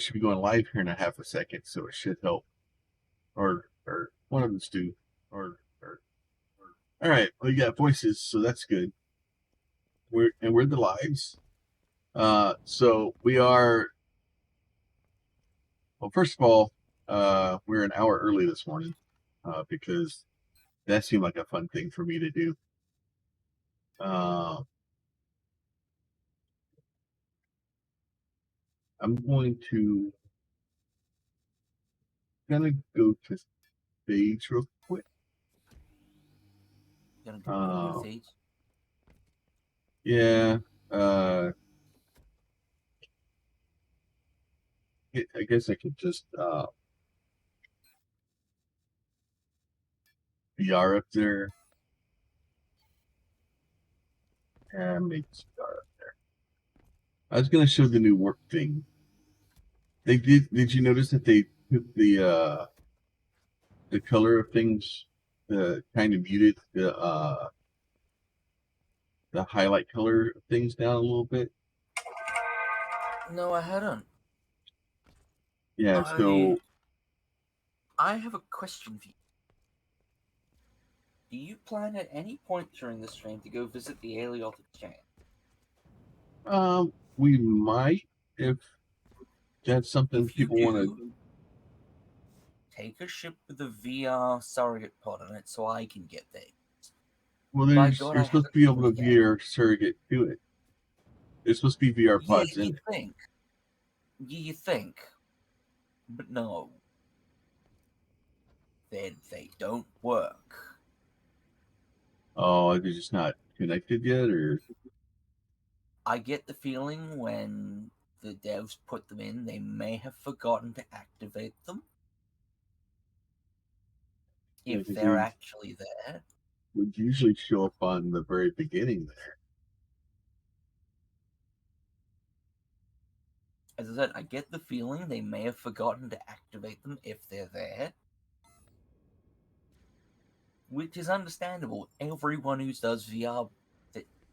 should be going live here in a half a second, so it should help. Or one of us do. Or all right. Well, you got voices, so that's good. We're the lives. So we are. Well, first of all, we're an hour early this morning because that seemed like a fun thing for me to do. Uh, I'm gonna go to stage real quick. Gonna go to Uh, stage. yeah. Uh, I guess I could just VR up there and make VR up there. I was gonna show the new work thing. They did. Did you notice that they took the color of things, kind of muted the highlight color of things down a little bit? No, I hadn't. Yeah. I So I have a question for you. Do you plan at any point during the stream to go visit the Alioth Exchange? we might if that's something If you people want to. do, take a ship with a VR surrogate pod on it so I can get there. Well, By there's God, you're I have supposed to a be able to feeling it. VR surrogate to it. There's supposed to be VR Yeah, pods in you it. think. Yeah, you think. But no. They don't work. Oh, they're just not connected yet, or I get the feeling when the devs put them in, they may have forgotten to activate them. yeah, If because they're they actually there. would usually show up on the very beginning there. As I said, I get the feeling they may have forgotten to activate them if they're there. Which is understandable. Everyone who does VR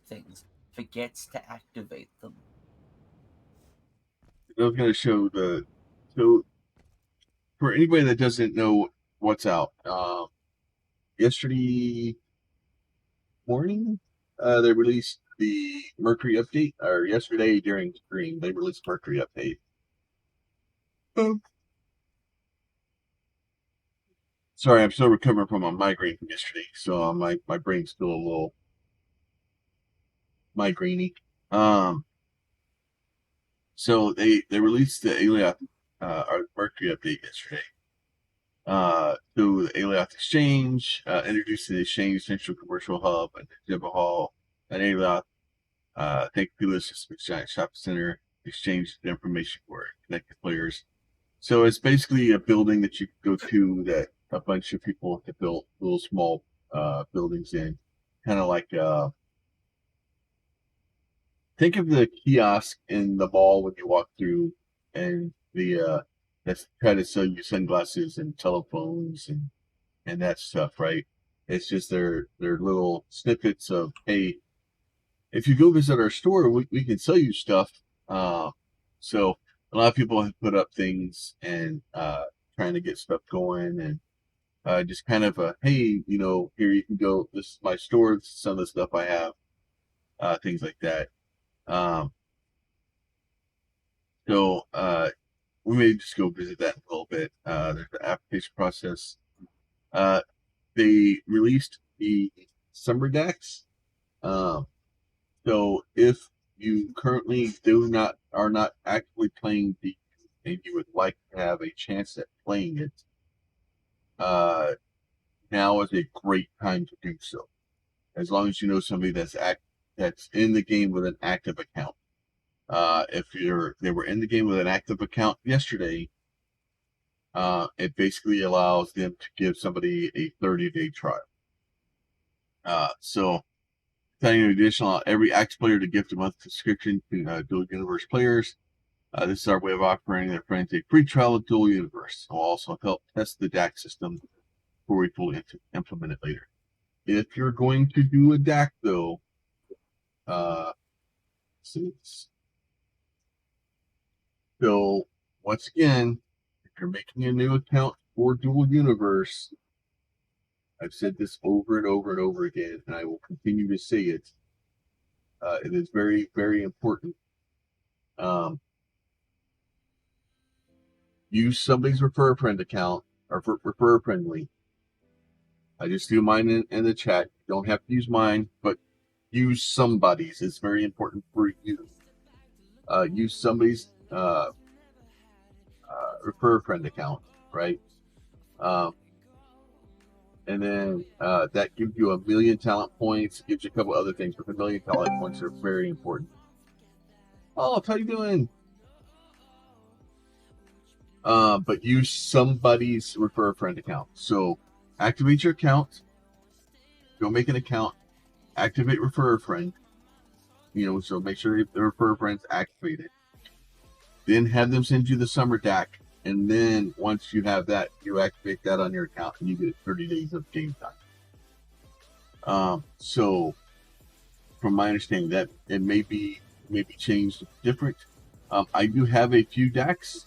things forgets to activate them. I was going to show the so for anybody that doesn't know what's out. Yesterday morning, they released the Mercury update, or yesterday during stream, they released Mercury update. Oh. Sorry, I'm still recovering from a migraine from yesterday, so my brain's still a little migrainey. So they released the Alioth or Mercury update yesterday. To the Alioth Exchange, introduced the Exchange Central Commercial Hub and exhibit hall at Alioth. Thank you, this giant shopping center. Exchange information for connected players. So it's basically a building that you can go to that a bunch of people have built little small buildings in, kind of like think of the kiosk in the mall when you walk through, and the that's try to sell you sunglasses and telephones and that stuff, right? It's just their little snippets of, hey, if you go visit our store, we can sell you stuff. So a lot of people have put up things and trying to get stuff going, and just kind of a, hey, here you can go. This is my store. This is some of the stuff I have, things like that. Um, so we may just go visit that in a little bit. There's the application process. Uh, they released the summer decks. Um, so if you currently are not actively playing the and you would like to have a chance at playing it, uh, now is a great time to do so. As long as you know somebody that's in the game with an active account. If they were in the game with an active account yesterday, it basically allows them to give somebody a 30-day trial. So telling you additional every active player to gift a month subscription to Dual Universe players. This is our way of offering their friends a free trial of Dual Universe. We'll also help test the DAC system before we fully implement it later. If you're going to do a DAC, though, since you'll once again, if you're making a new account for Dual Universe, I've said this over and over and over again, and I will continue to say it. It is very, very important. Use somebody's refer a friend account or refer a friend link. I just do mine in the chat. You don't have to use mine, but use somebody's. It's very important for you. Use somebody's refer a friend account, right? And then that gives you 1,000,000 talent points. Gives you a couple other things, but the 1,000,000 talent points are very important. Oh, how you doing? But use somebody's refer a friend account. So activate your account. Go make an account. Activate refer a friend. So make sure the refer a friend's activated. Then have them send you the summer DAC. And then once you have that, you activate that on your account and you get 30 days of game time. So from my understanding, that it may be changed different. I do have a few DACs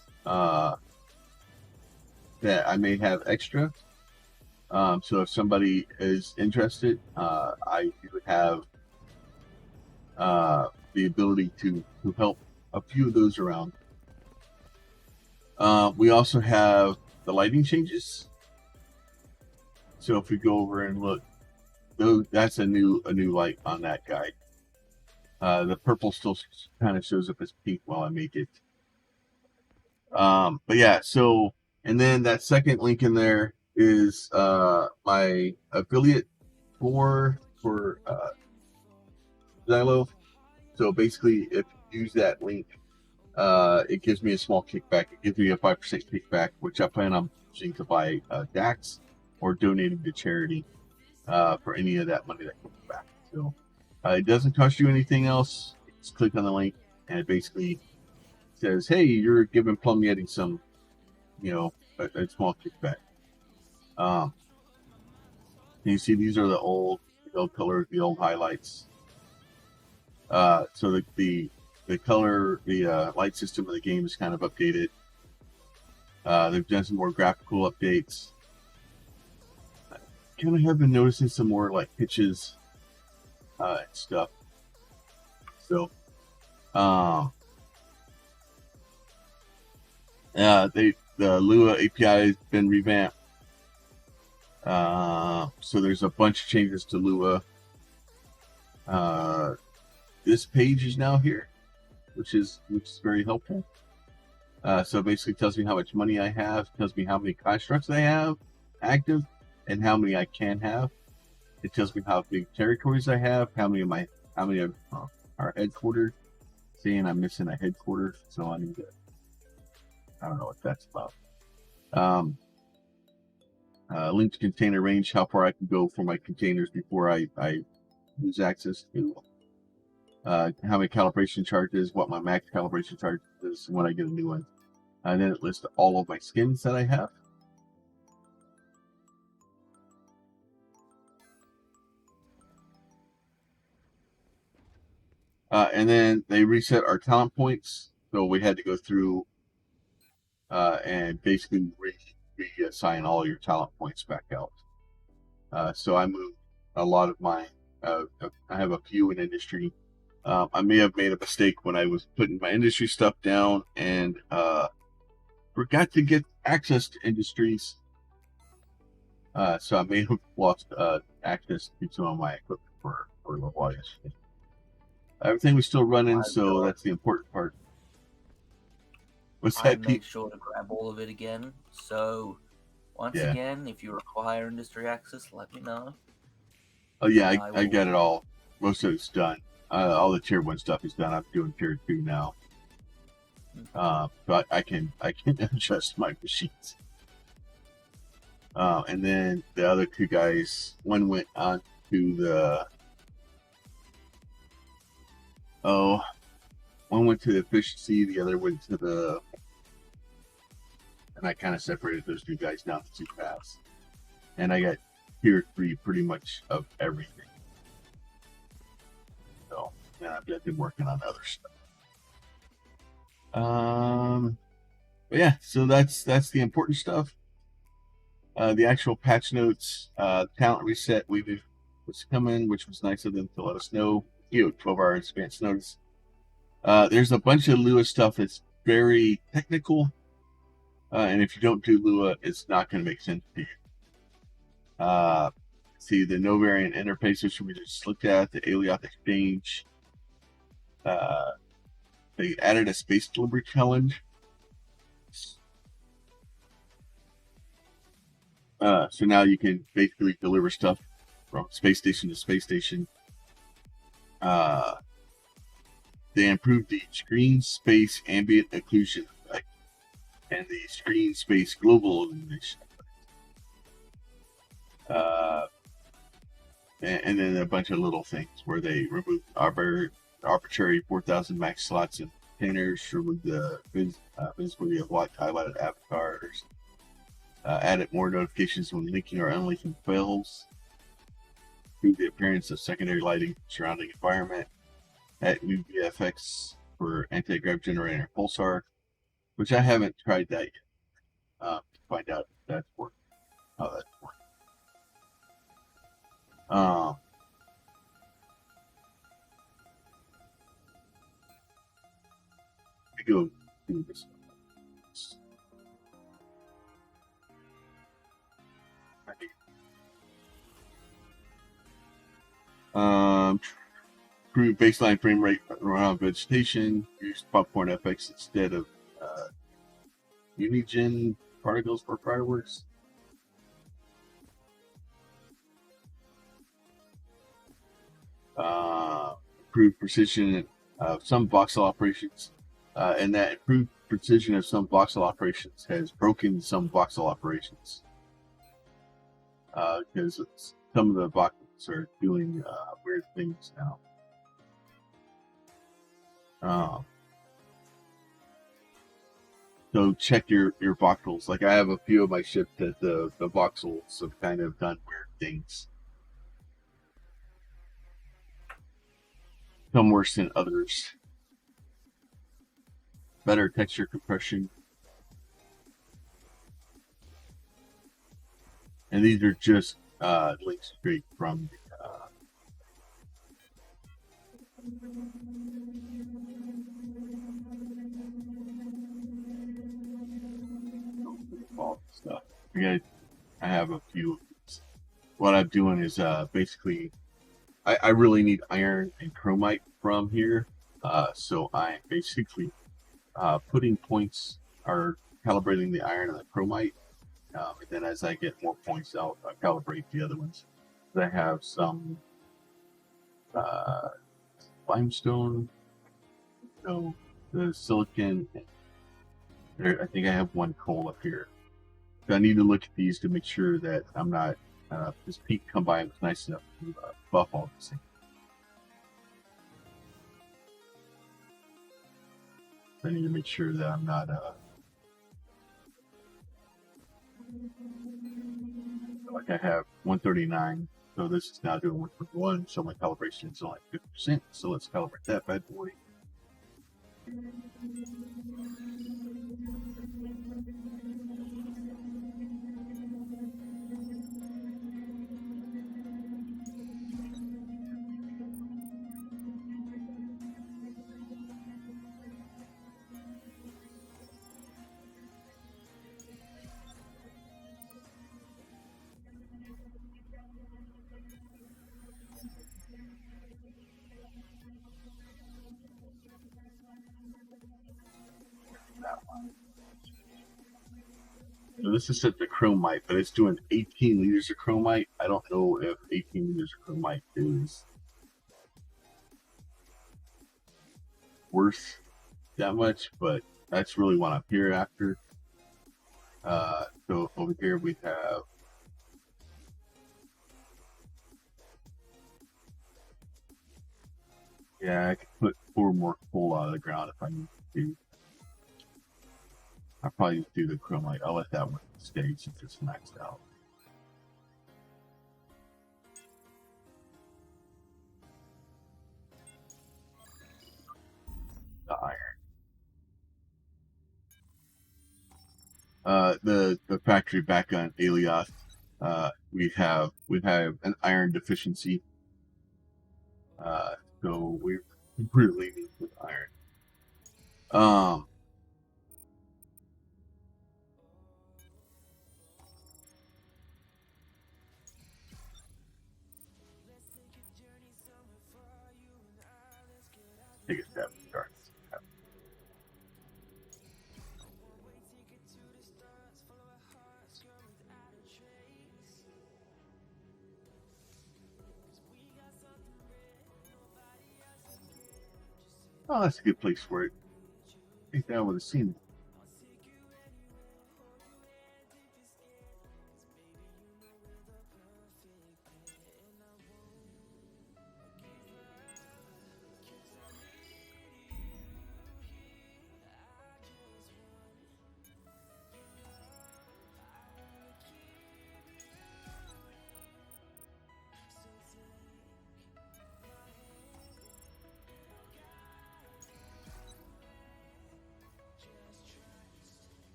that I may have extra. So if somebody is interested, I do have the ability to help a few of those around. We also have the lighting changes. So if we go over and look, that's a new light on that guy. The purple still kind of shows up as pink while I make it. But yeah, so, and then that second link in there is my affiliate for Xylo. So basically, if you use that link, it gives me a small kickback. It gives me a 5% kickback, which I plan on using to buy DAX or donating to charity for any of that money that comes back. So it doesn't cost you anything else. Just click on the link and it basically says, hey, you're giving Plum Yeti some, a small kickback. You see these are the old colors, the old highlights. So the color, the light system of the game is kind of updated. They've done some more graphical updates. I kind of have been noticing some more like pitches and stuff. So, the Lua API has been revamped. So there's a bunch of changes to Lua. This page is now here, which is very helpful. So it basically tells me how much money I have, tells me how many constructs I have active, and how many I can have. It tells me how big territories I have, how many are headquartered. Saying I'm missing a headquarter, so I need to. I don't know what that's about. Linked container range, how far I can go for my containers before I lose access to. How many calibration charges, what my max calibration charge is when I get a new one. And then it lists all of my skins that I have. And then they reset our talent points. So we had to go through and basically reassign all your talent points back out. So I moved a lot of mine. I have a few in industry. I may have made a mistake when I was putting my industry stuff down and forgot to get access to industries. So I may have lost access to some of my equipment for a little while yesterday. Everything was still running, so that's the important part. I made sure to grab all of it again. So once again, if you require industry access, let me know. Oh yeah, I got it all. Most of it's done. All the tier 1 stuff is done. I'm doing tier 2 now. But I can adjust my machines. And then the other two guys, one went on to the one went to the efficiency, the other went to the, and I kind of separated those two guys down to 2 paths. And I got tier 3 pretty much of everything. So, and I've been working on other stuff. But yeah, so that's the important stuff. The actual patch notes, talent reset, we knew was coming, which was nice of them to let us know. 12 hours advance notice. There's a bunch of Lua stuff that's very technical, and if you don't do Lua, it's not going to make sense to you. See the no variant interface, which we just looked at, the Alioth exchange. They added a space delivery challenge. So now you can basically deliver stuff from space station to space station. They improved the screen space ambient occlusion effect and the screen space global illumination. And then a bunch of little things where they removed arbitrary 4,000 max slots in containers, removed the visibility of locked highlighted avatars, added more notifications when linking or unlinking fails, improved the appearance of secondary lighting surrounding environment, add new VFX for anti-grav generator pulsar, which I haven't tried that yet to find out if that's working, how that's working. I go do this. Improve baseline frame rate around vegetation. Use popcorn FX instead of Unigen particles for fireworks. Improved precision of some voxel operations, and that improved precision of some voxel operations has broken some voxel operations because some of the voxels are doing weird things now. So check your voxels. Like I have a few of my ships that the voxels have kind of done weird things. Some worse than others. Better texture compression. And these are just links straight from the stuff. I have a few of these. What I'm doing is basically, I really need iron and chromite from here. So I'm basically putting points or calibrating the iron and the chromite. And then as I get more points, I'll calibrate the other ones. I have some limestone, the silicon. I think I have one coal up here. So I need to look at these to make sure that I'm not. This peak come by was nice enough to buff all these things. I need to make sure that I'm not. Like I have 139, so this is now doing 121, so my calibration is only 50%. So let's calibrate that bad boy. So this is set to chromite, but it's doing 18 liters of chromite. I don't know if 18 liters of chromite is worth that much, but that's really what I'm here after. So over here we have I could put 4 more coal out of the ground if I need to. I'll probably just do the chromite. I'll let that one stay since it's maxed out. The iron. The factory back on Elios, we have an iron deficiency, so we really need with iron. Take a step. Start. Oh, that's a good place for it. I think that would have seen it.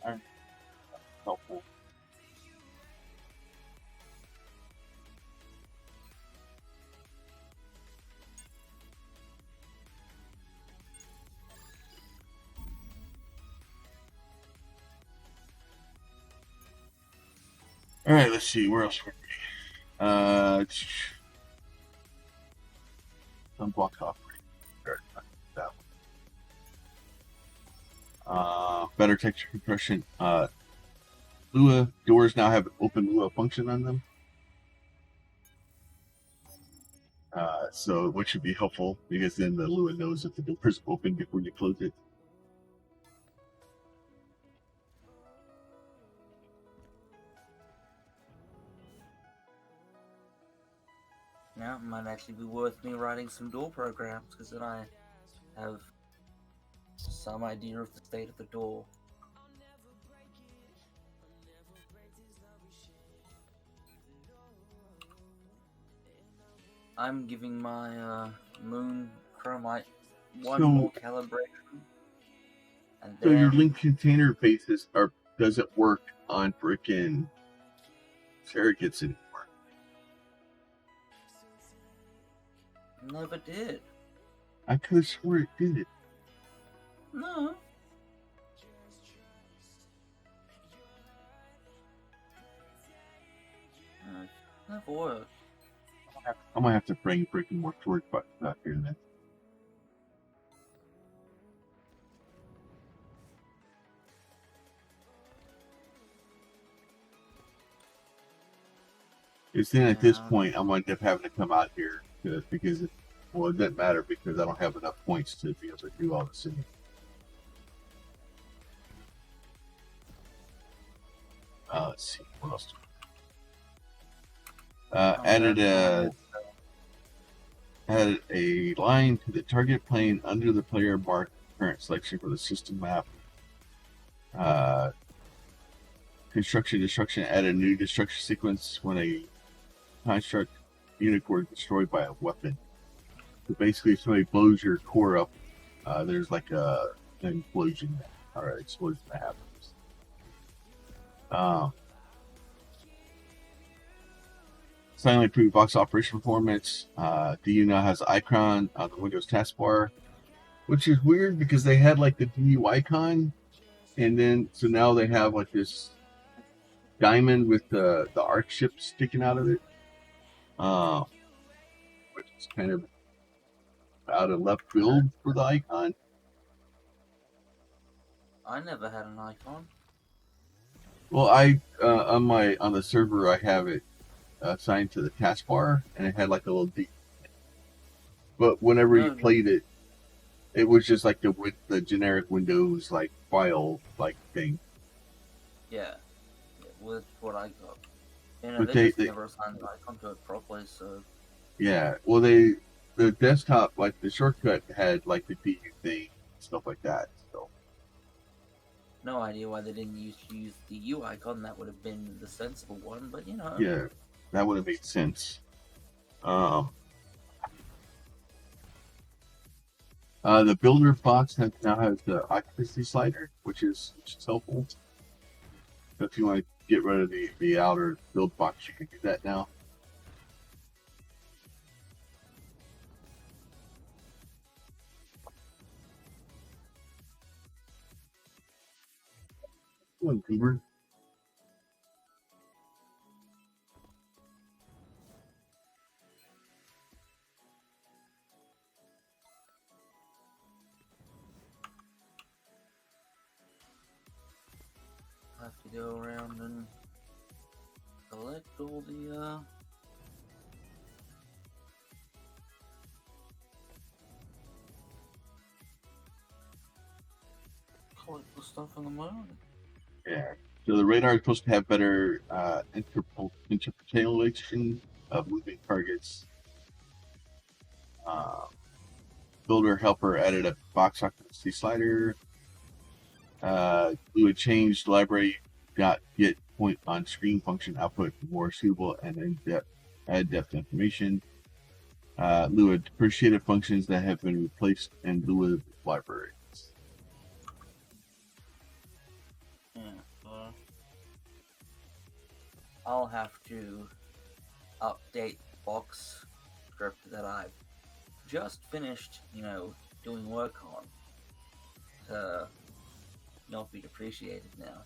Iron helpful. All right, let's see where else. Some block operating. That one. Better texture compression. Lua doors now have an open Lua function on them. So which should be helpful because then the Lua knows if the door is open before you close it. Now it might actually be worth me writing some door programs, because then I have some idea of the state of the door. I'm giving my moon chromite one more calibration. And so your then link container basis doesn't work on freaking surrogates anymore. never did. I could have swore it did. No. Never worked. I might have to bring freaking more torch buttons out here then. It's then at this point I'm going to end up having to come out here because it doesn't matter because I don't have enough points to be able to do all the city. Let's see what else. Added a line to the target plane under the player mark current selection for the system map. Construction destruction. Add a new destruction sequence when a construct unit core is destroyed by a weapon. So basically, if somebody blows your core up, there's like an explosion that happens. Silently improve box operation performance. DU now has icon on the Windows taskbar, which is weird because they had like the DU icon, and then so now they have like this diamond with the arc ship sticking out of it, which is kind of out of left field for the icon. I never had an icon. Well, I on the server I have it assigned to the taskbar, and it had like a little D. But whenever you played it, it was just like the generic Windows like file like thing. Yeah, with what I got. You know, But they they never assigned an icon to it properly, so. Yeah, well, the desktop, like the shortcut, had like the DU thing, stuff like that. So no idea why they didn't use the U icon. That would have been the sensible one, but you know. yeah, that would have made sense. The builder box now has the occupancy slider, which is helpful. So if you want to get rid of the outer build box, you can do that now. One Cooper. I have to go around and collect all the collect the stuff on the moon. Yeah. So the radar is supposed to have better interpretation of moving targets. Builder helper added a box occupancy slider. We would change library get point on screen function output more suitable and in depth add depth information. Lua depreciated functions that have been replaced in Lua libraries. Yeah, I'll have to update the box script that I've just finished, doing work on to not be depreciated now.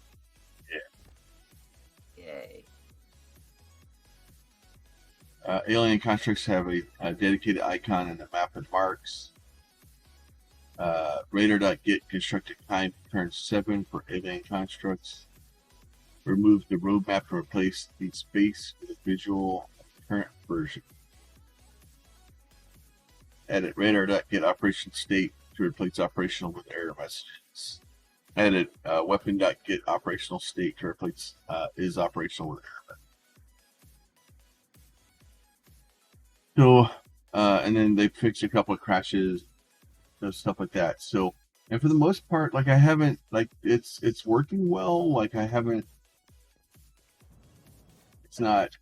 Yeah. Yay. Alien constructs have a dedicated icon in the map and marks. Radar.get constructed time turn 7 for alien constructs. Remove the roadmap to replace the space with a visual of the current version. Edit radar.get operation state to replace operational with error messages. Edit weapon.get operational state to replace is operational with error message. So, and then they fixed a couple of crashes, stuff like that. So, and for the most part, like I haven't, like it's working well. Like I haven't, it's not,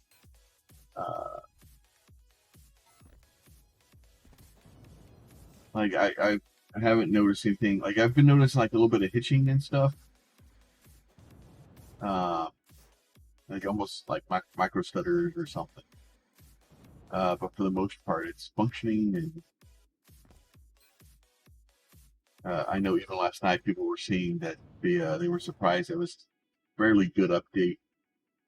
like I haven't noticed anything. Like I've been noticing like a little bit of hitching and stuff. Like almost like micro stutters or something. But for the most part, it's functioning. And I know even last night people were seeing that they were surprised it was fairly good update.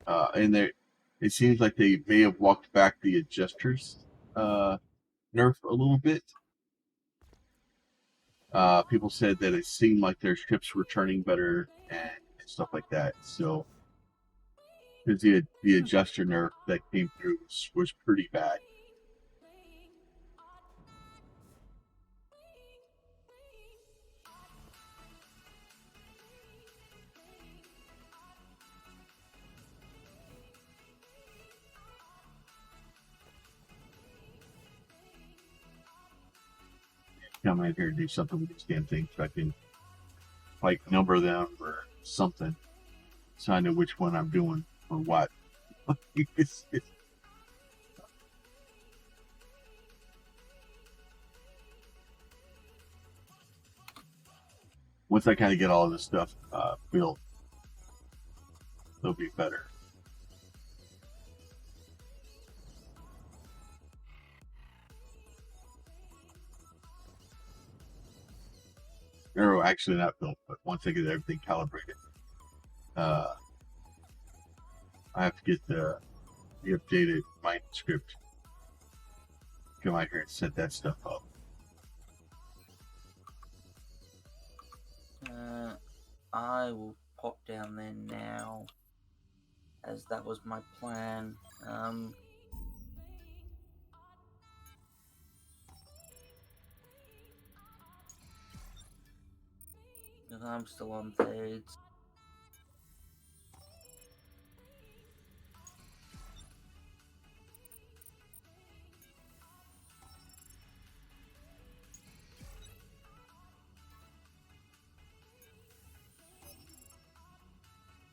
And it seems like they may have walked back the adjusters nerf a little bit. People said that it seemed like their ships were turning better and stuff like that. So, because the adjuster nerf that came through was pretty bad. Come in here and do something with these damn things. So I can like number them or something, so I know which one I'm doing or what. Once I kind of get all of this stuff built, it'll be better. Or actually not built, but once I get everything calibrated, I have to get the updated mind script. Come out here and set that stuff up. I will pop down there now, as that was my plan. Because I'm still on Thades.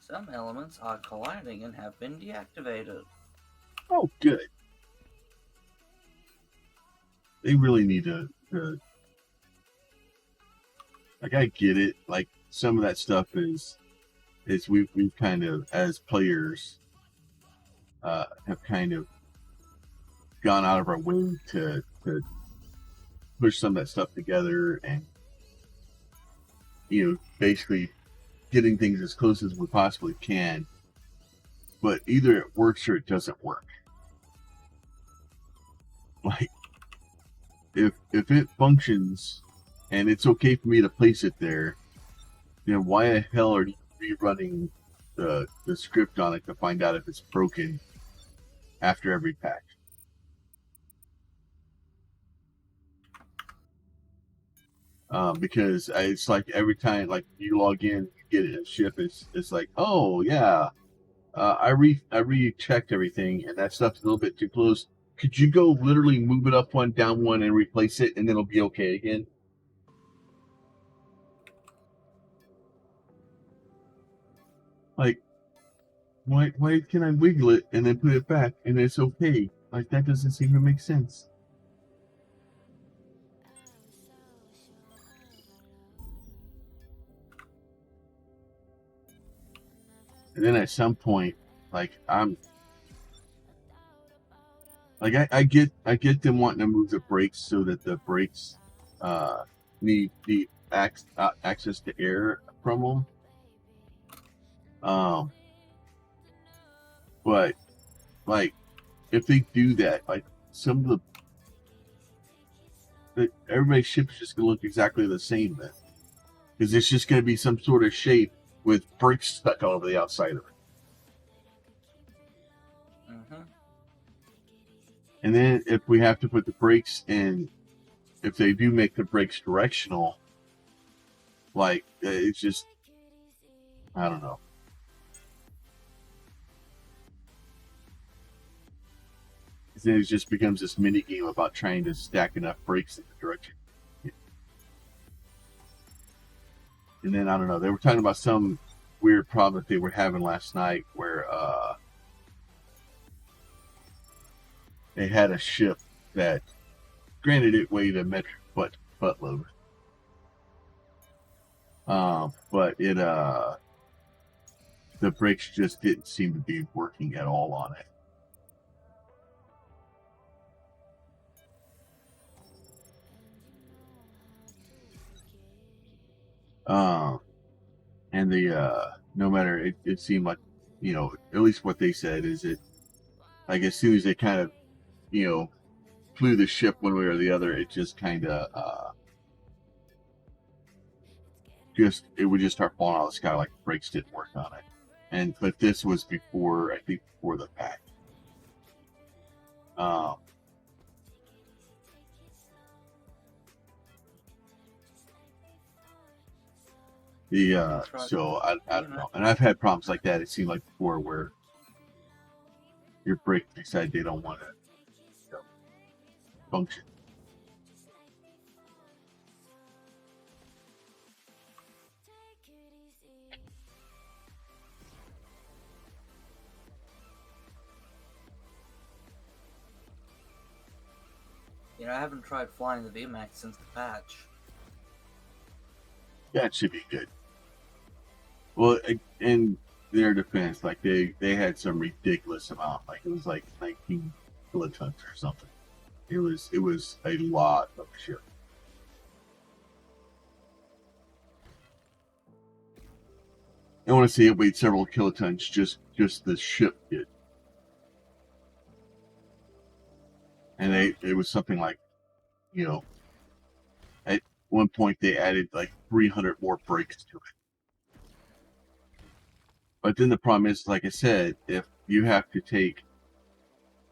Some elements are colliding and have been deactivated. Oh, good. They really need to like I get it. Like some of that stuff is we've kind of as players have kind of gone out of our way to push some of that stuff together and basically getting things as close as we possibly can. But either it works or it doesn't work. Like if it functions and it's okay for me to place it there, then why the hell are you rerunning the script on it to find out if it's broken after every patch? Because it's like every time like you log in, you get it in ship, it's like, oh yeah, I rechecked everything and that stuff's a little bit too close. Could you go literally move it up one, down one, and replace it, and then it'll be okay again? Like, why can I wiggle it and then put it back and it's okay? Like that doesn't seem to make sense. And then at some point, like I get them wanting to move the brakes so that the brakes need access to air from them. But like if they do that, like some of everybody's ship's just gonna look exactly the same then, because it's just gonna be some sort of shape with brakes stuck all over the outside of it. Mm-hmm. And then if we have to put the brakes in, if they do make the brakes directional, like it's just, I don't know. Then it just becomes this mini game about trying to stack enough brakes in the direction. And then I don't know. They were talking about some weird problem that they were having last night, where they had a ship that, granted, it weighed a metric buttload, but it the brakes just didn't seem to be working at all on it. And the no matter it seemed like, at least what they said is it, like as soon as they kind of flew the ship one way or the other, it just kind of it would just start falling out of the sky, like the brakes didn't work on it. But this was before, I think, before the patch. So I don't know, and I've had problems like that. It seemed like before where your brake decide they don't want to function. I haven't tried flying the VMAX since the patch. That should be good. Well, in their defense, like they had some ridiculous amount, like it was like 19 kilotons or something. It was a lot of shit. I want to say it weighed several kilotons. Just the ship did, and it was something like, at one point they added like 300 more brakes to it. But then the problem is, like I said, if you have to take,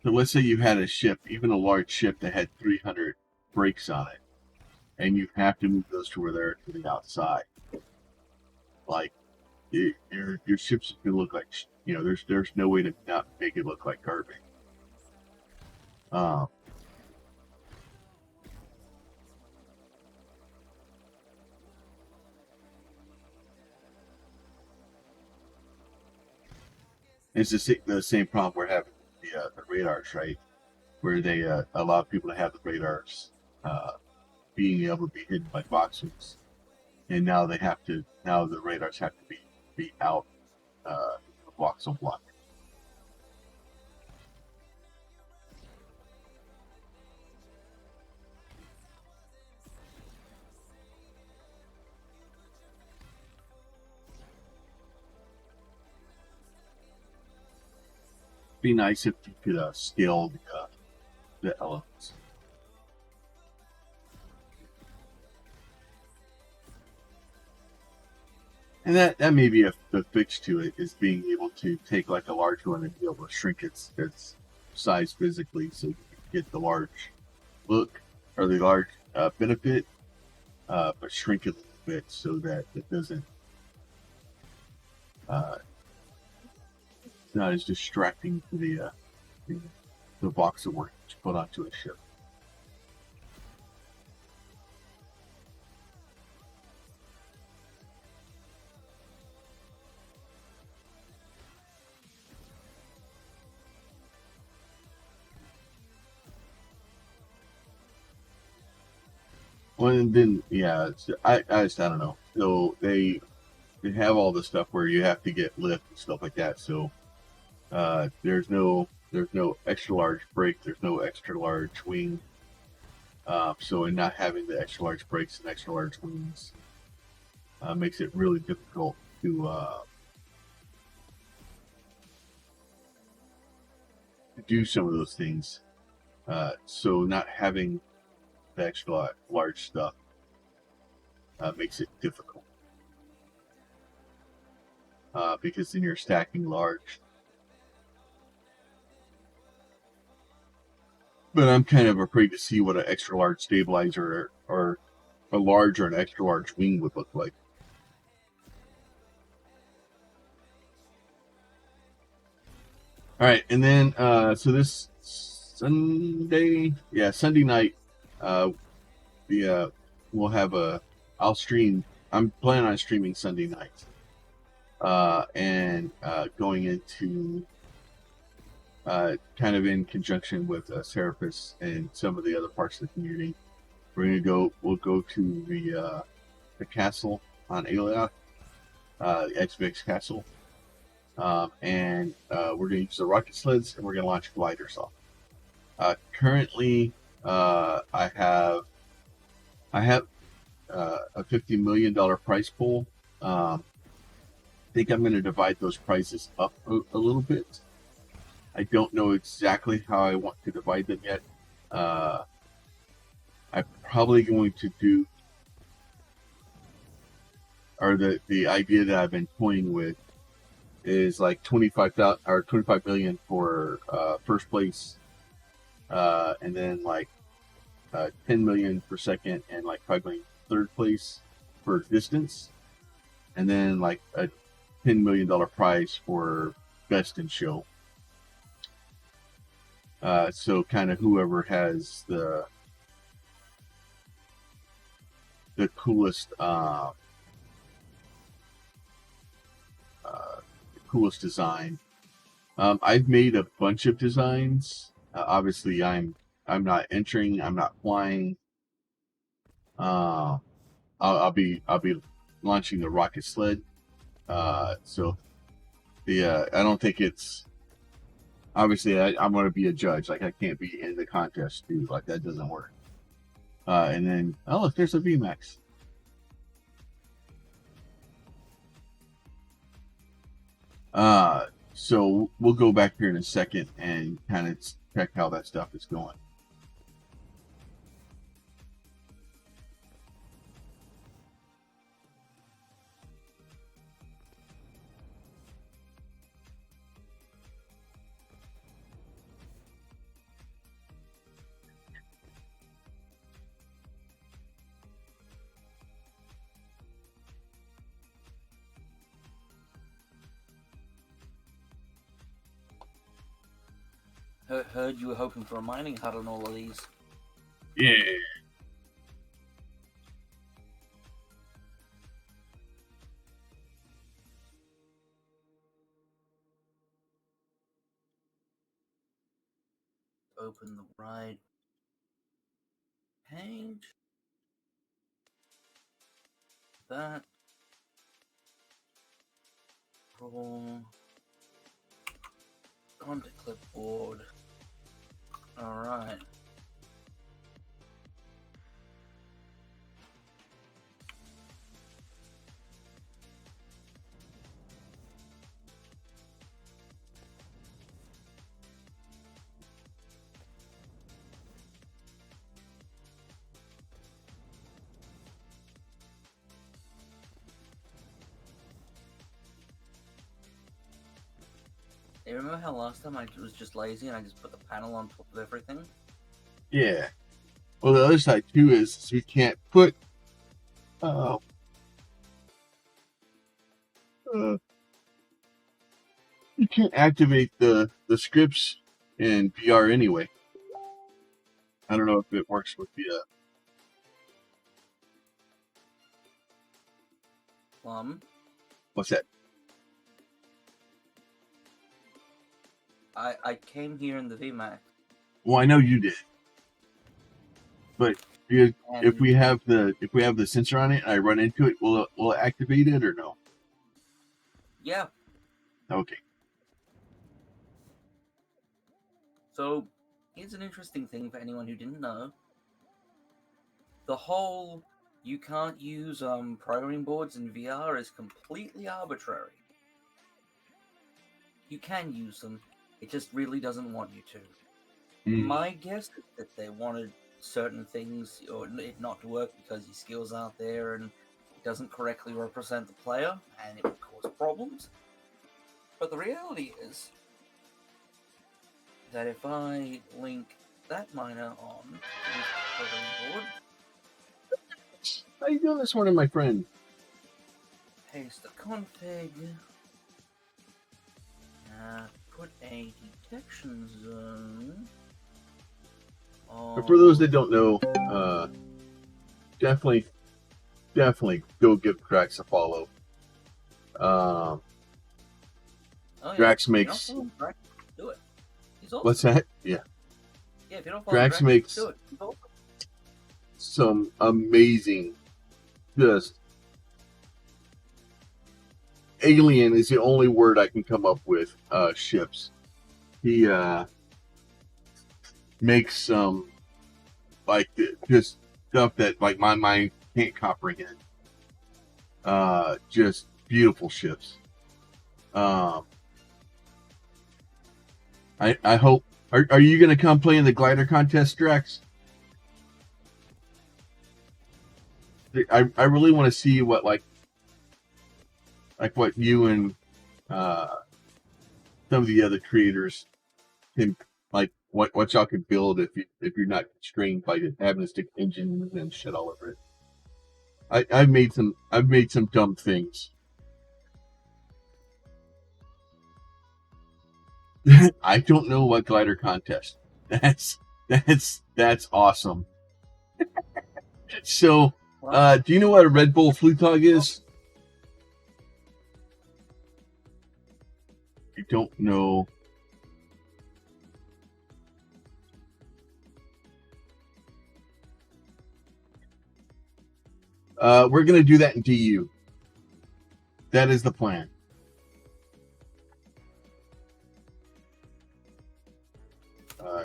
so let's say you had a ship, even a large ship that had 300 brakes on it, and you have to move those to where they're to the outside. Like your ship's gonna look like, there's no way to not make it look like garbage. It's the same problem we're having with the radars, right? Where they allow people to have the radars being able to be hidden by voxels. and now the radars have to be out a voxel block. Be nice if you could scale the elements. And that may be the fix to it, is being able to take like a large one and be able to shrink its size physically, so you can get the large look or the large benefit, but shrink it a little bit so that it doesn't uh, it's not as distracting to the box of work that you put onto a ship. Well, and then yeah, I just I don't know. So they have all this stuff where you have to get lift and stuff like that. So there's no extra large brake. There's no extra large wing. So in not having the extra large brakes and extra large wings makes it really difficult to do some of those things. So not having the extra large stuff makes it difficult because then you're stacking large. But I'm kind of afraid to see what an extra large stabilizer or a large or an extra large wing would look like. All right, and then so this Sunday night, uh, the we'll have a. I'll stream. I'm planning on streaming Sunday night, and going into kind of in conjunction with Serapis and some of the other parts of the community. We'll go to the castle on Alioth, the X-Vix castle, and we're going to use the rocket sleds, and we're going to launch gliders off. Currently, I have a $50 million prize pool. I think I'm going to divide those prizes up a little bit. I don't know exactly how I want to divide them yet. I'm probably going to do, or the idea that I've been toying with is like 25,000 or 25 million for first place, and then like 10 million for second, and like 5 million third place for distance, and then like a $10 million prize for best in show. So kind of whoever has the coolest coolest design. I've made a bunch of designs. Obviously, I'm not entering. I'm not flying. I'll be launching the rocket sled. So the I don't think it's obviously I'm going to be a judge. Like I can't be in the contest, dude. Like that doesn't work. And then oh look, there's a VMAX. So we'll go back here in a second and kind of check how that stuff is going. Heard you were hoping for a mining hut on all of these. Yeah. Open the right. 'Paint. that. Roll. Onto clipboard. Alright. Hey, remember how last time I was just lazy and I just put the panel on top of everything? Yeah. Well, the other side too is we can't put uh, you can't activate the scripts in VR anyway. I don't know if it works with the what's that? I came here in the VMAX. Well, I know you did, but if we have the sensor on it and I run into it, will it activate it or no? Yeah. Okay. So here's an interesting thing for anyone who didn't know. The whole you can't use programming boards in VR is completely arbitrary. You can use them, it just really doesn't want you to. My guess is that they wanted certain things or it not to work because your skills aren't there and it doesn't correctly represent the player and it would cause problems. But the reality is that if I link that miner on to this programming board, How you doing this morning, my friend? paste the config, put a detection zone. But for those that don't know, definitely go give Drax a follow. Oh, yeah. Drax makes. Drax, do it. He's awesome. What's that? Yeah. Yeah, if you don't follow Drax makes do it. He's awesome. Some amazing, just alien is the only word I can come up with. Ships. He makes some like just stuff that like my mind can't comprehend. Just beautiful ships. I hope. Are you gonna come play in the glider contest, Drax? I really want to see what like what you and some of the other creators can like what y'all can build if you're not constrained by having to stick engines and shit all over it. I've made some dumb things. I don't know what glider contest. That's awesome. So, do you know what a Red Bull Flugtag is? I don't know. We're gonna do that in DU. That is the plan.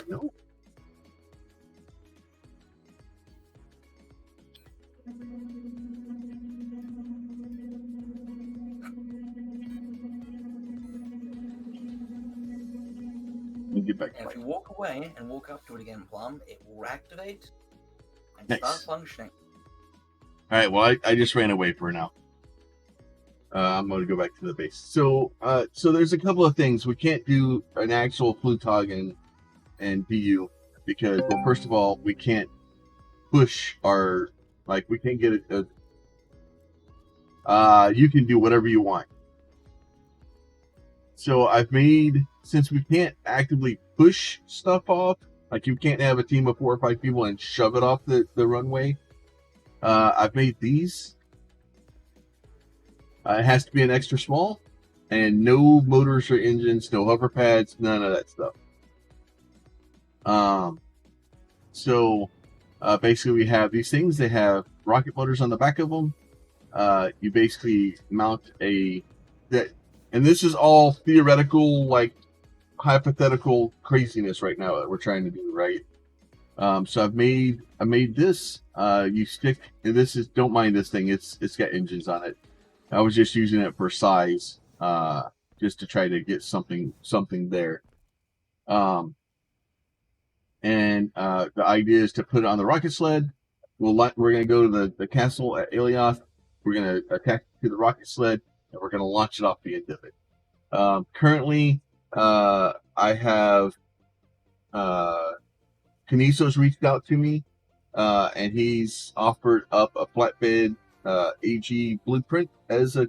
No. Get back and if you walk away and walk up to it again, Plum, it will activate and start functioning. All right. Well, I just ran away for now. I'm going to go back to the base. So there's a couple of things we can't do an actual Flugtag and DU because, well, first of all, we can't push our we can't get it. You can do whatever you want. So I've made, since we can't actively push stuff off, like you can't have a team of 4 or 5 people and shove it off the runway. I've made these. It has to be an extra small, and no motors or engines, no hover pads, none of that stuff. So basically we have these things. They have rocket motors on the back of them. you basically mount and this is all theoretical, like hypothetical craziness right now that we're trying to do, right? So I made this. You stick, and this is, don't mind this thing. It's got engines on it. I was just using it for size, just to try to get something there. Um, and the idea is to put it on the rocket sled. We're going to go to the castle at Alioth. We're going to attach it to the rocket sled, and we're going to launch it off the end of it. Currently, I have Kaniso's reached out to me, and he's offered up a flatbed AG blueprint as a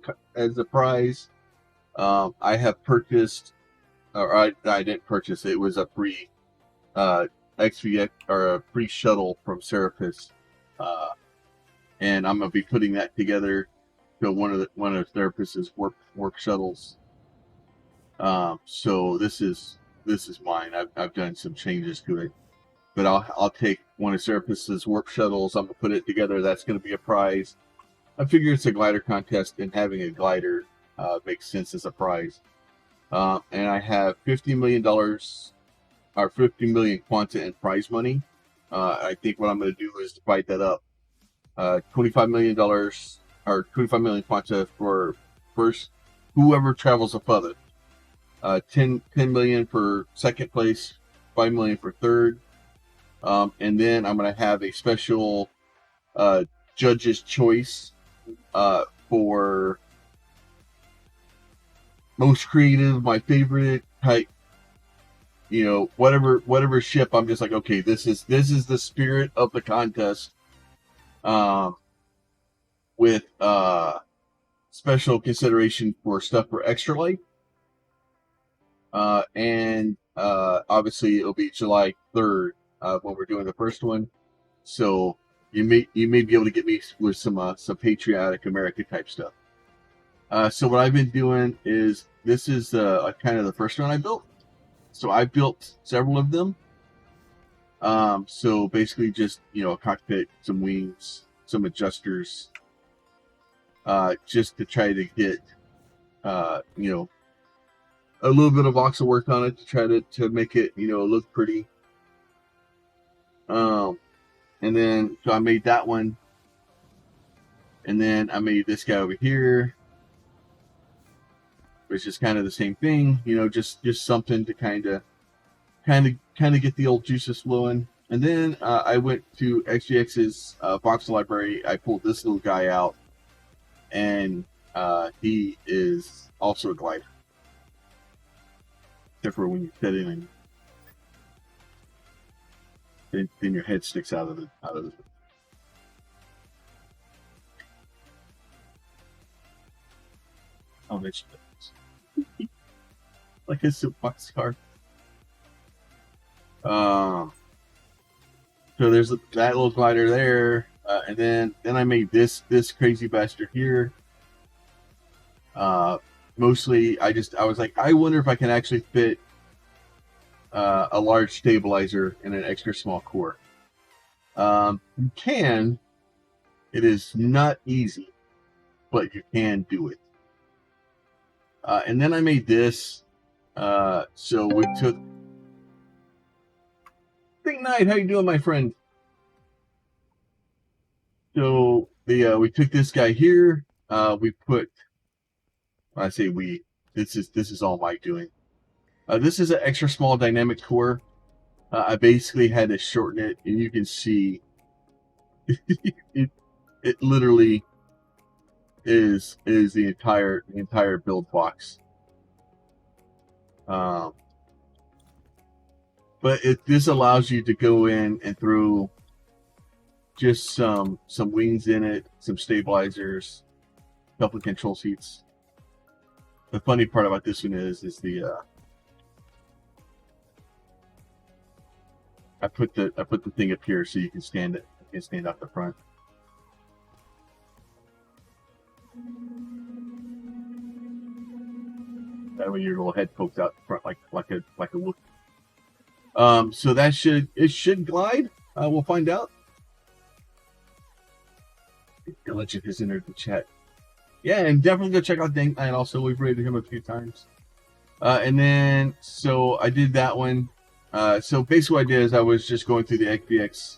prize. I have purchased, or I didn't purchase it. It was a free XVX or a free shuttle from Serapis, and I'm gonna be putting that together to one of Serapis's warp shuttles. So this is mine. I've done some changes to it, but I'll take one of Serapis's warp shuttles. I'm gonna put it together. That's gonna be a prize. I figure it's a glider contest, and having a glider makes sense as a prize. And I have $50 million or 50 million quanta in prize money. I think what I'm going to do is divide that up. $25 million or 25 million quanta for first, whoever travels the furthest. 10 million for second place, 5 million for third. And then I'm going to have a special judge's choice for most creative, my favorite type, whatever ship. I'm just like, okay, this is the spirit of the contest, with special consideration for stuff for extra life, and obviously it'll be July 3rd when we're doing the first one, so you may be able to get me with some patriotic America type stuff. So what I've been doing is, this is kind of the first one I built. So I built several of them. So basically just, a cockpit, some wings, some adjusters, just to try to get, a little bit of voxel work on it to try to make it, look pretty. And then, so I made that one. And then I made this guy over here, which is kind of the same thing, just something to kind of get the old juices flowing. And then I went to XGX's voxel library. I pulled this little guy out, and he is also a glider, except for when you fit in, and then your head sticks out of the. I'll mention it. Like a soapbox car. So there's that little glider there, and then I made this crazy bastard here. Mostly, I was like, I wonder if I can actually fit a large stabilizer in an extra small core. You can. It is not easy, but you can do it. And then I made this. So we took. Big night, how you doing, my friend? So we took this guy here. We put. I say we. This is all my doing. This is an extra small dynamic core. I basically had to shorten it, and you can see it literally is the entire build box. But this allows you to go in and throw just some wings in it, some stabilizers, a couple of control seats. The funny part about this one is the I put the thing up here so you can stand it. You can stand out the front. That way your little head pokes out the front like a look. So that should glide. We'll find out. The legend has entered the chat. Yeah, and definitely go check out Dank Knight. Also, we've rated him a few times. And then, so I did that one. So basically, what I did is I was just going through the XBX,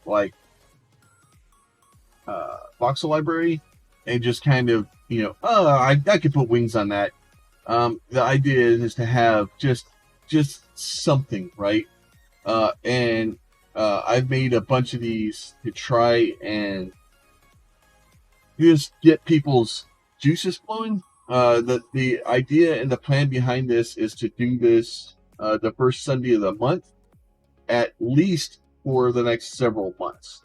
like, voxel library, and just kind of, I could put wings on that. The idea is to have just something, right? And I've made a bunch of these to try and just get people's juices flowing. The idea and the plan behind this is to do this the first Sunday of the month, at least for the next several months.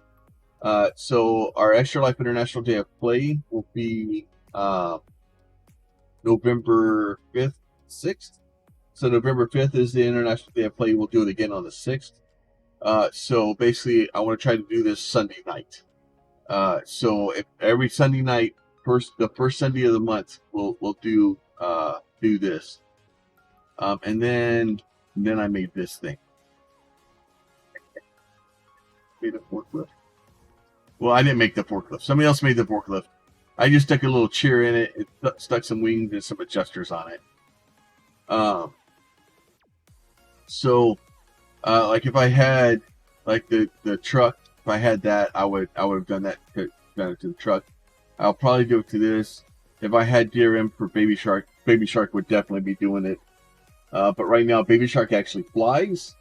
So our Extra Life International Day of Play will be November 5th, 6th. So November 5th is the International Day of Play. We'll do it again on the 6th. So basically, I want to try to do this Sunday night. So if every Sunday night, the first Sunday of the month, we'll do this. And then I made this thing. Made a forklift. Well, I didn't make the forklift. Somebody else made the forklift. I just stuck a little chair in it. It stuck some wings and some adjusters on it. So like if I had like the truck, if I had that, I would have done it to the truck. I'll probably do it to this. If I had DRM for Baby Shark would definitely be doing it. But right now, Baby Shark actually flies,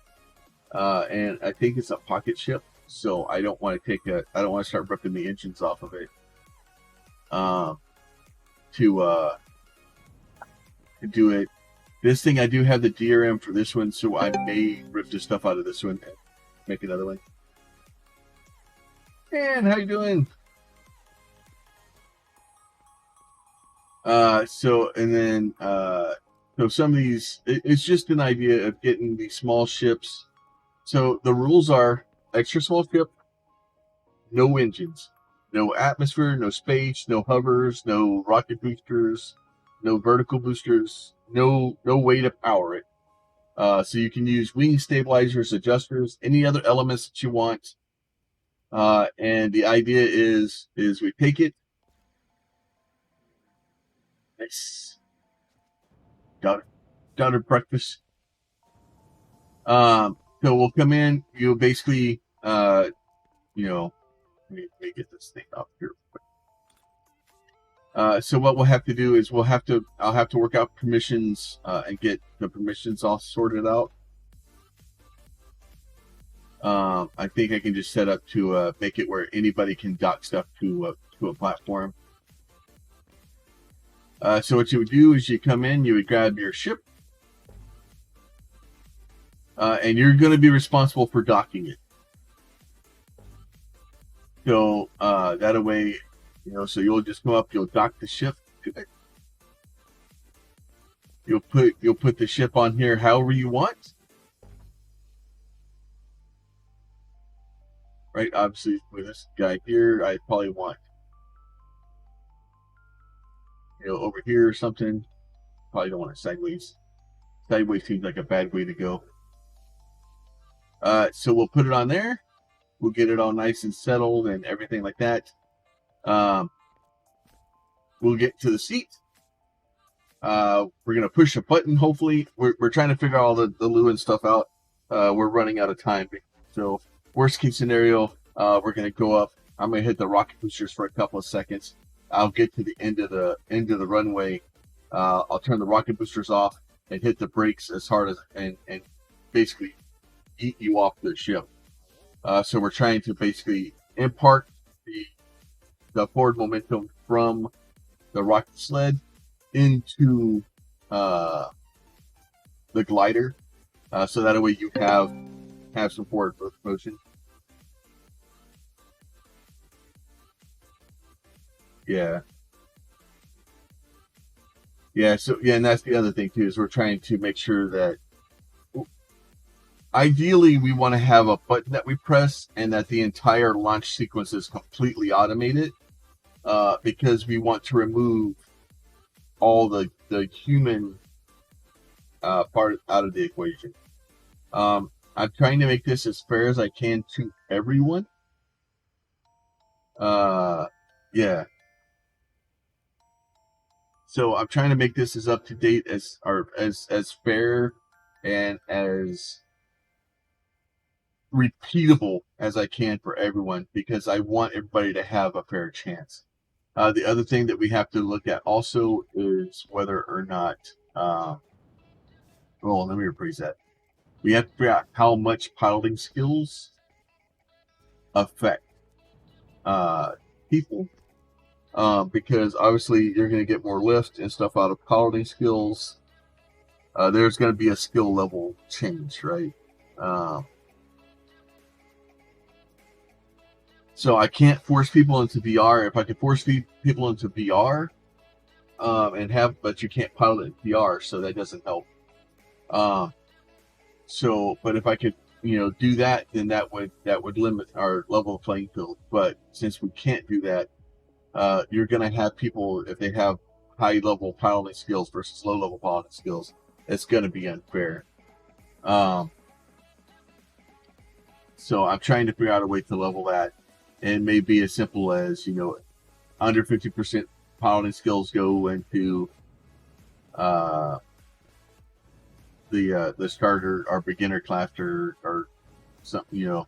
and I think it's a pocket ship, so I don't want to start ripping the engines off of it. To do it. This thing, I do have the DRM for this one, so I may rip the stuff out of this one and make another one. And how you doing? So some of these, it's just an idea of getting these small ships. So the rules are extra small ship, no engines, no atmosphere, no space, no hovers, no rocket boosters, no vertical boosters, no way to power it. So you can use wing stabilizers, adjusters, any other elements that you want. And the idea is we take it. Nice. Got breakfast. So we'll come in. You'll basically, let me get this thing up here. So what we'll have to do is I'll have to work out permissions and get the permissions all sorted out. I think I can just set up to make it where anybody can dock stuff to a platform. So what you would do is you come in, you would grab your ship, and you're going to be responsible for docking it. So that way, so you'll just go up, you'll dock the ship. You'll put the ship on here however you want. Right, obviously with this guy here, I probably want over here or something. Probably don't want it sideways. Sideways seems like a bad way to go. So we'll put it on there. We'll get it all nice and settled and everything like that. We'll get to the seat. We're gonna push a button. Hopefully, we're trying to figure all the Lewin stuff out. We're running out of time, so worst case scenario, we're gonna go up. I'm gonna hit the rocket boosters for a couple of seconds. I'll get to the end of the runway. I'll turn the rocket boosters off and hit the brakes as hard as and basically eat you off the ship. So we're trying to basically impart the forward momentum from the rocket sled into the glider, so that way you have some forward motion. Yeah. So and that's the other thing too, is we're trying to make sure that ideally we want to have a button that we press and that the entire launch sequence is completely automated, because we want to remove all the human part out of the equation. I'm trying to make this as fair as I can to everyone. Yeah. So I'm trying to make this as up to date as fair and as repeatable as I can for everyone, because I want everybody to have a fair chance. The other thing that we have to look at also is whether or not, well, let me rephrase that. We have to figure out how much piloting skills affect people, because obviously you're going to get more lift and stuff out of piloting skills. There's going to be a skill level change, right? So I can't force people into VR. If I could force people into VR, but you can't pilot in VR, so that doesn't help. But if I could, do that, then that would limit our level of playing field. But since we can't do that, you're going to have people, if they have high level piloting skills versus low level piloting skills, it's going to be unfair. So I'm trying to figure out a way to level that, and maybe as simple as, under 50% piloting skills go into the starter or beginner class or something,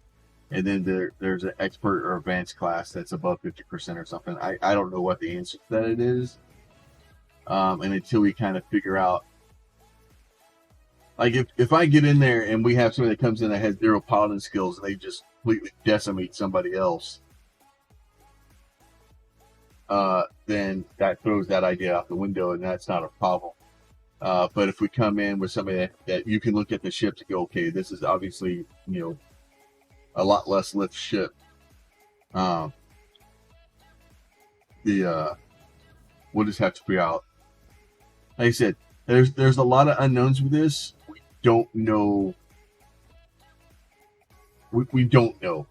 and then there's an expert or advanced class that's above 50% or something. I don't know what the answer to that it is, and until we kind of figure out, like if I get in there and we have somebody that comes in that has 0 piloting skills and they just completely decimate somebody else, then that throws that idea out the window, and that's not a problem. But if we come in with somebody that you can look at the ship to go, okay, this is obviously, a lot less lift ship. We'll just have to figure out. Like I said, there's a lot of unknowns with this. We don't know. We don't know,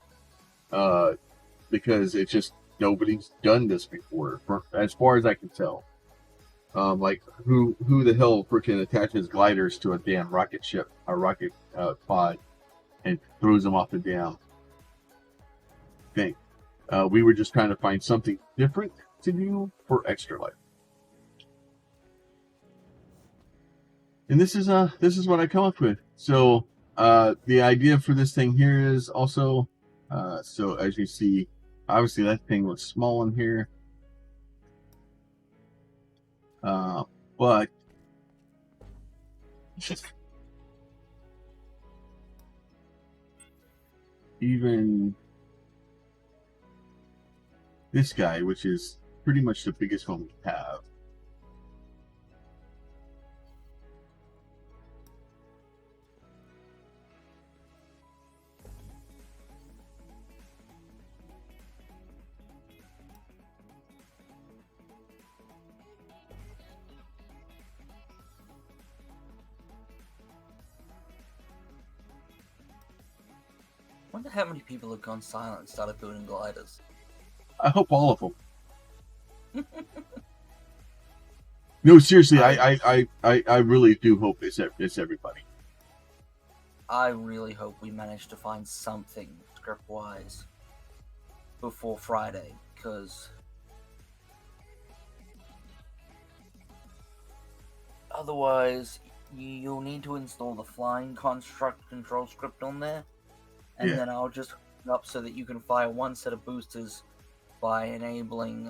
because it's just nobody's done this before, as far as I can tell. Like who the hell freaking attaches gliders to a damn rocket ship, a rocket pod, and throws them off the damn thing? We were just trying to find something different to do for extra life, and this is what I come up with. So the idea for this thing here is also, so as you see, obviously that thing was small in here. But even this guy, which is pretty much the biggest one we have, Wonder how many people have gone silent and started building gliders. I hope all of them. No, seriously, I really do hope it's everybody. I really hope we manage to find something script-wise before Friday, because otherwise you'll need to install the flying construct control script on there, and then I'll just hook it up so that you can fire one set of boosters by enabling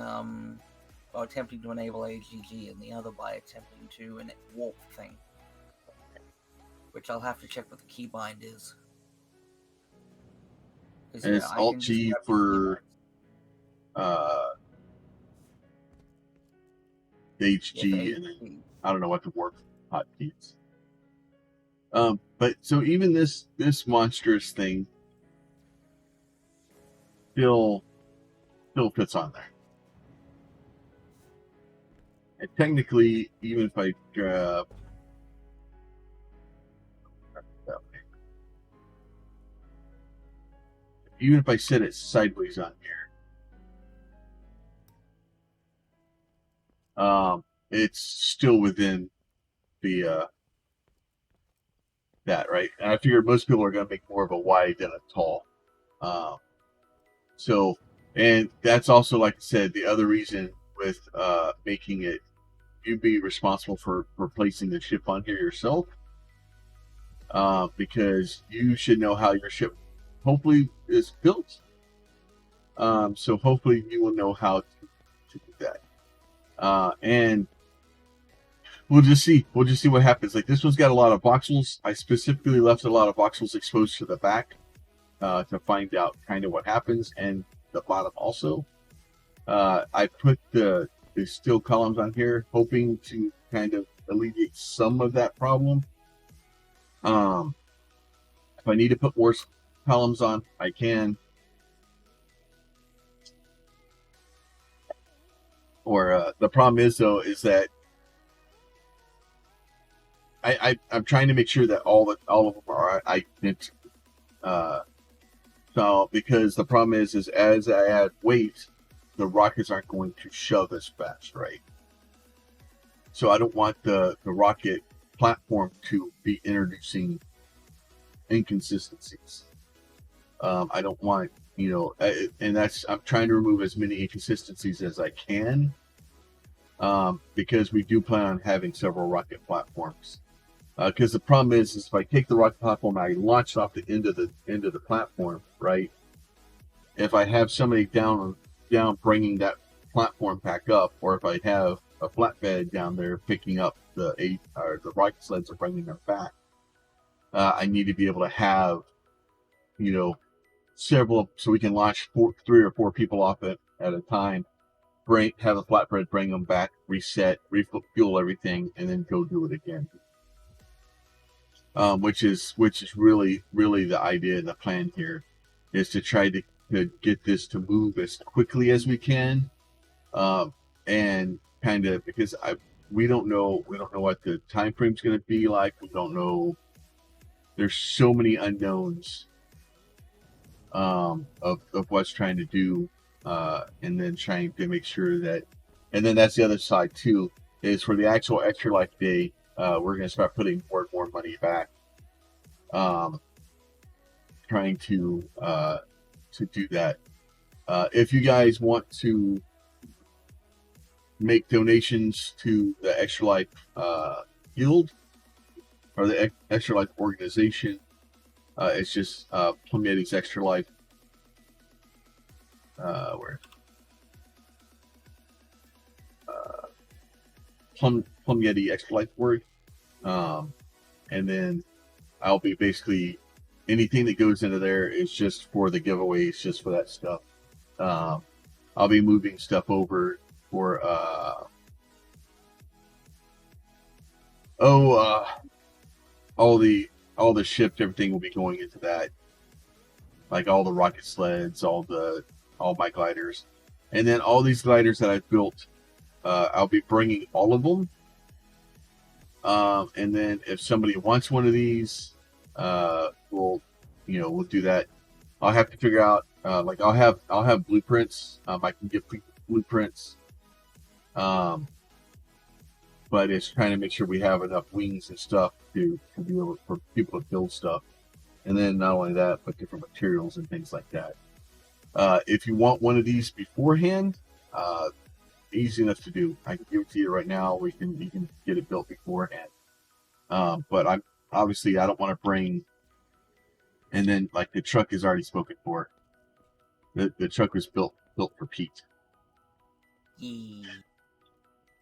or attempting to enable AGG, and the other by attempting to warp thing, which I'll have to check what the keybind is. And it's Alt G for HG, and then I don't know what the warp hotkeys. But so even this monstrous thing still fits on there. And technically, even if I grab even if I set it sideways on here, it's still within the that, right? And I figure most people are going to make more of a wide than a tall. So, and that's also, like I said, the other reason with making it you'd be responsible for placing the ship on here yourself, because you should know how your ship hopefully is built. So hopefully you will know how to do that. And we'll just see. We'll just see what happens. Like this one's got a lot of voxels. I specifically left a lot of voxels exposed to the back to find out kind of what happens, and the bottom also. I put the steel columns on here, hoping to kind of alleviate some of that problem. If I need to put more columns on, I can. Or the problem is though is that I'm trying to make sure that all of them are identical. So because the problem is as I add weight, the rockets aren't going to shove as fast, right? So I don't want the rocket platform to be introducing inconsistencies. I don't want, and I'm trying to remove as many inconsistencies as I can, because we do plan on having several rocket platforms. Because the problem is if I take the rocket platform and I launch off the end of the platform, right? If I have somebody down bringing that platform back up, or if I have a flatbed down there picking up the rocket sleds or bringing them back, I need to be able to have, several, so we can launch 3 or 4 people off it at a time. Have a flatbed bring them back, reset, refuel everything, and then go do it again. Which is really the idea, the plan here, is to try to get this to move as quickly as we can, and kind of because we don't know what the time frame is going to be like. We don't know. There's so many unknowns of what's trying to do, and then trying to make sure that, and then that's the other side too, is for the actual extra life day. We're going to start putting more and more money back, trying to do that. If you guys want to make donations to the Extra Life Guild or the Extra Life organization, it's just Plum Yeti's Extra Life. Where? Plum Yeti Extra Life Org. And then I'll be basically, anything that goes into there is just for the giveaways, just for that stuff. I'll be moving stuff over for all the shipped, everything will be going into that, like all the rocket sleds, all my gliders, and then all these gliders that I've built. I'll be bringing all of them, and then if somebody wants one of these, we'll do that. I'll have to figure out, like I'll have blueprints. I can give people blueprints, but it's trying to make sure we have enough wings and stuff to be able for people to build stuff, and then not only that, but different materials and things like that. If you want one of these beforehand, easy enough to do. I can give it to you right now. You can get it built beforehand. But I don't want to bring. And then, like, the truck is already spoken for. The truck was built for Pete.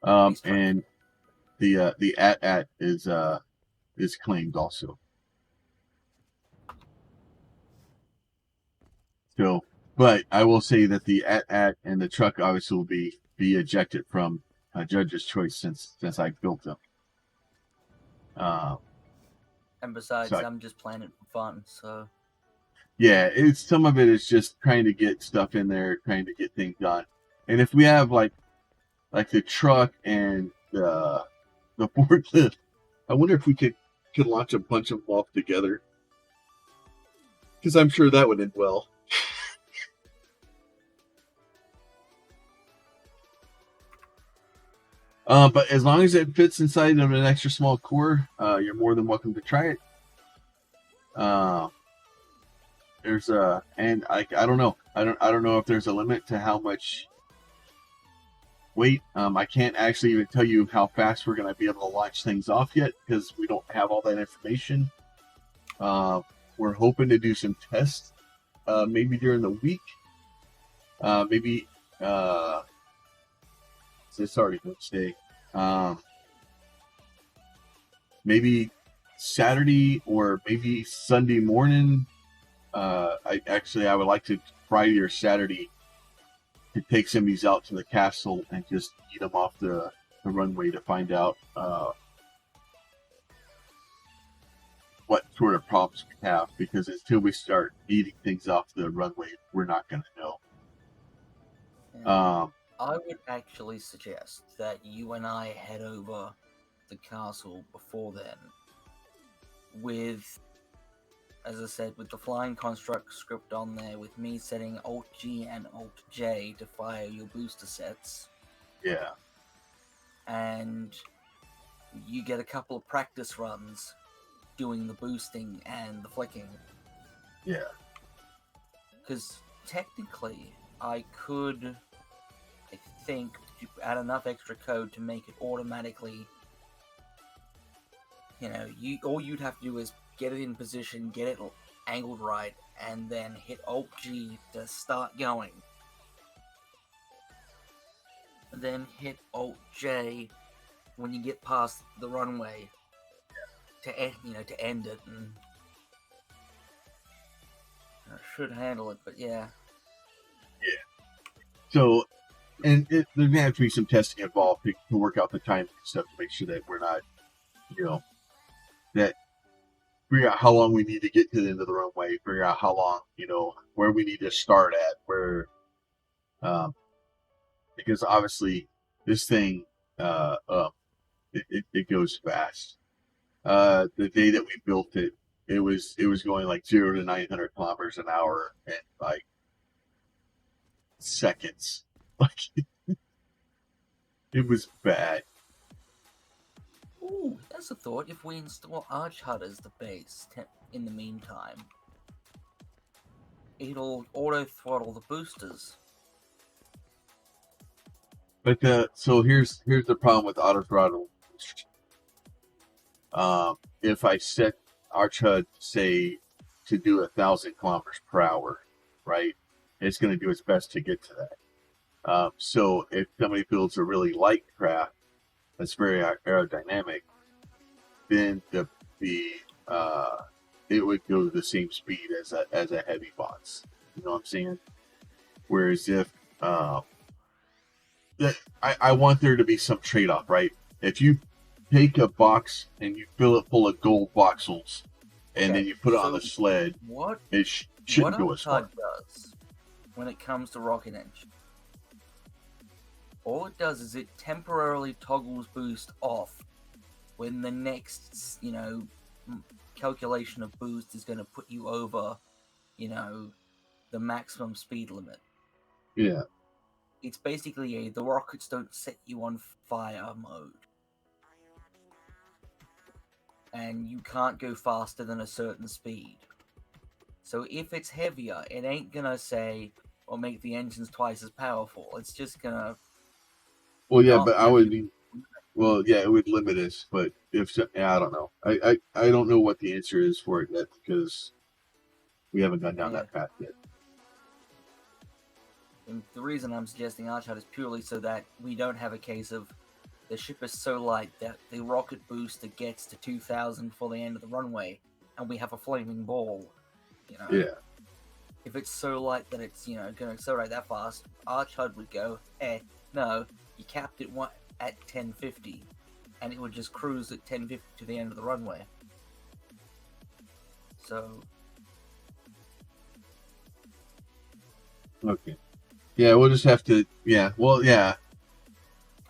And the at is claimed also. So, but I will say that the at and the truck obviously will be ejected from Judge's Choice since I built them. And besides, I'm just playing it for fun, so. Yeah, some of it is just trying to get stuff in there, trying to get things done. And if we have like the truck and the forklift, I wonder if we could launch a bunch of them off together, because I'm sure that would end well. But as long as it fits inside of an extra small core, you're more than welcome to try it. There's and I don't know. I don't know if there's a limit to how much wait. I can't actually even tell you how fast we're going to be able to launch things off yet because we don't have all that information. We're hoping to do some tests, maybe during the week. Maybe it's already Wednesday. Maybe Saturday or maybe Sunday morning. I would like to Friday or Saturday to take some of these out to the castle and just eat them off the runway to find out what sort of problems we have. Because until we start eating things off the runway, we're not going to know. I would actually suggest that you and I head over the castle before then with, as I said, with the flying construct script on there, with me setting Alt-G and Alt-J to fire your booster sets. Yeah. And you get a couple of practice runs doing the boosting and the flicking. Yeah. Because technically, I could, I think, add enough extra code to make it automatically. All you'd have to do is get it in position, get it angled right, and then hit Alt-G to start going. And then hit Alt-J when you get past the runway to end it, and I should handle it. But yeah. So, and there's gonna have to be some testing involved to work out the timing and stuff to make sure that we're not, that figure out how long we need to get to the end of the runway, figure out how long, where we need to start at, because obviously this thing, it goes fast. The day that we built it, it was going like 0 to 900 kilometers an hour in like seconds. Like it was bad. Ooh, that's a thought. If we install Archhut as the base in the meantime, it'll auto-throttle the boosters. But so here's the problem with auto throttle. If I set Archhut, say, to do 1,000 kilometers per hour, right, it's going to do its best to get to that. So if somebody builds a really light craft that's very aerodynamic, then it would go the same speed as a heavy box. You know what I'm saying? Whereas if I want there to be some trade off, right? If you take a box and you fill it full of gold voxels, and then you put it on the sled, it shouldn't go as far. What does when it comes to rocket engine? All it does is it temporarily toggles boost off when the next, calculation of boost is going to put you over, the maximum speed limit. Yeah. It's basically the rockets don't set you on fire mode. And you can't go faster than a certain speed. So if it's heavier, it ain't gonna say or make the engines twice as powerful. It's just gonna. Well, yeah, but it would limit us. But I don't know. I don't know what the answer is for it yet because we haven't gone down that path yet. And the reason I'm suggesting Archhut is purely so that we don't have a case of the ship is so light that the rocket booster gets to 2,000 for the end of the runway, and we have a flaming ball. Yeah. If it's so light that it's going to accelerate that fast, Archhut would go, no, you capped it at 1050, and it would just cruise at 1050 to the end of the runway. So. Okay. Yeah, we'll just have to. Yeah. Well, yeah.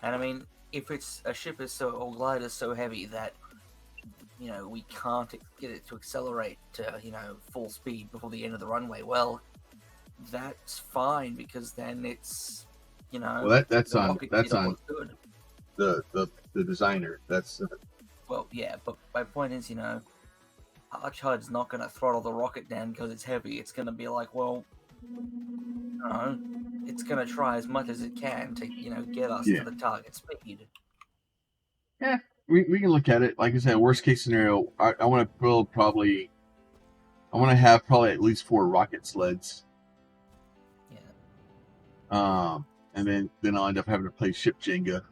And I mean, if it's a ship or glider so heavy that we can't get it to accelerate to full speed before the end of the runway, well, that's fine because then it's well that's on the designer. That's well, yeah, but my point is Archhut's not going to throttle the rocket down because it's heavy. It's going to be like, well, it's gonna try as much as it can to, get us Yeah. to the target speed. Yeah, we can look at it. Like I said, worst case scenario, I want to build probably. I want to have probably at least 4 rocket sleds. Yeah. And then I'll end up having to play ship Jenga.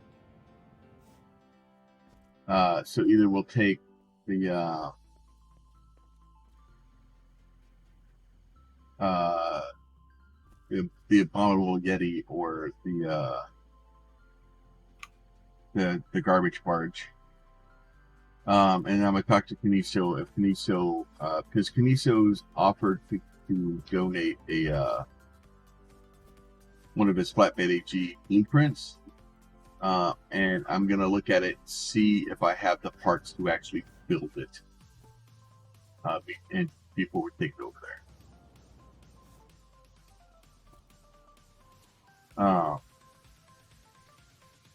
So either we'll take the uh the abominable Yeti or the garbage barge. And I'm gonna talk to Kaniso if Kaniso, because Kaniso's offered to donate a one of his flatbed AG blueprints, and I'm gonna look at it, see if I have the parts to actually build it, and before we take it over there.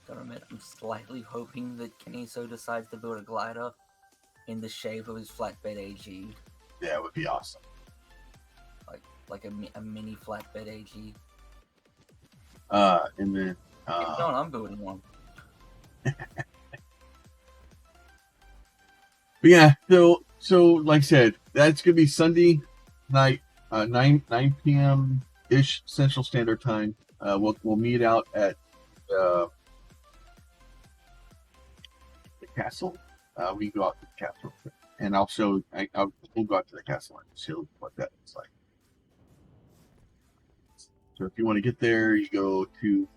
Gotta admit, I'm slightly hoping that Kaniso decides to build a glider in the shape of his flatbed AG. Yeah, it would be awesome. Like a mini flatbed AG. And then If not, I'm building one. but yeah, so like I said, that's gonna be Sunday night, 9 p.m. ish Central Standard Time. We'll meet out at the castle. We go out to the castle, and I'll show. We'll go out to the castle and show what that looks like. So if you want to get there, you go to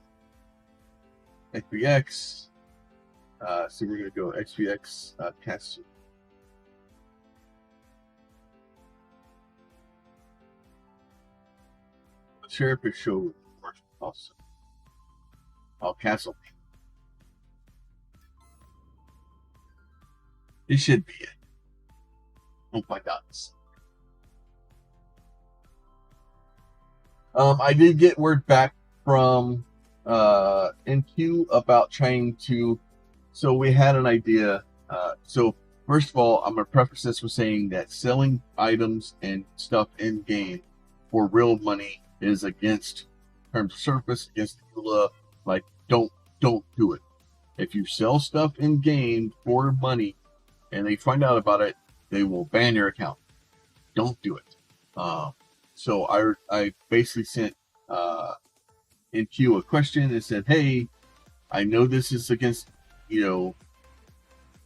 XVX. So we're gonna go XVX castle. The sheriff is show also. Oh, castle. It should be it. Oh my God. I did get word back from NQ about trying to. So we had an idea. So first of all, I'm gonna preface this with saying that selling items and stuff in game for real money is against terms of service, against the EULA. Like, don't do it. If you sell stuff in game for money and they find out about it, they will ban your account. Don't do it. So I basically sent NQ a question and said, hey, I know this is against, I'm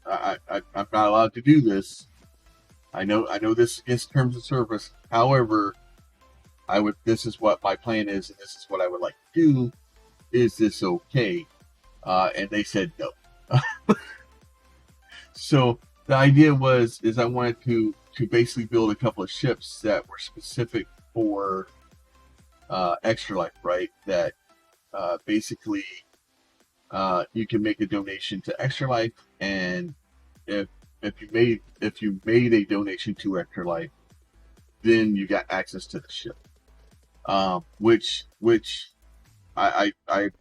not allowed to do this. I know this is against terms of service. However, this is what my plan is, and this is what I would like to do. Is this okay? And they said no. So the idea is I wanted to basically build a couple of ships that were specific for Extra Life, right? That basically you can make a donation to Extra Life, and if you made a donation to Extra Life, then you got access to the ship, which I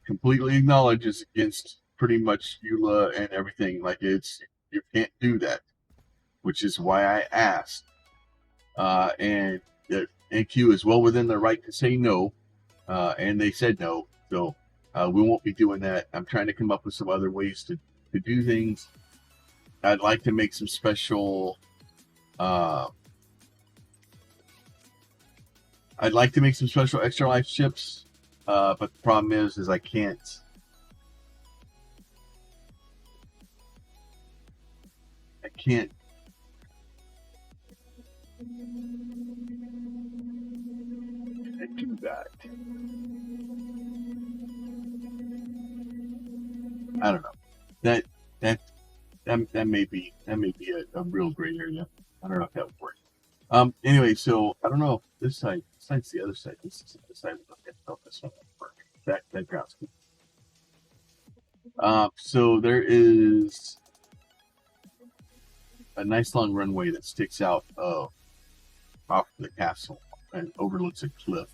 completely acknowledge is against pretty much EULA and everything. Like, you can't do that, which is why I asked. And NQ is well within their right to say no, and they said no. So we won't be doing that. I'm trying to come up with some other ways to do things. I'd like to make some special. I'd like to make some special Extra Life ships, but the problem is I can't. I can't do that. I don't know. That may be a real gray area. I don't know if that would work. Anyway, so I don't know if this side's the other side. This is the side we look at. Oh, this one won't work. That ground's good. So there is a nice long runway that sticks out off the castle and overlooks a cliff.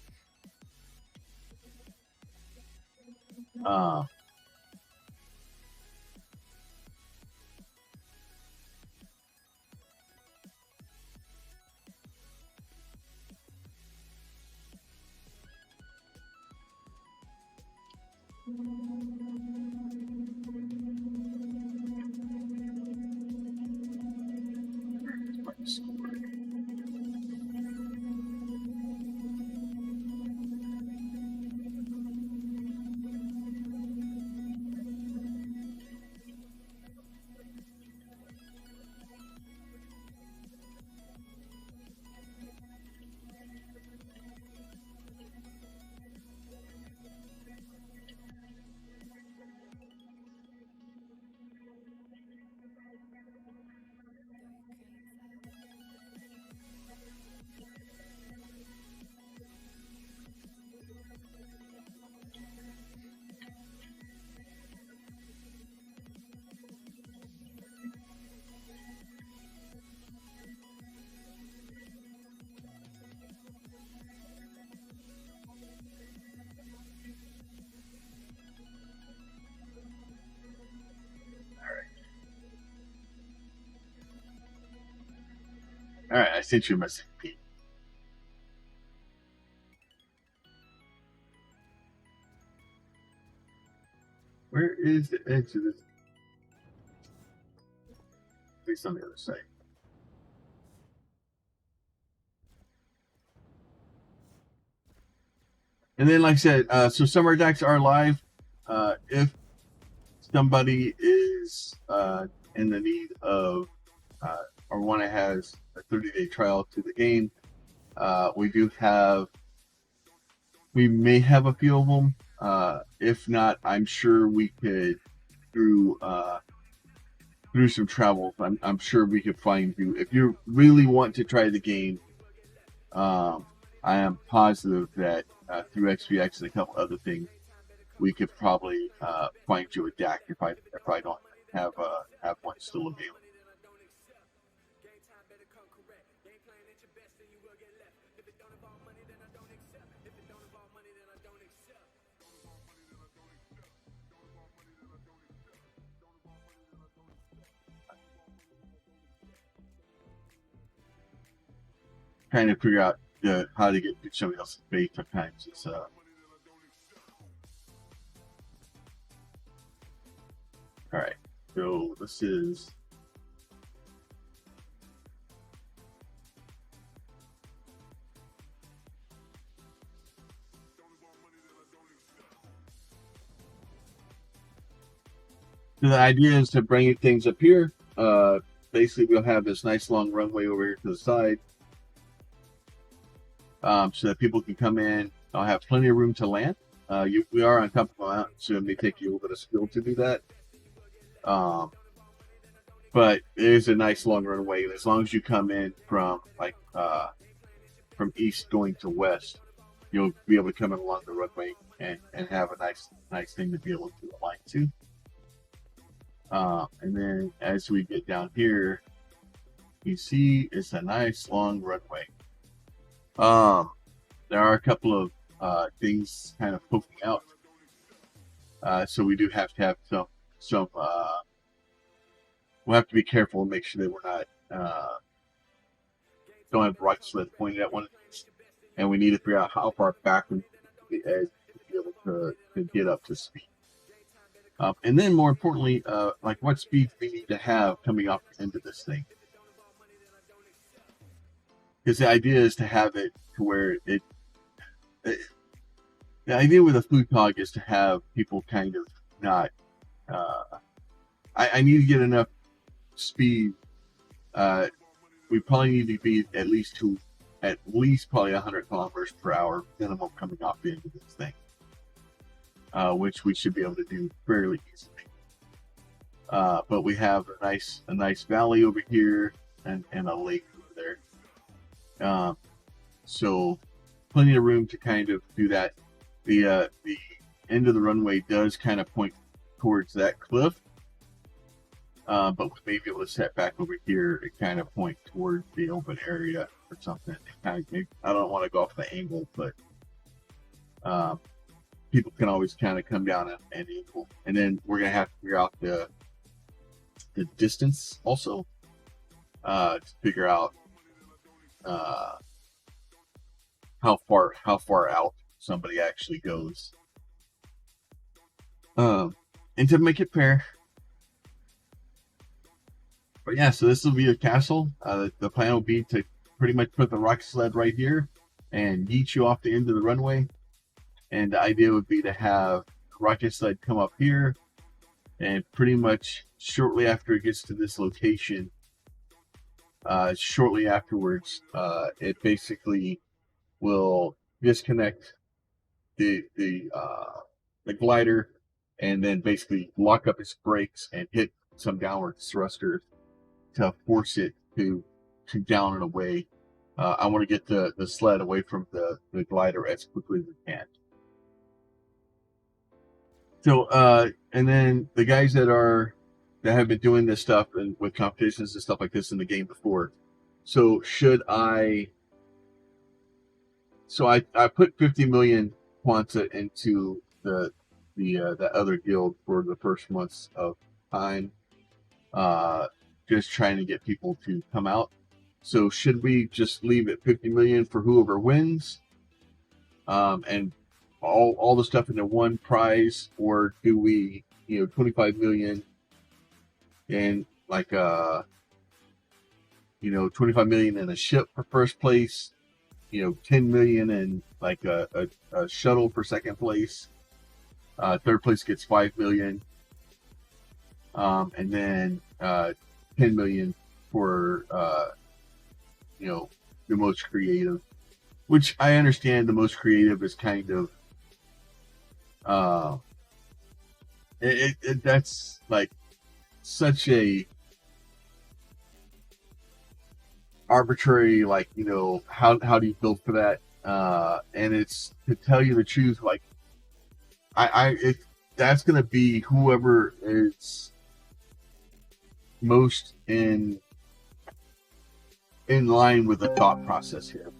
All right, I sent you a message, Pete. Where is the edge of this? At least on the other side. And then, like I said, so summer decks are live. If somebody is in the need of or one that has a 30-day trial to the game, we may have a few of them. If not, I'm sure we could through some travel. I'm sure we could find you if you really want to try the game. I am positive that through XPX and a couple other things, we could probably find you a deck if I don't have one still available. Trying to figure out how to get somebody else's bait sometimes is all right. So this is so the idea is to bring things up here. Basically, we'll have this nice long runway over here to the side. So that people can come in. I'll have plenty of room to land. We are on top of a mountain, so it may take you a little bit of skill to do that. But it is a nice long runway. As long as you come in from from east going to west, you'll be able to come in along the runway and have a nice thing to be able to align to. And then as we get down here, you see it's a nice long runway. There are a couple of things kind of poking out, so we do have to have some. We'll have to be careful and make sure that we're not don't have right sled pointed at one of these, and we need to figure out how far back we the edge to be able to get up to speed. And then more importantly, like what speed we need to have coming off the end of this thing. Because the idea is to have it to where the idea with a Flugtag is to have people kind of not. I need to get enough speed. We probably need to be at least probably 100 kilometers per hour minimum coming off the end of this thing, which we should be able to do fairly easily. But we have a nice valley over here and a lake over there. So plenty of room to kind of do that. The end of the runway does kind of point towards that cliff, but we may be able to set back over here and kind of point toward the open area or something. I don't want to go off the angle, but people can always kind of come down and angle. And then we're gonna have to figure out the distance also to figure out how far out somebody actually goes. And to make it fair, but yeah, so this will be a castle. The plan will be to pretty much put the rocket sled right here and yeet you off the end of the runway. And the idea would be to have the rocket sled come up here, and pretty much shortly after it gets to this location, shortly afterwards, it basically will disconnect the glider, and then basically lock up its brakes and hit some downward thrusters to force it to down and away. I want to get the sled away from the glider as quickly as we can. So, and then the guys that have been doing this stuff and with competitions and stuff like this in the game before. So should I? So I put 50 million Quanta into the other guild for the first months of time, just trying to get people to come out. So should we just leave it 50 million for whoever wins, and all the stuff into one prize, or do we 25 million and like 25 million in a ship for first place, 10 million in like a shuttle for second place, third place gets 5 million, and then 10 million for the most creative, which I understand the most creative is kind of that's like such a arbitrary, like, how do you build for that, and it's, to tell you the truth, like if that's gonna be whoever is most in line with the thought process here.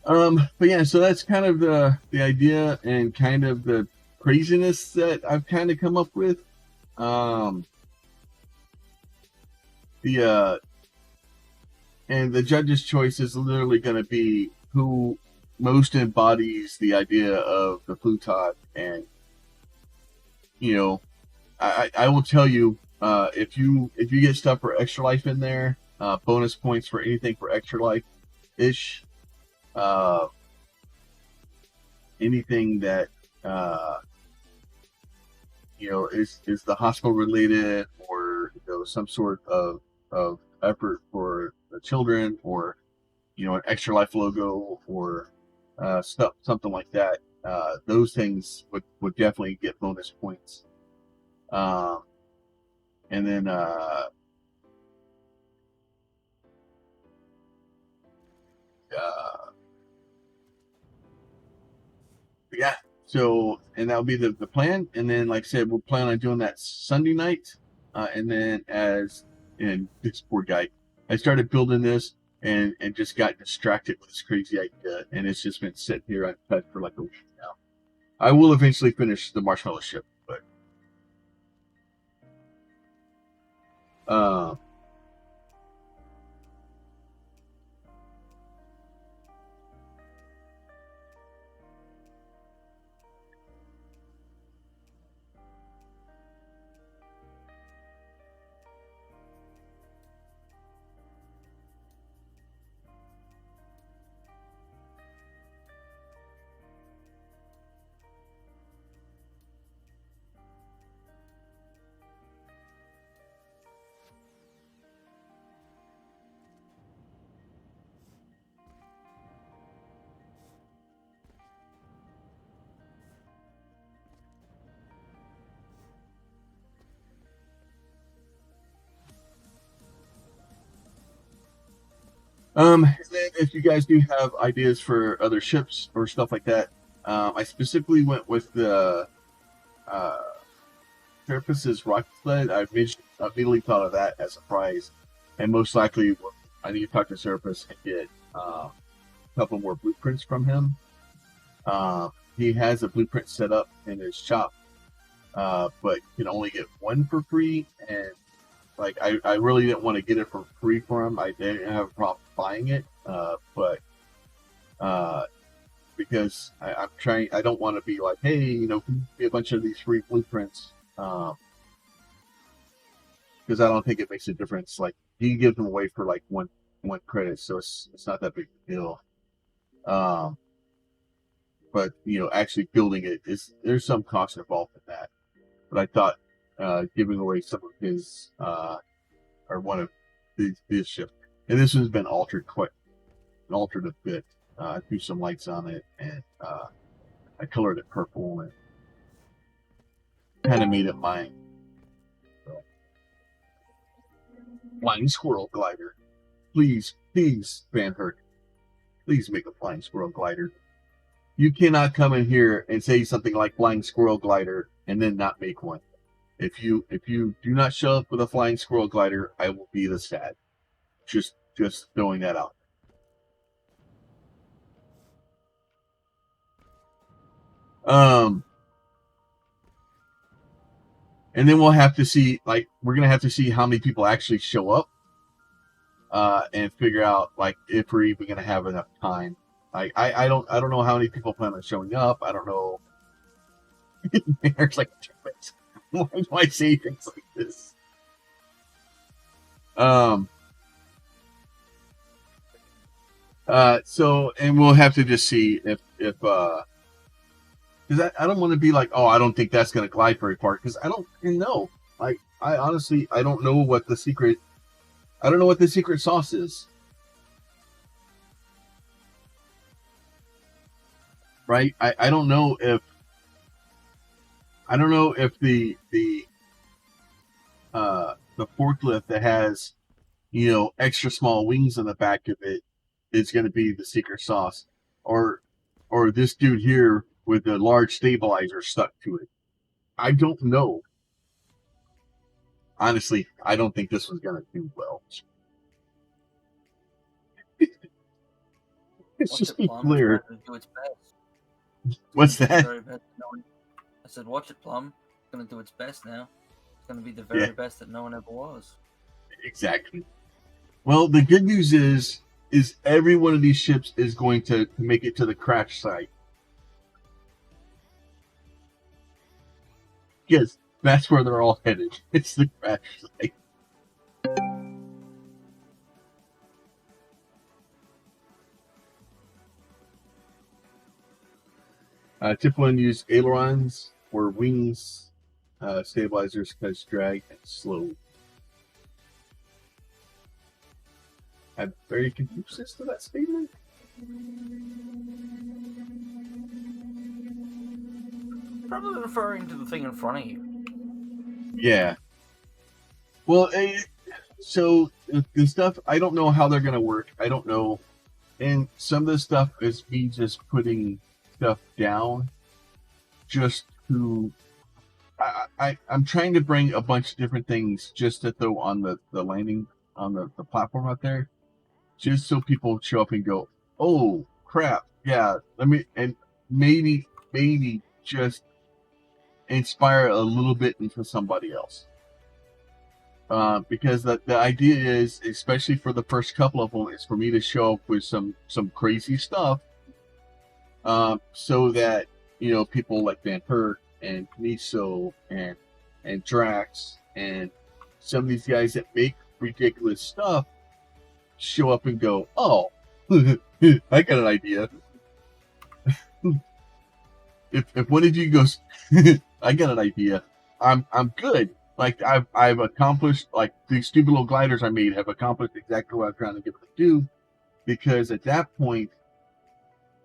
Um, but yeah, so that's kind of the idea and kind of the craziness that I've kind of come up with. Um, the and the judge's choice is literally going to be who most embodies the idea of the Flugtag. And I will tell you, if you get stuff for extra life in there, bonus points for anything for extra life ish, uh, anything that is the hospital related, or some sort of effort for the children, or an extra life logo, or something like that. Those things would definitely get bonus points. Um, and then yeah, so, and that'll be the plan. And then, like I said, we'll plan on doing that Sunday night. And then, and this poor guy, I started building this and just got distracted with this crazy idea, and it's just been sitting here untouched for like a week now. I will eventually finish the marshmallow ship, but uh, And then if you guys do have ideas for other ships or stuff like that, I specifically went with the uh, Serapis' rocket sled. I immediately thought of that as a prize, and most likely I need to talk to Serapis and get a couple more blueprints from him. He has a blueprint set up in his shop, but you can only get one for free, and like I really didn't want to get it for free for him. I didn't have a problem buying it, but because I'm trying, I don't want to be like, hey, can you be a bunch of these free blueprints, because I don't think it makes a difference. Like he gives them away for like one credit, so it's not that big a deal. But actually building it there's some cost involved in that. But I thought giving away some of his or one of his ships, and this has been altered a bit. I threw some lights on it, and I colored it purple and kind of made it mine. So, flying squirrel glider, please, Van Herk, please make a flying squirrel glider. You cannot come in here and say something like flying squirrel glider and then not make one. If you do not show up with a flying squirrel glider, I will be the sad. Just throwing that out. And then we'll have to see, like, we're gonna have to see how many people actually show up, and figure out like if we're even gonna have enough time. I don't know how many people plan on showing up. I don't know. There's like, why do I say things like this? So, and we'll have to just see if because I don't want to be like, oh, I don't think that's going to glide very far, because I don't know. Like, I honestly, I don't know what the secret, I don't know what the secret sauce is. Right? I don't know if the forklift that has, extra small wings on the back of it is going to be the secret sauce, or this dude here with the large stabilizer stuck to it. I don't know. Honestly, I don't think this was going to do well. Let's just be clear. What's that? I said, watch it, Plum. It's going to do its best now. It's going to be the very best that no one ever was. Exactly. Well, the good news is every one of these ships is going to make it to the crash site. Yes, that's where they're all headed. It's the crash site. Tip 1, use ailerons or wings stabilizers because drag and slow. I'm very confused as to that statement. Probably referring to the thing in front of you. Yeah. Well, so the stuff, I don't know how they're going to work. I don't know. And some of the stuff is me just putting stuff down just to... I'm trying to bring a bunch of different things just to throw on the landing, on the platform out there, just so people show up and go, oh, crap, yeah, let me... And maybe just inspire a little bit into somebody else. Because the idea is, especially for the first couple of them, is for me to show up with some crazy stuff, so that people like Van Herk and Miso and Drax and some of these guys that make ridiculous stuff show up and go, oh, I got an idea. if one of you goes, I got an idea, I'm good. Like I've accomplished, like these stupid little gliders I made have accomplished exactly what I'm trying to get them to do, because at that point,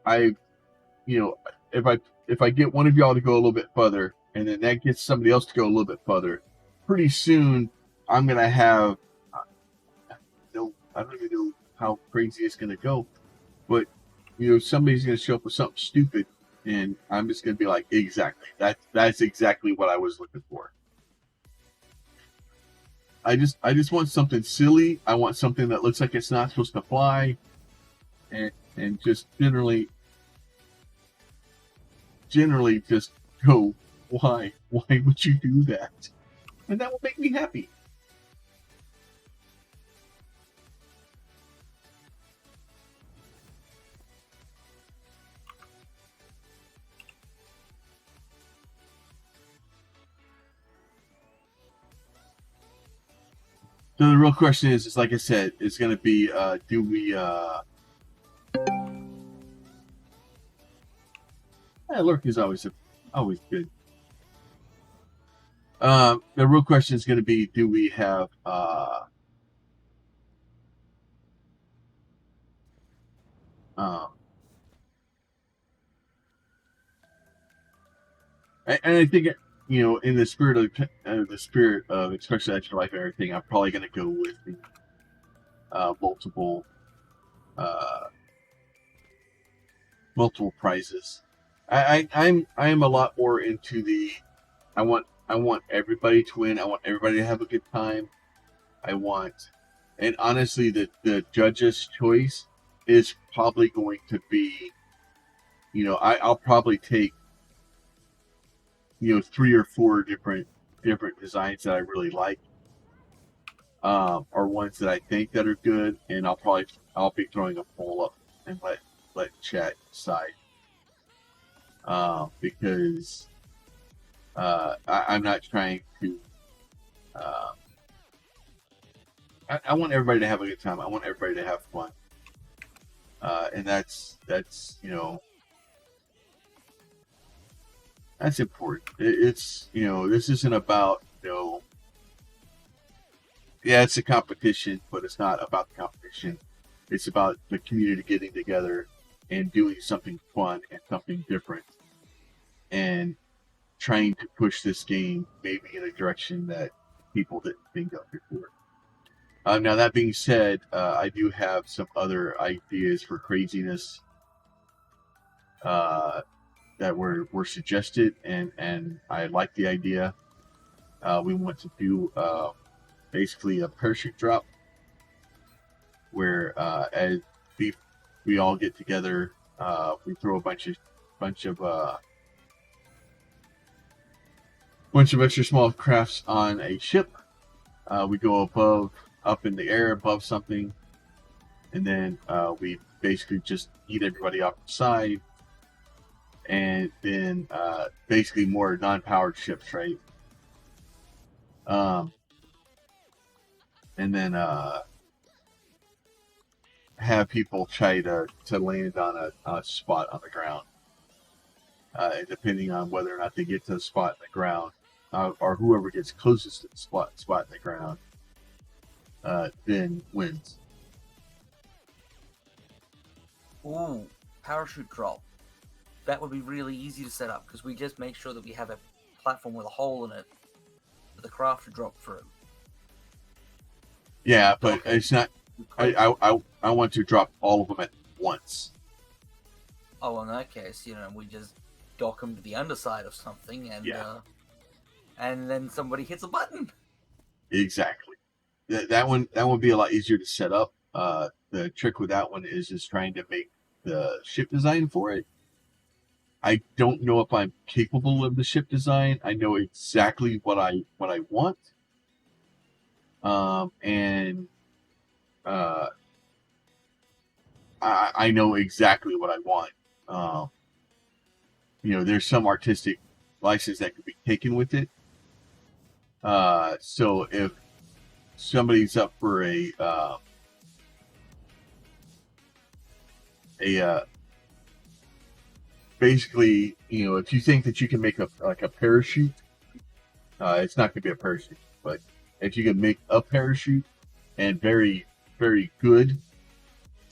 if I get one of y'all to go a little bit further, and then that gets somebody else to go a little bit further, pretty soon I'm gonna have I don't even know how crazy it's gonna go. But somebody's gonna show up with something stupid, and I'm just gonna be like, exactly. That's exactly what I was looking for. I just want something silly. I want something that looks like it's not supposed to fly, and just generally just go, why would you do that? And that will make me happy. So the real question is like I said, it's going to be, do we? Lurk is always good. The real question is going to be, do we have? And I think in the spirit of especially extra life and everything, I'm probably going to go with the multiple prizes. I'm a lot more into the I want everybody to win. I want everybody to have a good time. And honestly, the judge's choice is probably going to be, I'll probably take 3 or 4 different designs that I really like, or ones that I think that are good, and I'll be throwing a poll up and let chat decide, because I'm not trying to. I want everybody to have a good time. I want everybody to have fun, and that's that's important. It's this isn't about yeah, it's a competition, but it's not about the competition. It's about the community getting together and doing something fun and something different, and trying to push this game maybe in a direction that people didn't think of before. Now that being said, I do have some other ideas for craziness that were suggested, and I like the idea. We want to do basically a parachute drop, where as we all get together, we throw a bunch of extra small crafts on a ship. We go up in the air above something, and then we basically just eat everybody off the side, and then basically more non-powered ships, right? And then have people try to land on a spot on the ground, depending on whether or not they get to the spot in the ground, or whoever gets closest to the spot in the ground, then wins. Ooh, parachute drop. That would be really easy to set up, because we just make sure that we have a platform with a hole in it for the craft to drop through. Yeah, but it's not. I want to drop all of them at once. Oh, in that case, we just dock them to the underside of something, and then somebody hits a button. Exactly. That one would be a lot easier to set up. The trick with that one is just trying to make the ship design for it. I don't know if I'm capable of the ship design. I know exactly what I want, and I know exactly what I want. There's some artistic license that could be taken with it. So if somebody's up for a basically, if you think that you can make a parachute, it's not going to be a parachute, but if you can make a parachute and very, very good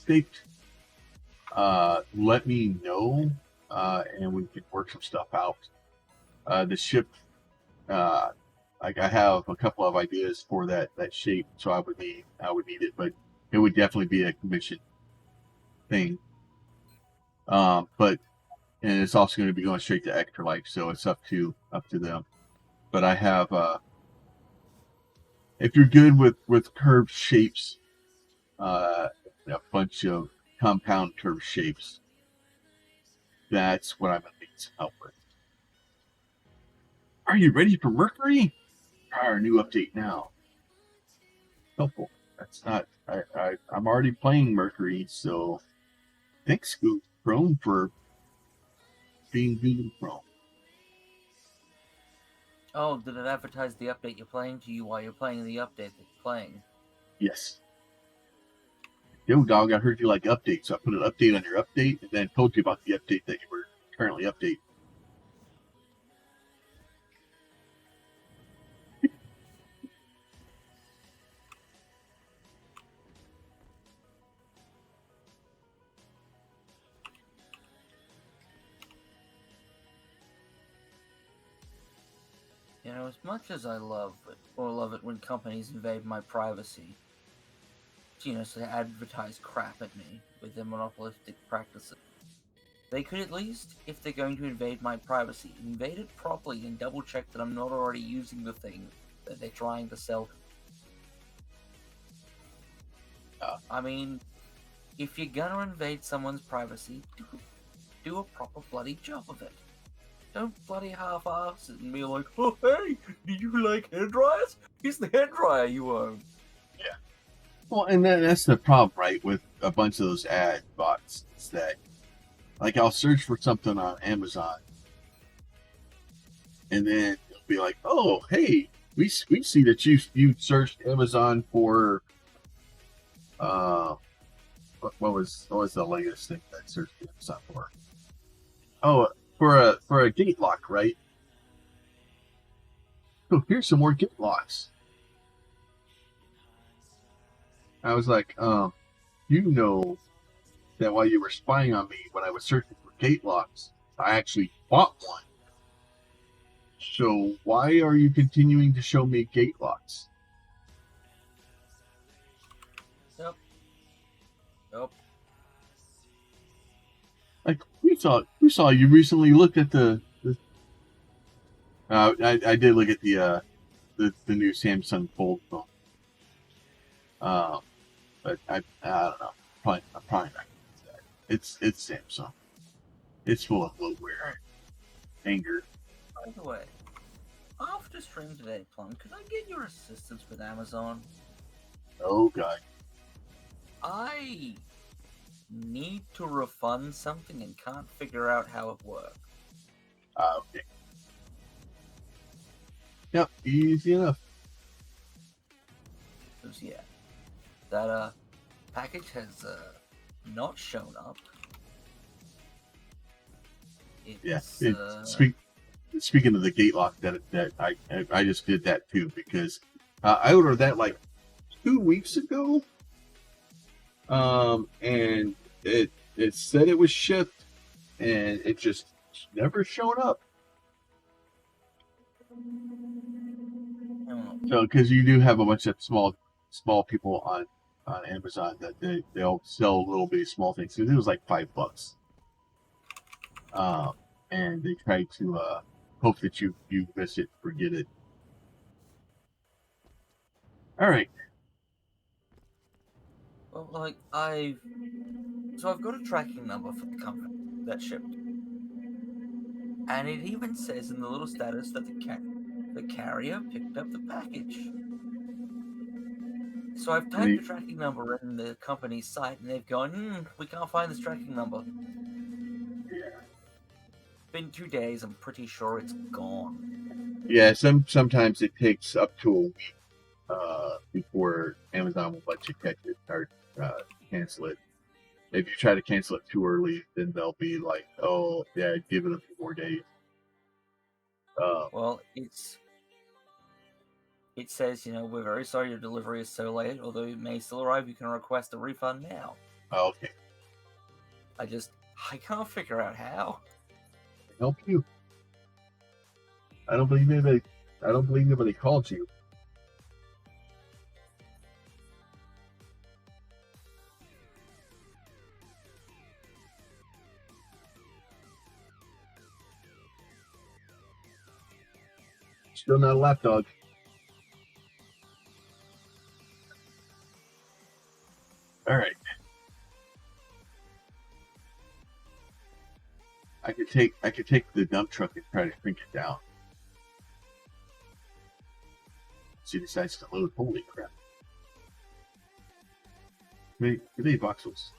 shaped, let me know, and we can work some stuff out. The ship, I have a couple of ideas for that shape, so I would need it, but it would definitely be a commission thing. But and it's also going to be going straight to Extra Life, so it's up to them. But I have if you're good with curved shapes, a bunch of compound curved shapes, that's what I'm going to need some help with. Are you ready for Mercury? Our new update now. Helpful. That's not. I'm already playing Mercury, so thanks, Google Chrome, for being Google Chrome. Oh, did it advertise the update you're playing to you while you're playing the update that you're playing? Yes. Yo, dog, I heard you like updates, so I put an update on your update and then told you about the update that you were currently updating. You know, as much as I love it when companies invade my privacy, you know, so they advertise crap at me with their monopolistic practices. They could at least, if they're going to invade my privacy, invade it properly and double check that I'm not already using the thing that they're trying to sell. I mean, if you're gonna invade someone's privacy, do a proper bloody job of it. Don't bloody half-ass it and be like, oh hey, do you like hairdryers? Here's the hairdryer you own. Yeah. Well, and that's the problem, right, with a bunch of those ad bots. Is that, like, I'll search for something on Amazon, and then it'll be like, oh, hey, we see that you searched Amazon for what was the latest thing that I searched Amazon for? Oh, for a gate lock, right? Oh, here's some more gate locks. I was like, you know that while you were spying on me when I was searching for gate locks, I actually bought one. So why are you continuing to show me gate locks? Yep. Like we saw you recently looked at the I did look at the new Samsung Fold phone. But I don't know. I'm probably not gonna use that. It's Samsung. It's full of bloatware, anger. By the way, after stream today, Plum, could I get your assistance with Amazon? Oh god. I need to refund something and can't figure out how it works. Okay. Yep, easy enough. Because, yeah, that package has not shown up. It's, Speaking of the gate lock, that I just did that too because I ordered that like 2 weeks ago, and it said it was shipped, and it just never showed up. So because you do have a bunch of small people on Amazon that they'll sell little bitty small things. So it was like $5, and they try to hope that you miss it, forget it. All right. Well, like, I've got a tracking number for the company that shipped. And it even says in the little status that the carrier picked up the package. So I've typed the tracking number in the company's site, and they've gone, we can't find this tracking number. Yeah. It's been 2 days, I'm pretty sure it's gone. Yeah, sometimes it takes up to a week before Amazon will let you catch it or cancel it. If you try to cancel it too early, then they'll be like, "Oh, yeah, give it a few more days." Well, it says, you know, we're very sorry your delivery is so late. Although it may still arrive, you can request a refund now. Okay. I can't figure out how. Help you. I don't believe anybody called you. Still not a lapdog. All right. I could take the dump truck and try to shrink it down. She decides to load. Holy crap! Wait, are they voxels?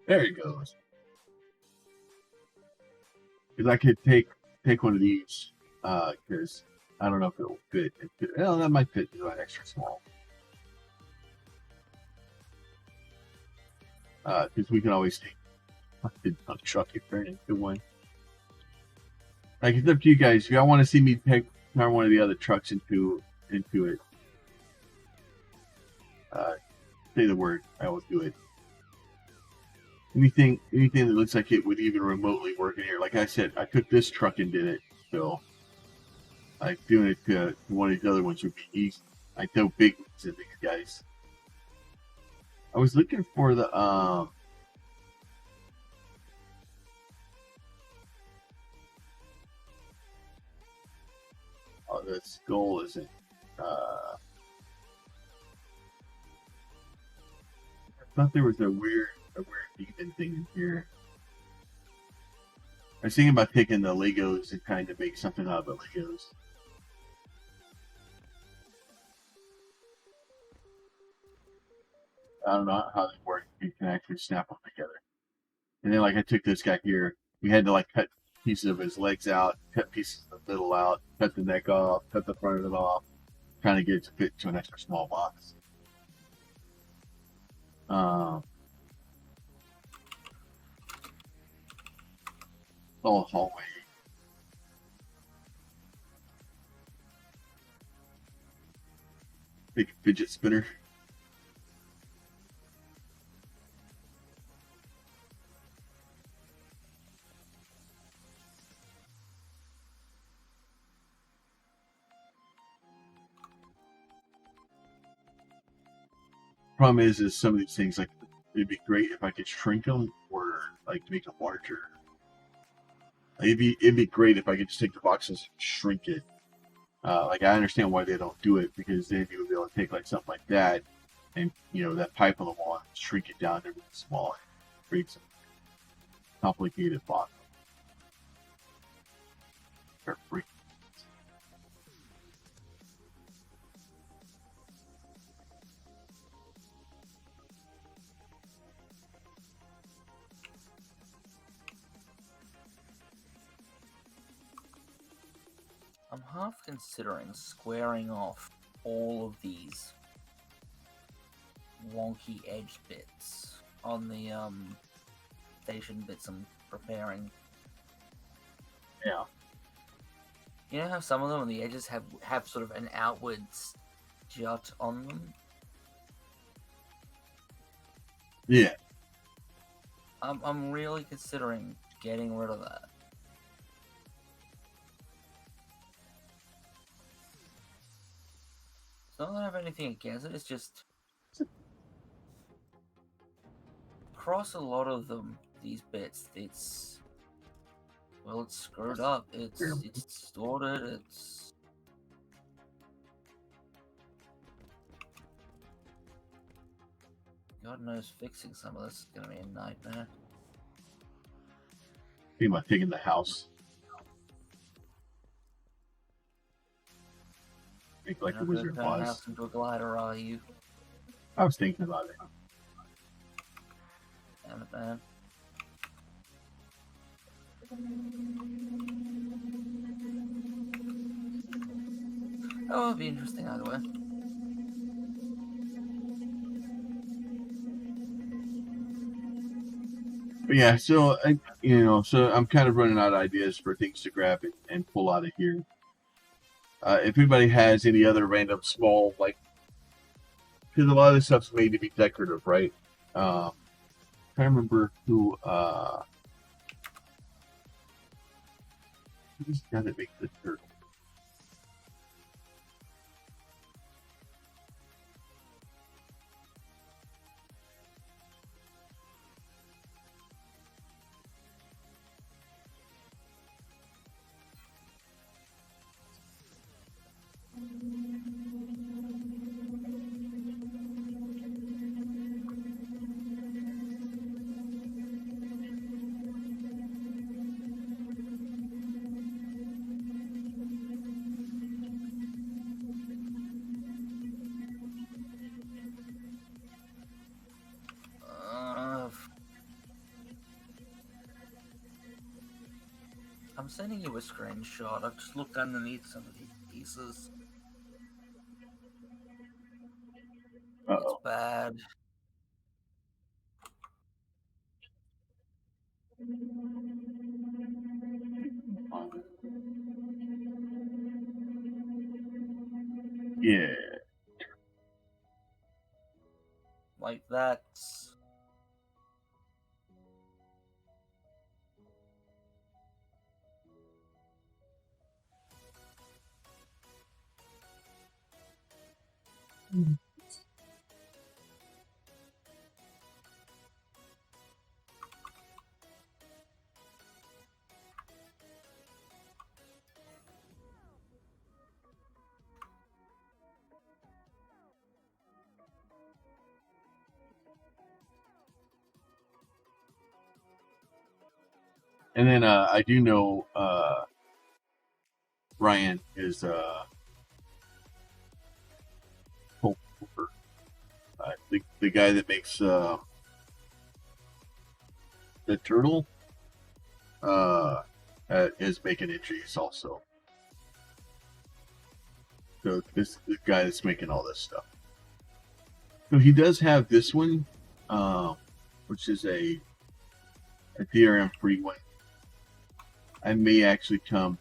There he goes. Because I could take one of these, because I don't know if it will fit. Well, that might fit because I'm extra small. Because we can always take a truck and turn it into one. Like, it's up to you guys. If y'all want to see me turn one of the other trucks into it, say the word. I will do it. Anything that looks like it would even remotely work in here. Like I said, I took this truck and did it. So, like, doing it to one of these other ones would be easy. I throw big ones at these guys. I was looking for the oh, the skull isn't I thought there was a weird demon thing in here. I was thinking about taking the Legos and kind of make something out of the Legos. I don't know how they work. You can actually snap them together. And then, like, I took this guy here. We had to, like, cut pieces of his legs out, cut pieces of the middle out, cut the neck off, cut the front of it off, trying to get it to fit to an extra small box. All hallway. Big fidget spinner. Problem is some of these things, like, it'd be great if I could shrink them or, like, make them larger. Like, it'd be great if I could just take the boxes and shrink it. Like, I understand why they don't do it, because then you would be able to take, like, something like that and, that pipe on the wall and shrink it down to really small and create some complicated box. Or freaking. I'm half considering squaring off all of these wonky edge bits on the station bits I'm preparing. Yeah. You know how some of them on the edges have sort of an outwards jut on them? Yeah. I'm really considering getting rid of that. It's not that I have anything against it, it's just across a lot of them, these bits, it's screwed up, it's distorted, it's... God knows fixing some of this is gonna be a nightmare. Think about taking the house. Make like the Wizard of Oz. House into a glider, are you? I was thinking about it. Damn it, man. Oh, it'll be interesting either way. But yeah, so so I'm kind of running out of ideas for things to grab and pull out of here. If anybody has any other random small, like, because a lot of this stuff's made to be decorative, right? trying to remember who's the guy that makes the turtle. I'm sending you a screenshot. I've just looked underneath some of these pieces. It's bad. Yeah. Like that's And then I do know Ryan is the guy that makes the turtle is making entries also. So this the guy that's making all this stuff. So he does have this one, which is a DRM free one. I may actually come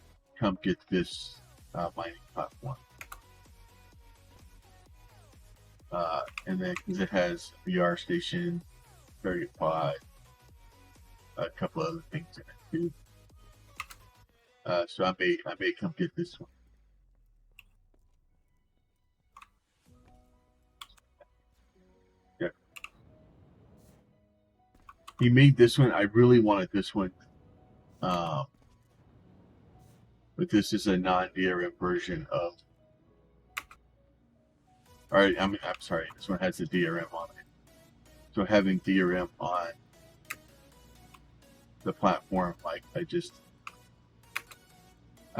get this mining platform. And then because it has a VR station, target pod, a couple other things in it too. So I may come get this one. Yeah. He made this one. I really wanted this one. But this is a non-DRM version of. All right, I'm sorry. This one has the DRM on it. So having DRM on the platform, like I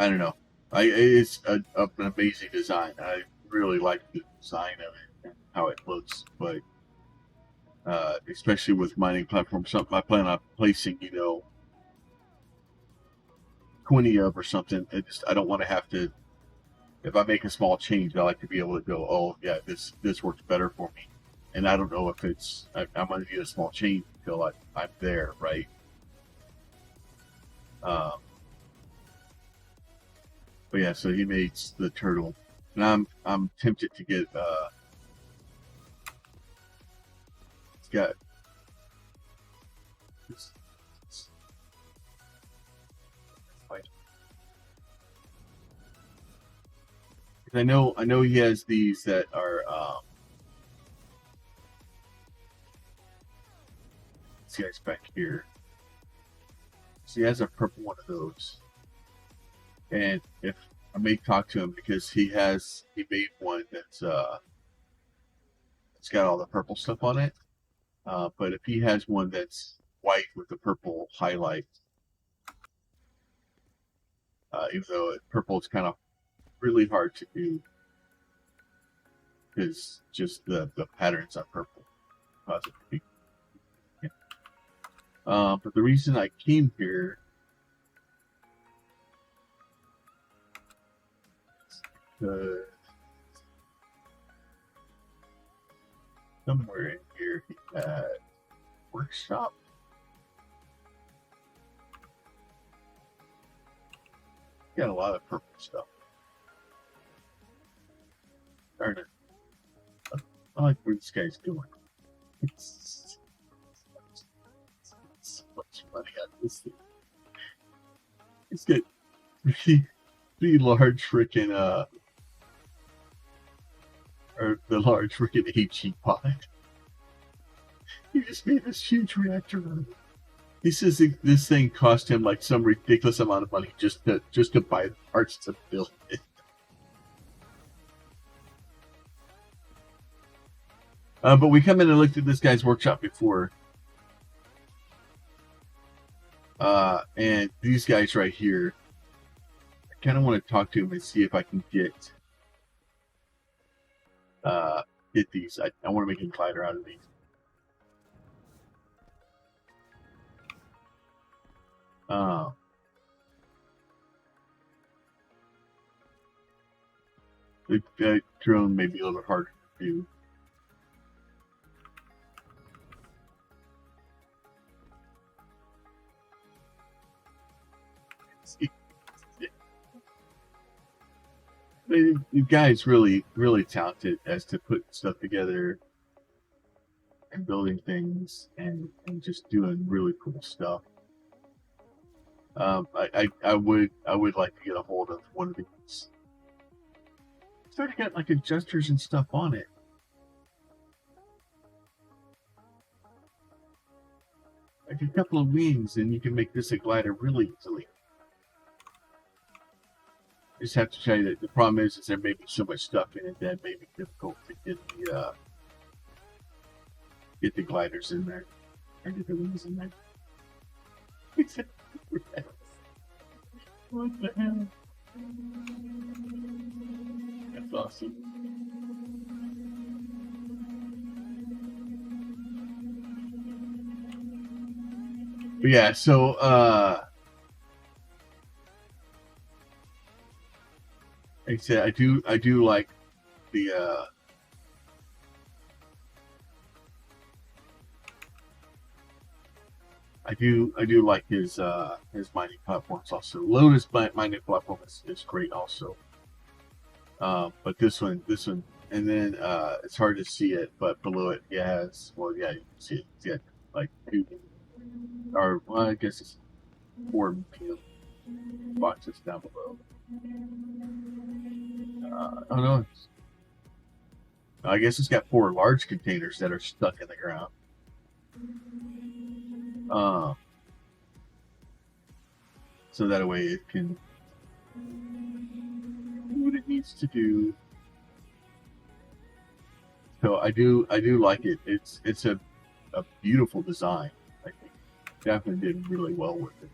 don't know. It's an amazing design. I really like the design of it and how it looks, but especially with mining platforms, something I plan on placing, 20 of or something. I don't want to have to. If I make a small change, I like to be able to go, oh yeah, this works better for me. And I don't know if I'm going to need a small change until I'm there, right? But yeah, so he makes the turtle, and I'm tempted to get it's got this, I know he has these that are this guy's back here. So he has a purple one of those. And if I may talk to him because he made one that's it's got all the purple stuff on it. But if he has one that's white with the purple highlight, even though purple is kind of really hard to do because just the patterns on purple cause it to be. Yeah. But the reason I came here is somewhere in here he had workshop. He got a lot of purple stuff. Darn it. I like where this guy's going. money out of this thing. It's got three large freaking or the large freaking HE pod. He just made this huge reactor out of it. He says this thing cost him like some ridiculous amount of money just to buy the parts to build it. But we come in and looked at this guy's workshop before. And these guys right here, I kind of want to talk to him and see if I can get these. I want to make a glider out of these. The drone may be a little bit harder to do. The guy's really, really talented as to put stuff together and building things and just doing really cool stuff. I would like to get a hold of one of these. It's already got like adjusters and stuff on it. Like a couple of wings, and you can make this a glider really easily. I just have to tell you that the problem is there may be so much stuff in it that it may be difficult to get the gliders in there and get the wings in there. What the hell? That's awesome. But yeah, so like I said, I do like the I do like his mining platforms also. Lotus mining platform is great also. But this one, and then it's hard to see it, but below it, it has, well, yeah, you can see it. It's got like two, or well, I guess it's 4 boxes down below. Oh no, I guess it's got 4 large containers that are stuck in the ground. So that way it can do what it needs to do. So I do like it. It's a beautiful design. I think definitely did really well with it.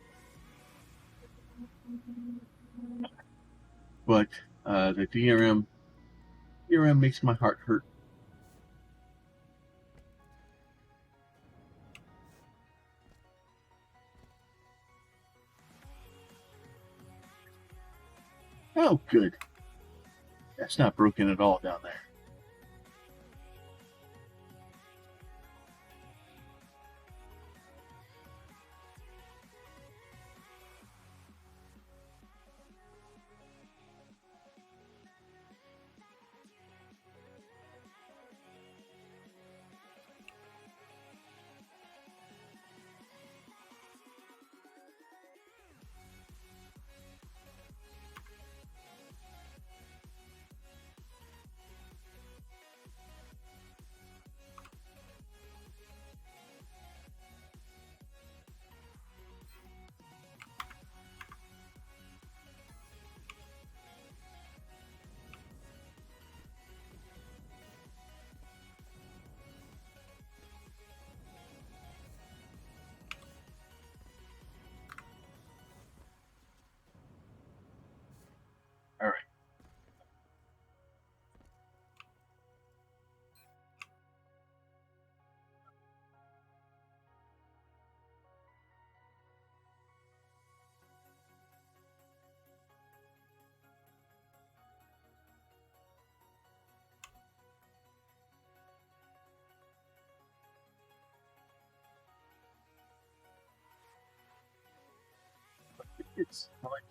But the DRM makes my heart hurt. Oh, good. That's not broken at all down there. All right. It's like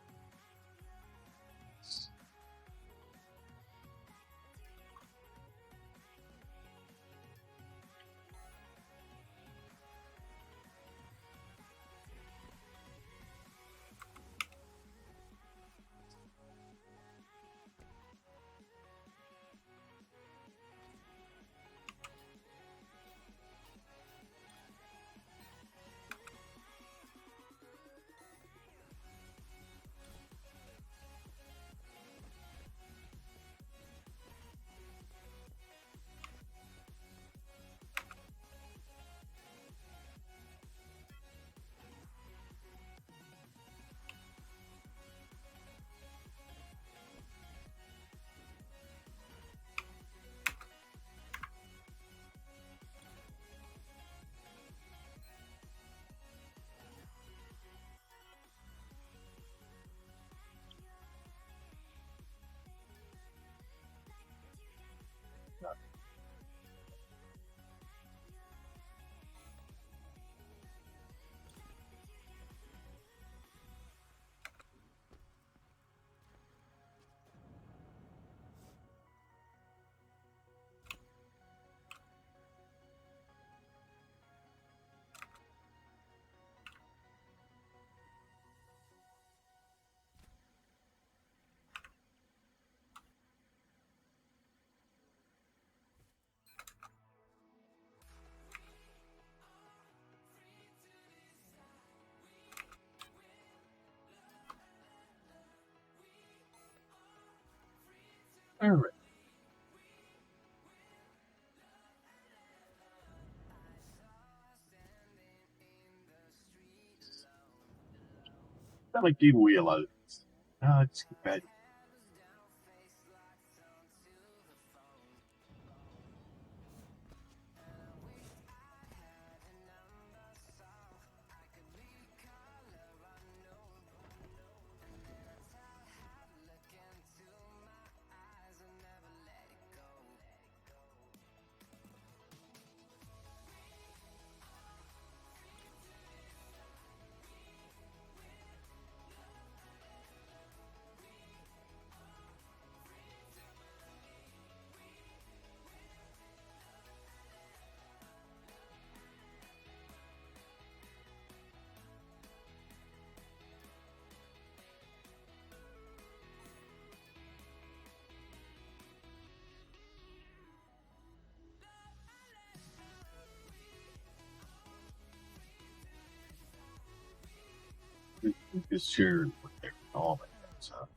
All right. I like gave away a lot of things. It's bad. Just share with all my friends. All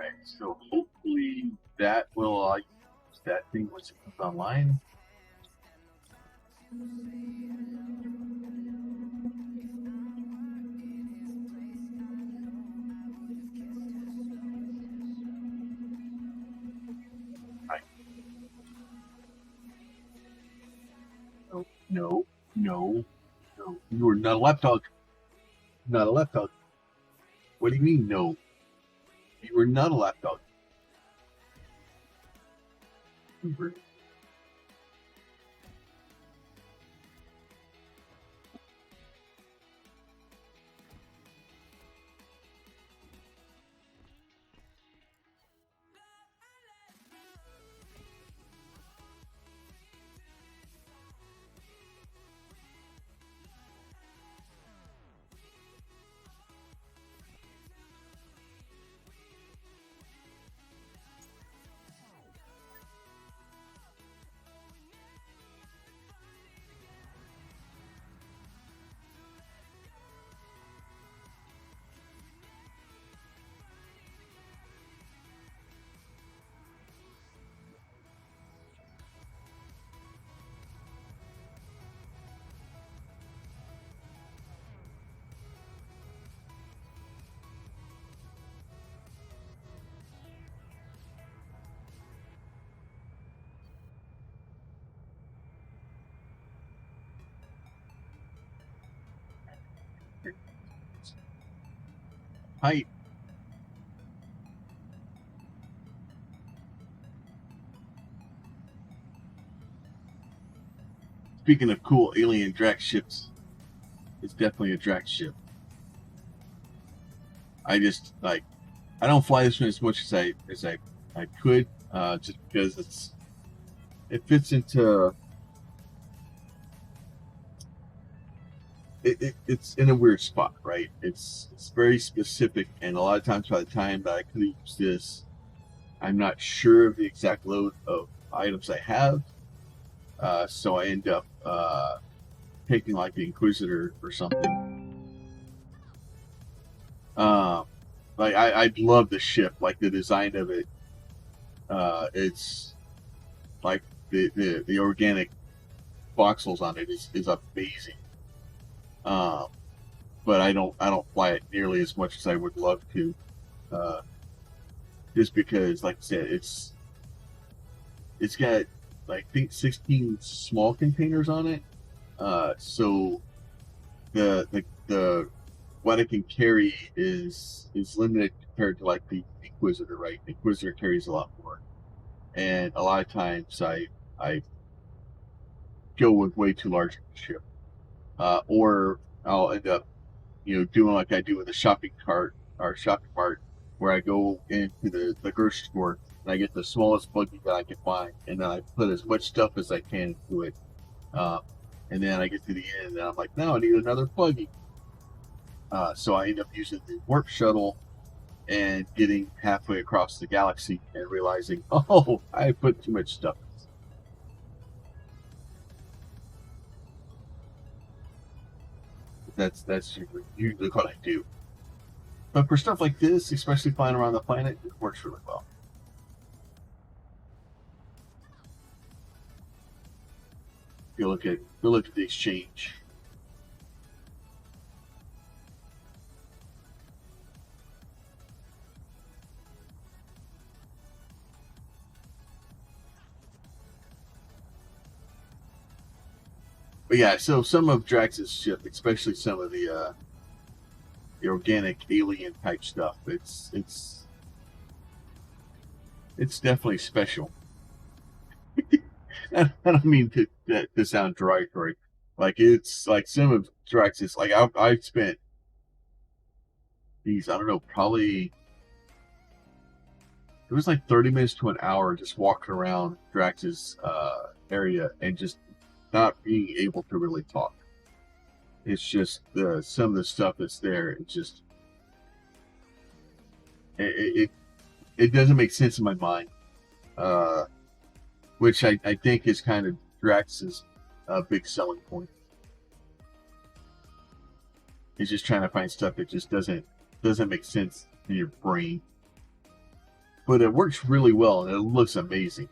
right. So hopefully that will that thing once it comes online. I, no, no, no, no. You are not a lapdog. Not a lapdog. What do you mean, no? You are not a lapdog. Hi. Speaking of cool alien Drax ships, it's definitely a Drax ship. I just like I don't fly this one as much as I could, just because it fits into it's in a weird spot, right? It's very specific, and a lot of times by the time that I could use this, I'm not sure of the exact load of items I have, so I end up taking like the Inquisitor or something. Um, like I love the ship, like the design of it. It's like the organic voxels on it is amazing. Um, but I don't fly it nearly as much as I would love to, uh, just because, like I said, it's got like I think 16 small containers on it. So the what it can carry is limited compared to like the Inquisitor, right? The Inquisitor carries a lot more, and a lot of times I go with way too large a ship, or I'll end up doing like I do with the shopping cart or shopping mart, where I go into the grocery store and I get the smallest buggy that I can find, and then I put as much stuff as I can into it. Uh, and then I get to the end, and I'm like, no, I need another buggy. So I end up using the warp shuttle and getting halfway across the galaxy and realizing, oh, I put too much stuff. That's usually what I do. But for stuff like this, especially flying around the planet, it works really well. Go look at the exchange. But yeah, so some of Drax's ship, especially some of the organic alien type stuff, it's definitely special. I don't mean to sound derogatory. Like, it's like some of Drax's, like I spent these, I don't know, probably it was like 30 minutes to an hour just walking around Drax's area and just not being able to really talk. It's just some of the stuff that's there. It just it doesn't make sense in my mind, which I think is kind of Drax's big selling point. He's just trying to find stuff that just doesn't make sense in your brain, but it works really well and it looks amazing.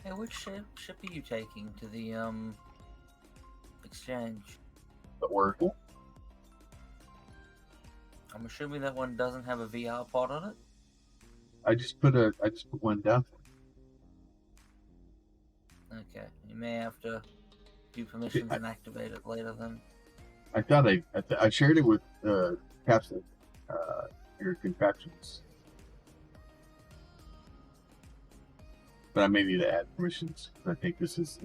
Hey, which ship are you taking to the exchange? The Oracle. I'm assuming that one doesn't have a VR pod on it. I just put one down. Okay, you may have to do permissions and activate it later then. I thought I shared it with Captain your contraptions, but I may need to add permissions. I think this is.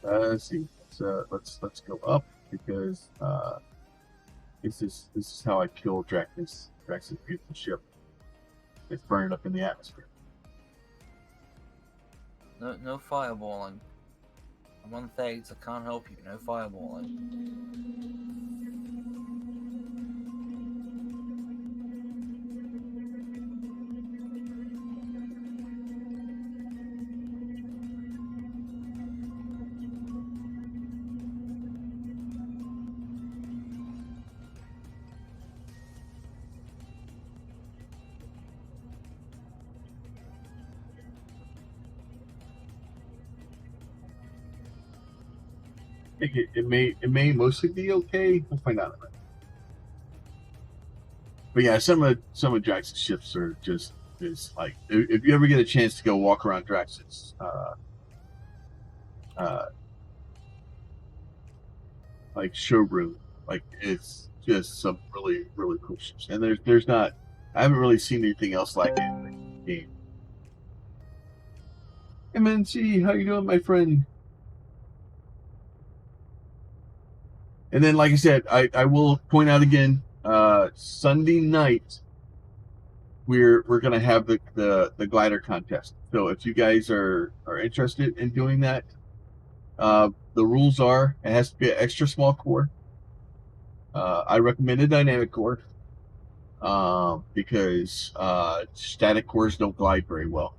Let's see. Let's go up, because this is how I kill Drax's beautiful ship. It's burning up in the atmosphere. No fireballing. I'm on Thags, I can't help you. No fireballing. It may mostly be okay. We'll find out in a minute. But yeah, some of Drax's ships are just is like, if you ever get a chance to go walk around Drax's like showroom, like, it's just some really cool ships. And there's not, I haven't really seen anything else like it in the game. MNC, how you doing, my friend? And then, like I said, I will point out again, Sunday night we're gonna have the glider contest. So if you guys are interested in doing that, the rules are, it has to be an extra small core. I recommend a dynamic core, because static cores don't glide very well.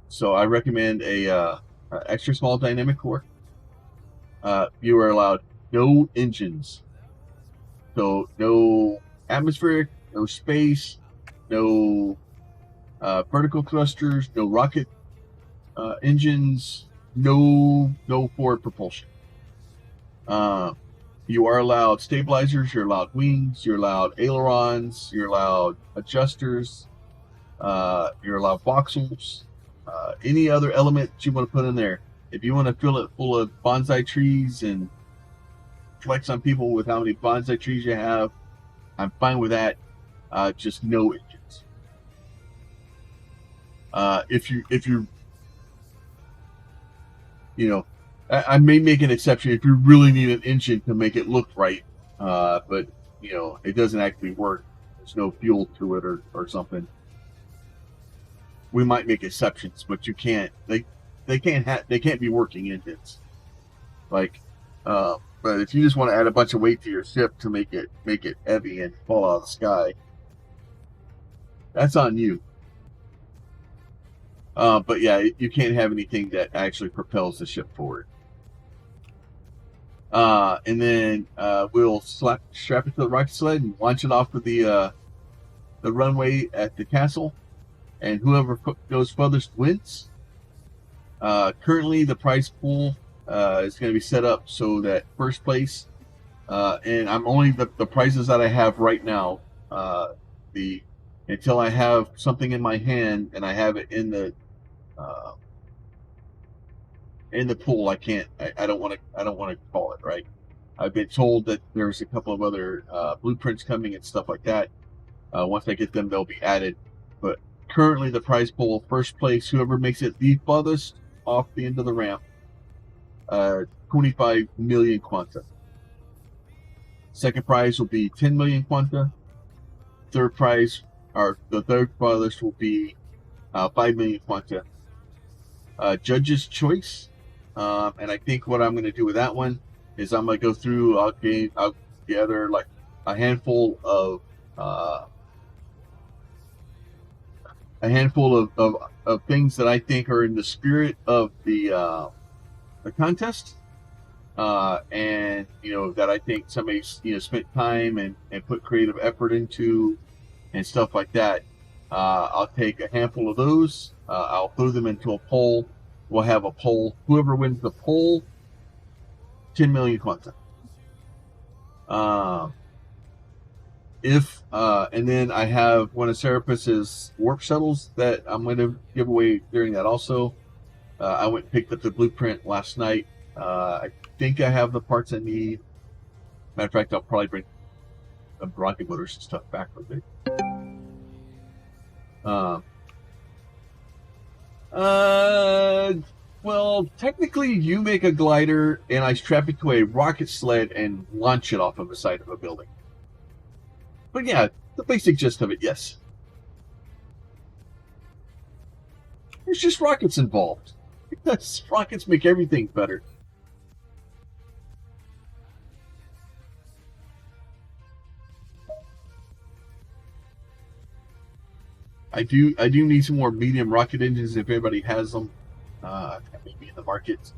So I recommend a extra small dynamic core. You are allowed no engines, so no atmospheric, no space, no vertical thrusters, no rocket engines, no forward propulsion. You are allowed stabilizers, you're allowed wings, you're allowed ailerons, you're allowed adjusters, you're allowed voxels, any other element that you want to put in there. If you want to fill it full of bonsai trees and flex on people with how many bonsai trees you have, I'm fine with that. just no engines. If you I may make an exception if you really need an engine to make it look right, but it doesn't actually work. There's no fuel to it or something. We might make exceptions, but you can't. They can't be working engines. Like, but if you just want to add a bunch of weight to your ship to make it heavy and fall out of the sky, that's on you. But yeah, you can't have anything that actually propels the ship forward. And then we'll strap it to the rocket sled and launch it off of the runway at the castle, and whoever goes furthest wins. Currently, the prize pool is going to be set up so that first place, and I'm only the prizes that I have right now. Until I have something in my hand and I have it in the pool, I can't. I don't want to call it right. I've been told that there's a couple of other blueprints coming and stuff like that. Once I get them, they'll be added. But currently, the prize pool, first place, whoever makes it the farthest off the end of the ramp, 25 million quanta. Second prize will be 10 million quanta. Third prize, or the third farthest, will be 5 million quanta. Judge's choice. And I think what I'm going to do with that one is I'm going to go through. I'll gather like a handful of things that I think are in the spirit of the contest, and that I think somebody spent time and put creative effort into and stuff like that. I'll take a handful of those. I'll throw them into a poll. We'll have a poll. Whoever wins the poll, 10 million quanta. And then I have one of Serapus's warp shuttles that I'm going to give away during that also. I went and picked up the blueprint last night. I think I have the parts I need. Matter of fact, I'll probably bring the rocket motors and stuff back with me. Well, technically, you make a glider, and I strap it to a rocket sled and launch it off of the side of a building. But yeah, the basic gist of it, yes. There's just rockets involved. Because rockets make everything better. I do need some more medium rocket engines if anybody has them. Maybe in the market.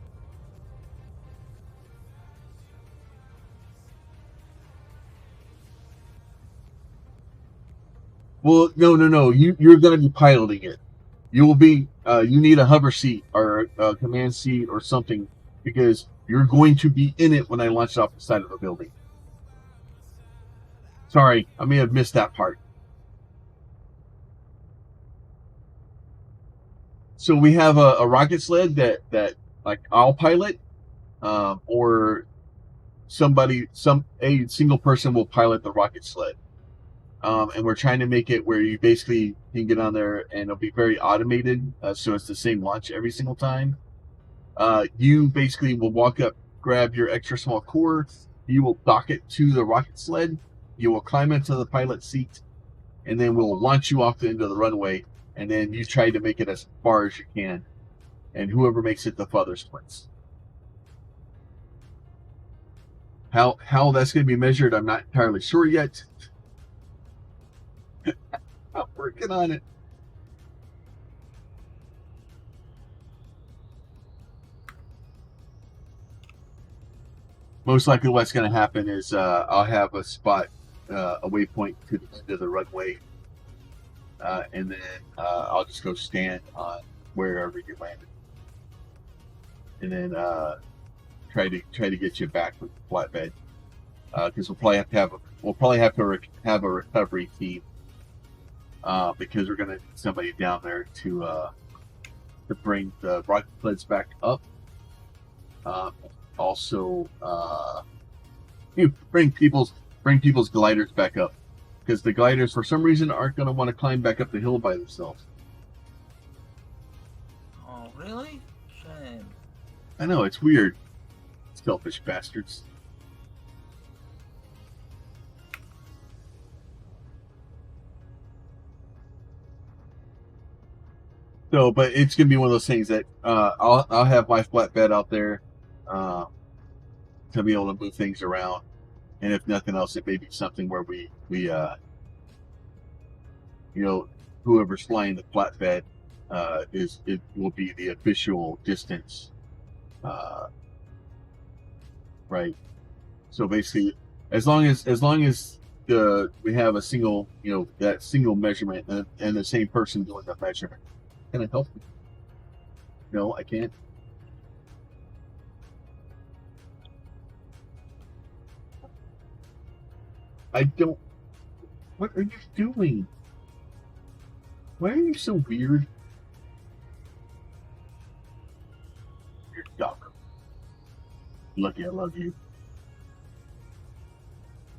Well, no. You're going to be piloting it. You will be. You need a hover seat or a command seat or something because you're going to be in it when I launch it off the side of the building. Sorry, I may have missed that part. So we have a rocket sled that like I'll pilot, or a single person will pilot the rocket sled. And we're trying to make it where you basically can get on there and it'll be very automated, so it's the same launch every single time. You basically will walk up, grab your extra small core, you will dock it to the rocket sled, you will climb into the pilot seat, and then we'll launch you off the end of the runway, and then you try to make it as far as you can, and whoever makes it the farthest wins. How that's going to be measured, I'm not entirely sure yet. I'm working on it. Most likely what's going to happen is I'll have a spot, a waypoint to the end of the runway, and then I'll just go stand on wherever you landed, and then try to get you back with the flatbed, because we'll probably have to have a recovery team, because we're going to need somebody down there to bring the rocket sleds back up. Also, bring people's gliders back up. because the gliders, for some reason, aren't going to want to climb back up the hill by themselves. Oh, really? Shame. I know, it's weird. Selfish bastards. So, but it's gonna be one of those things that I'll have my flatbed out there to be able to move things around, and if nothing else, it may be something where we you know, whoever's flying the flatbed is it will be the official distance, right? So basically, as long as we have a single, that single measurement and the same person doing the measurement, can I help you? No, I can't. I don't. What are you doing? Why are you so weird? You're duck. Lucky I love you.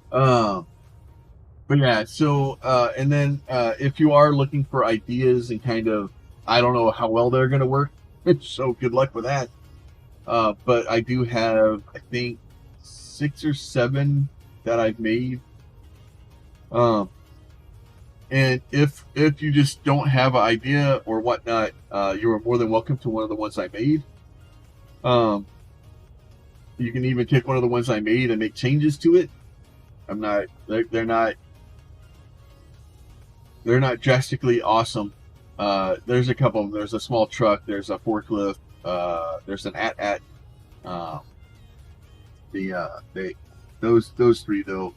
But yeah, so and then if you are looking for ideas and kind of, I don't know how well they're gonna work, so good luck with that. But I do have, I think, 6 or 7 that I've made. And if you just don't have an idea or whatnot, you are more than welcome to one of the ones I made. You can even take one of the ones I made and make changes to it. I'm not. They're not. They're not drastically awesome. There's a couple of them. There's a small truck. There's a forklift. There's an at. Uh, those 3 though.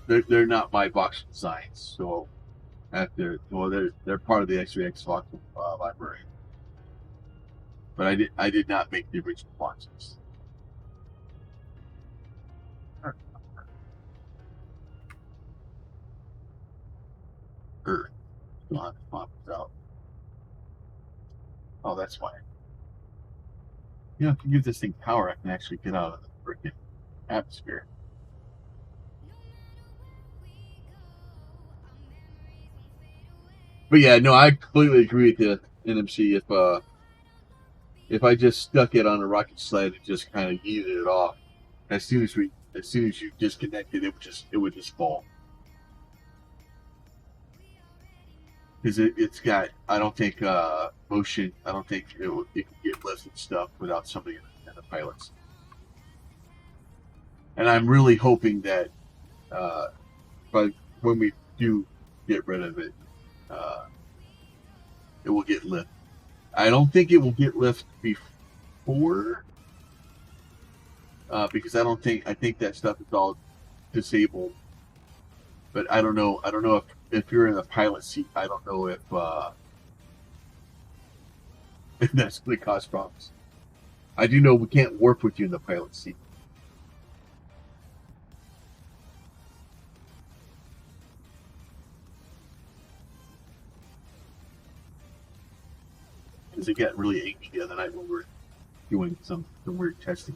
They're not my box designs, so they're part of the XVX Voxel library, but I did not make the original boxes. Earth, out. Oh, that's why. If you give this thing power, I can actually get out of the freaking atmosphere. But yeah, no, I completely agree with you, NMC. If I just stuck it on a rocket sled and just kind of yeeted it off, as soon as you disconnect it, it would just fall. Because it's got, I don't think motion. I don't think it can get lifts and stuff without somebody in the pilots. And I'm really hoping that but when we do get rid of it, it will get lift. I don't think it will get lift before, because I think that stuff is all disabled. But I don't know. I don't know if you're in the pilot seat. I don't know if if that's going to cause problems. I do know we can't warp with you in the pilot seat. Because it got really angry the other night when we were doing some weird testing.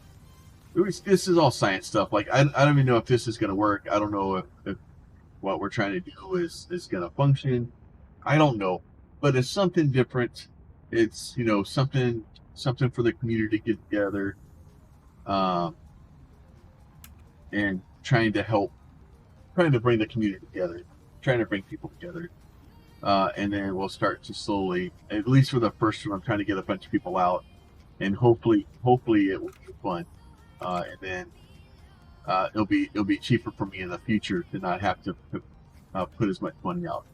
This is all science stuff. Like I don't even know if this is going to work. I don't know if what we're trying to do is going to function. I don't know, but it's something different. It's something for the community to get together, and trying to bring the community together, trying to bring people together. And then we'll start to slowly, at least for the first one, I'm trying to get a bunch of people out, and hopefully it will be fun. And then it'll be cheaper for me in the future to not have to put as much money out.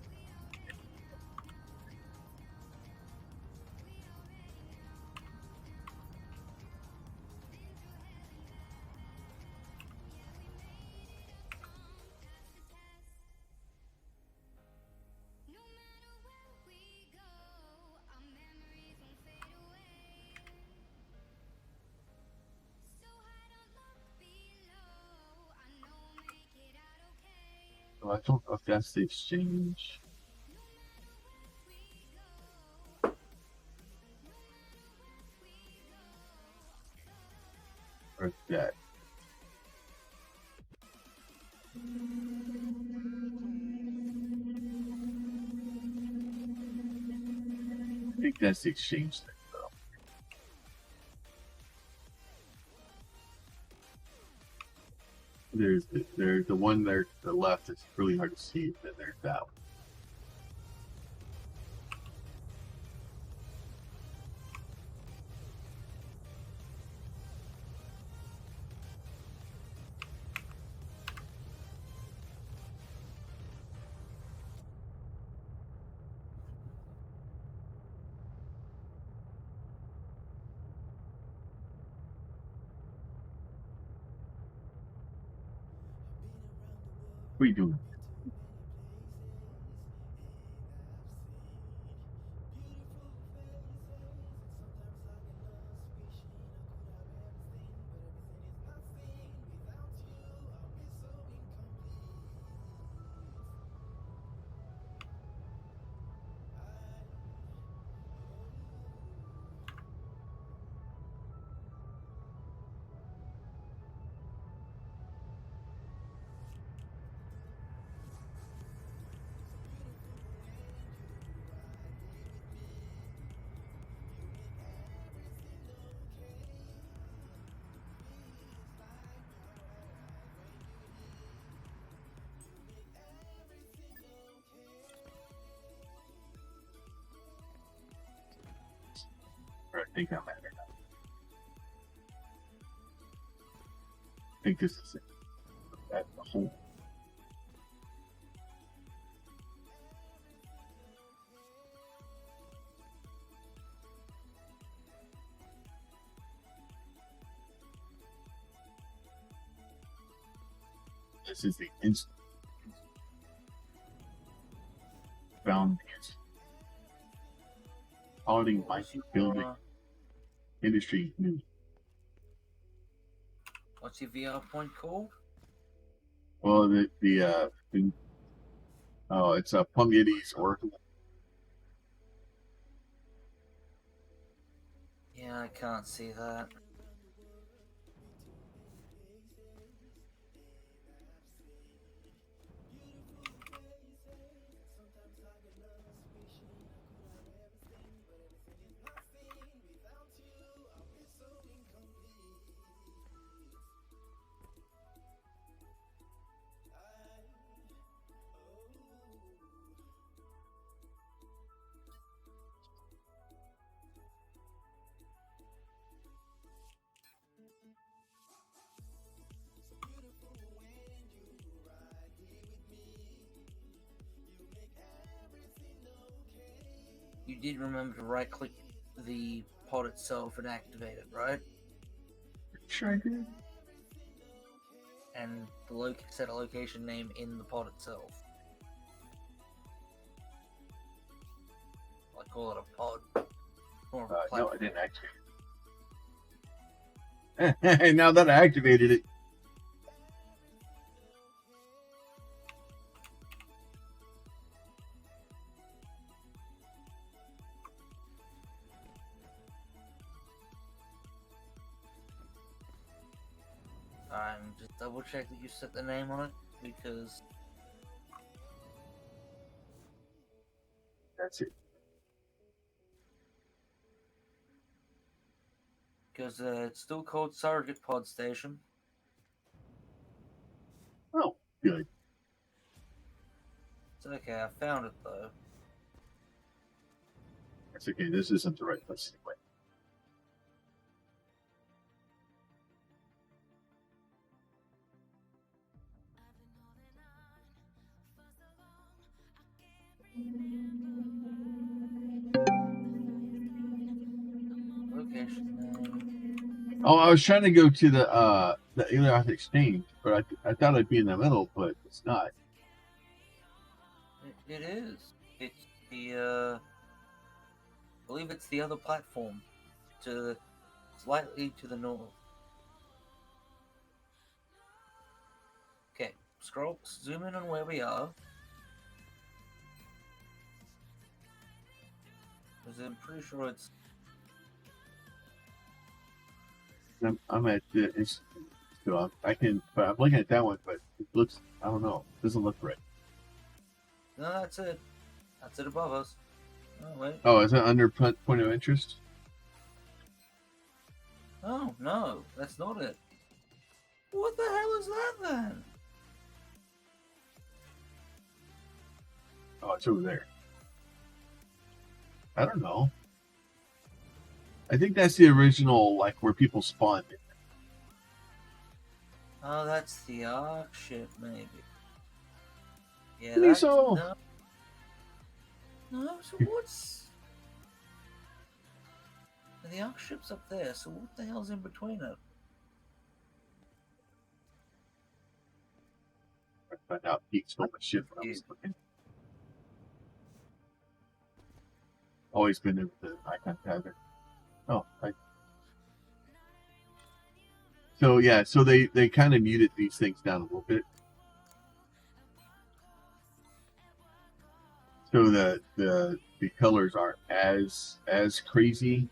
So I don't know if that's the exchange. Or that. I think that's the exchange thing, though. There's the one there to the left that's really hard to see, and then there's that one. What are you doing? I think I'm at it now. I think this is it. That's the whole. This is the instant found answer. Auditing might be building industry news. What's your VR point called? Well, it's a Plum Yeti's Oracle. Yeah, I can't see that. You did remember to right click the pod itself and activate it, right? Sure I did. And set a location name in the pod itself. I call it a pod. Or a No, I platform. didn't activate it. Now that I activated it. Just double check that you set the name on it, because That's it. it's still called Surrogate Pod Station. Oh, good. It's okay, I found it though. That's okay. This isn't the right place anyway. Location name. Oh, I was trying to go to the Alien Exchange, but I thought I'd be in the middle, but it's not. It is. It's the I believe it's the other platform, to slightly to the north. Okay, zoom in on where we are. Because I'm pretty sure it's. I'm at the institute, so I can. But I'm looking at that one, but It looks, I don't know, it doesn't look right. No, that's it. That's it above us. Oh, wait. Oh, is that under point of interest? Oh, no, that's not it. What the hell is that then? Oh, it's over there. I don't know. I think that's the original, like, where people spawned. Oh, that's the arc ship, maybe. Yeah, Maybe that's... so. No. No, so what's... The arc ship's up there, so what the hell's in between it? I found out Pete stole my shit when I was looking. Always been in the icon pattern. Oh, so yeah, so they kind of muted these things down a little bit, so the colors aren't as crazy.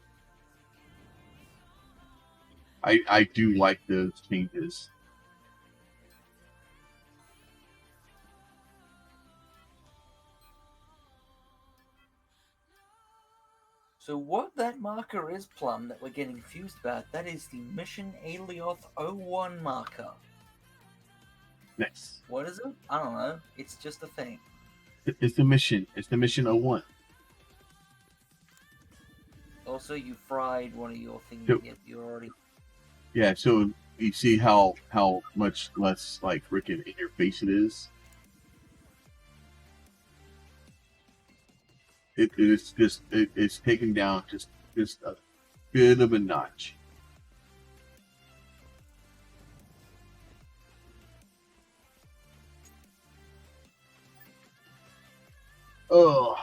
I do like those changes. So what that marker is, Plum, that we're getting confused about, that is the Mission Alioth 01 marker. Nice. What is it? I don't know. It's just a thing. It's the mission. It's the mission 01. Also, you fried one of your things. So, you already... Yeah, so you see how much less like freaking in your face it is. It's taken down just a bit of a notch. Oh,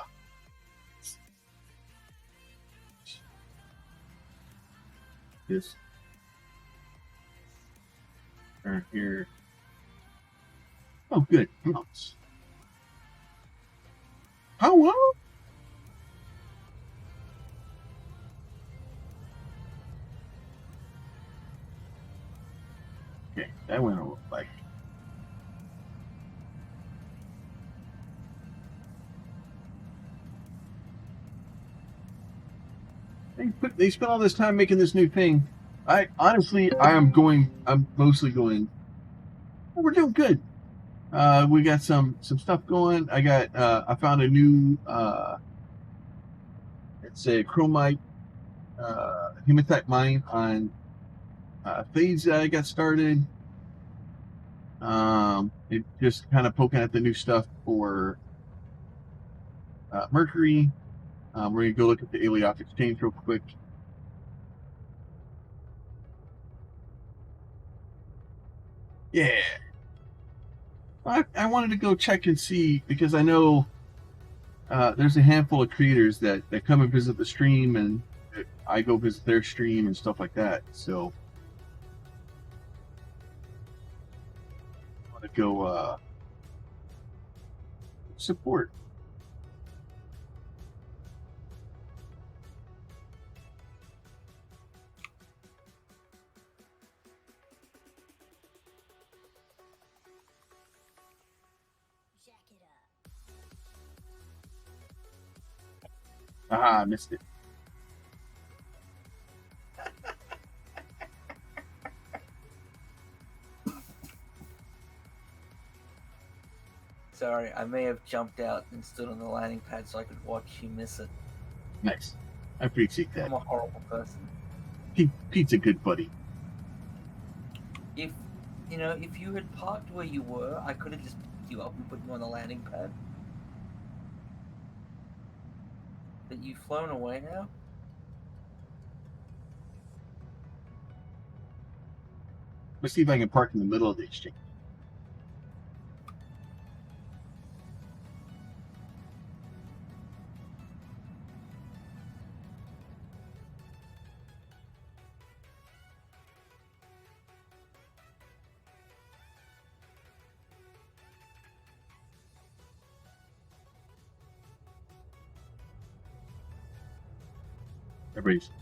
this right here. Oh, good. Mouse. Hello. Okay, that went over like. They spent all this time making this new thing. I'm mostly going. Oh, we're doing good. We got some stuff going. I found a new it's a chromite hematite mine on Phase that I got started. It just kind of poking at the new stuff for Mercury. We're gonna go look at the Alioth exchange real quick. Yeah, I wanted to go check and see because I know there's a handful of creators that come and visit the stream, and I go visit their stream and stuff like that. So I want to go support. Ah, I missed it. Sorry, I may have jumped out and stood on the landing pad so I could watch you miss it. Nice. I appreciate that. I'm a horrible person. Pete's a good buddy. If you had parked where you were, I could have just picked you up and put you on the landing pad. But you've flown away now? Let's see if I can park in the middle of the exchange.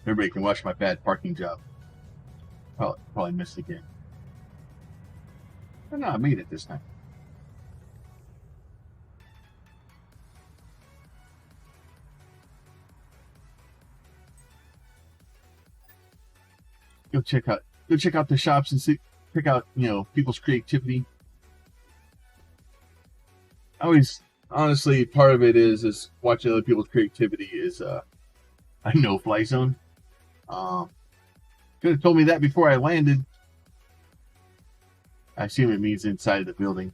Everybody can watch my bad parking job. Probably missed again. Oh, no, I made it this time. Go check out the shops and see, check out people's creativity. I always, honestly, part of it is watching other people's creativity is a no-fly zone. Could have told me that before I landed. I assume it means inside of the building.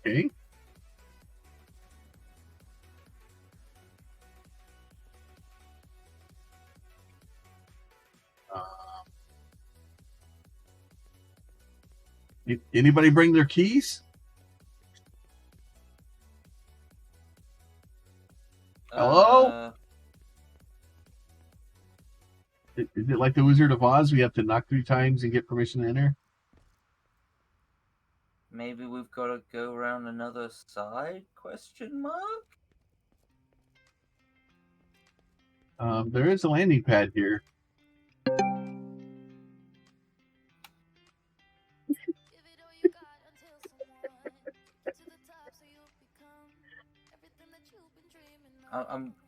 Okay. Anybody bring their keys? Hello? Is it like the Wizard of Oz? We have to knock 3 times and get permission to enter? Maybe we've got to go around another side? Question mark? There is a landing pad here.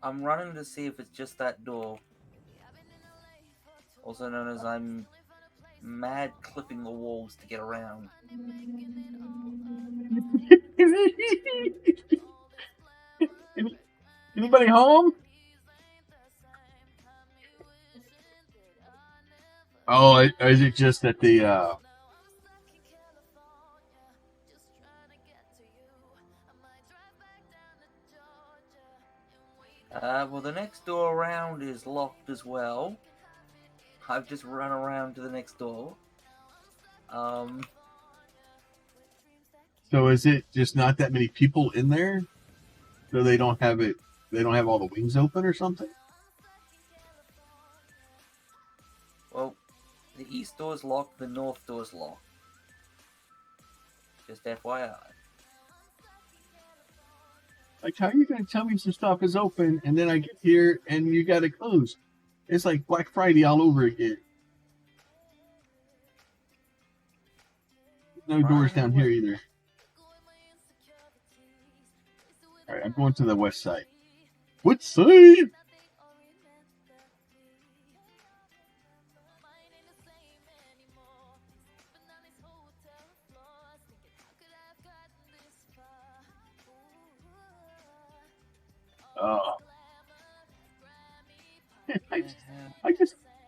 I'm running to see if it's just that door. Also known as I'm mad clipping the walls to get around. Anybody home? Oh, is it just that the well, the next door around is locked as well. I've just run around to the next door. So is it just not that many people in there? So they don't have it. They don't have all the wings open or something. Well, the east door's locked. The north door's locked. Just FYI. Like, how are you going to tell me some stuff is open and then I get here and you got it closed? It's like Black Friday all over again. No doors down here either. All right, I'm going to the west side. What side? Oh.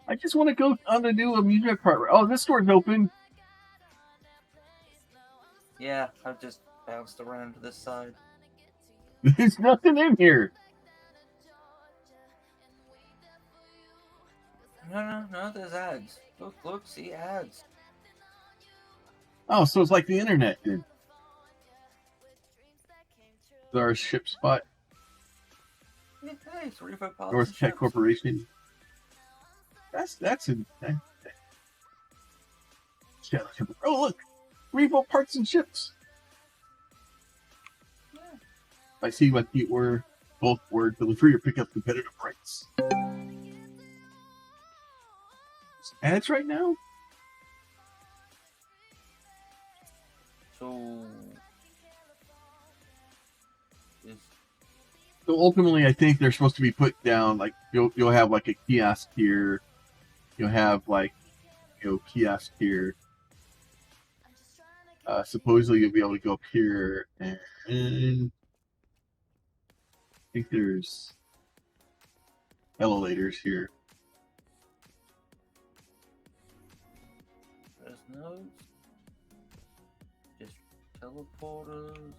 I just want to go on the new amusement park. Oh, this door's open. Yeah, I've just bounced around to this side. There's nothing in here. No, there's ads. Look, see ads. Oh, so it's like the internet, dude. Our ship spot. Hey, it's Revo Parts North Tech Ships. Corporation. That's a. Oh, look, Revo Parts and Ships. Yeah. I see what you were. Both were delivery or pick up competitive rates. Ads right now. So ultimately, I think they're supposed to be put down. Like you'll have like a kiosk here. You'll have like kiosk here. Supposedly you'll be able to go up here and I think there's elevators here. There's no just teleporters.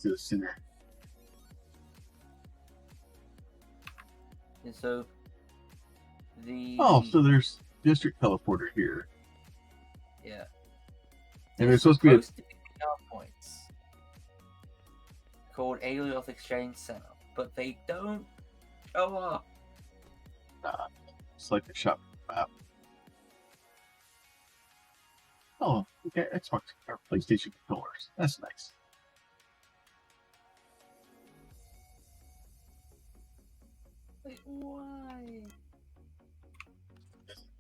To the center. And so so there's district teleporter here. Yeah. And there's supposed to be points called Alioth Exchange Center, but they don't show up. Select the shop map. Oh, okay, Xbox or PlayStation controllers. That's nice. Wait, why?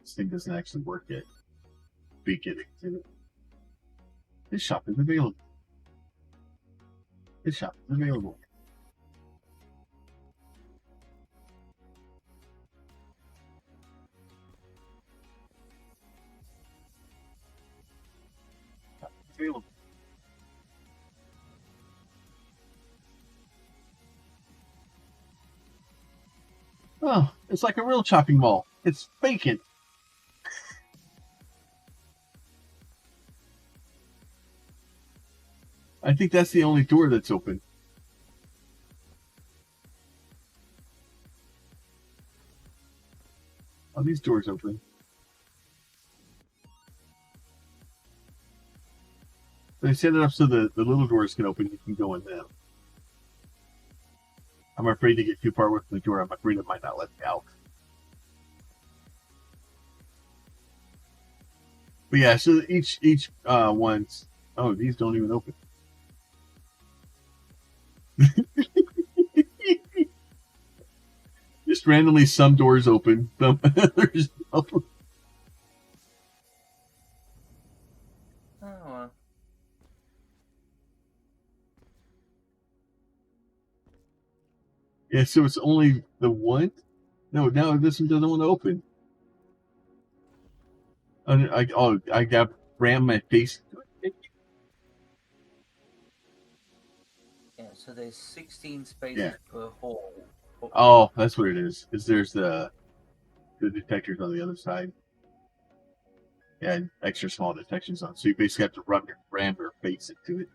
This thing doesn't actually work yet. Beginning to. This shop is available. This shop is available. Shop is available. Oh, it's like a real shopping mall. It's vacant. I think that's the only door that's open. Are these doors open? They set it up so the little doors can open. You can go in them. I'm afraid to get too far away from the door. I'm afraid it might not let me out. But yeah, so each one's. Oh, these don't even open. Just randomly, some doors open. Some others don't. Oh, Yeah, so it's only the one. No, now this one doesn't want to open. I got rammed my face into it. yeah. So there's 16 Yeah. spaces per hall. Oh, that's what it is. Is there's the detectors on the other side. Yeah, extra small detections on. So you basically have to ram your face into it.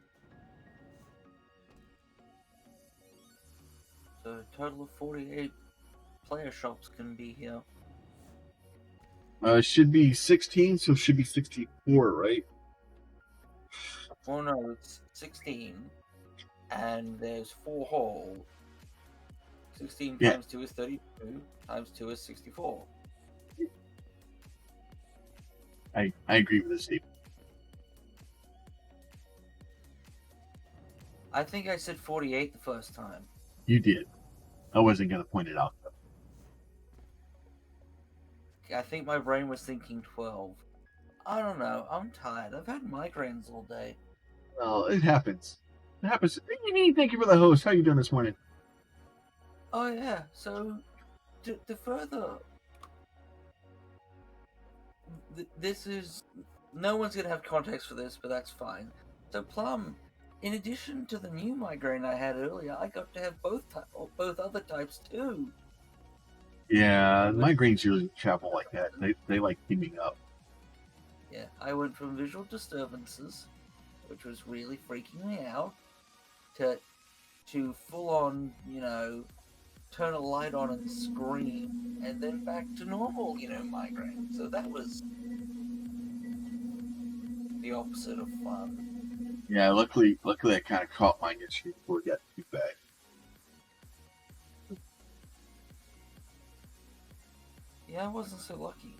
So a total of 48 player shops can be here. It should be 16, so it should be 64, right? Well, no, it's 16, and there's 4 halls. 16 Yeah, times 2 is 32, times 2 is 64. I agree with this statement. I think I said 48 the first time. You did. I wasn't going to point it out, though. I think my brain was thinking 12. I don't know. I'm tired. I've had migraines all day. Well, it happens. It happens. Thank you for the host. How you doing this morning? Oh, yeah. So, to further. This is. No one's going to have context for this, but that's fine. So, Plum, in addition to the new migraine I had earlier, I got to have both other types too. Yeah, migraines usually travel like that. They like teaming up. Yeah, I went from visual disturbances, which was really freaking me out, to full on, turn a light on and scream, and then back to normal, migraine. So that was the opposite of fun. Yeah, luckily I kind of caught mine yesterday before it got too bad. Yeah, I wasn't so lucky.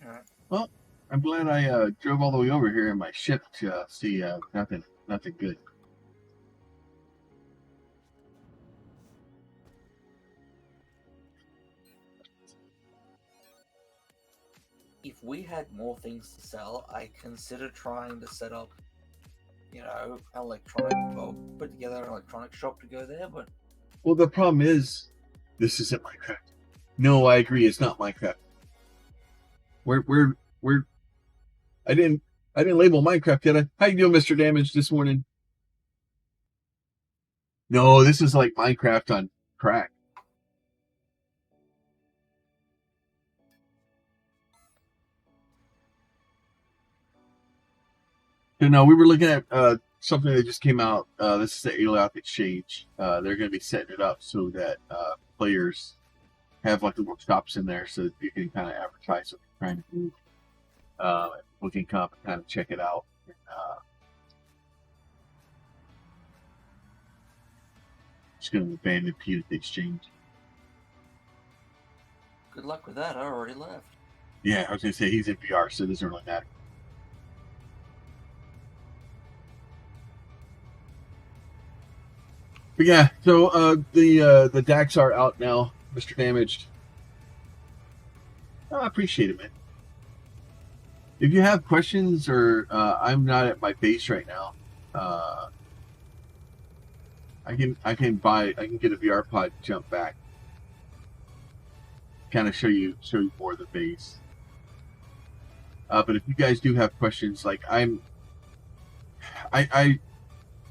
Alright. Well, I'm glad I drove all the way over here in my ship to see nothing good. If we had more things to sell, I'd consider trying to set up, put together an electronic shop to go there, but Well, the problem is, this isn't Minecraft. No, I agree, it's not Minecraft. We're I didn't label Minecraft yet. How you doing, Mr. Damage, this morning? No, this is like Minecraft on crack. So no, we were looking at something that just came out. This is the Alioth Exchange. They're going to be setting it up so that players have like little shops in there, so that you can kind of advertise what you're trying to do. People can come and kind of check it out. just going to abandon Pete at the exchange. Good luck with that. I already left. Yeah, I was going to say he's in VR, so it doesn't really matter. But yeah, so the DAX are out now, Mr. Damaged. Oh, I appreciate it, man. If you have questions, or I'm not at my base right now, I can get a VR pod to jump back, kind of show you more of the base. But if you guys do have questions, like I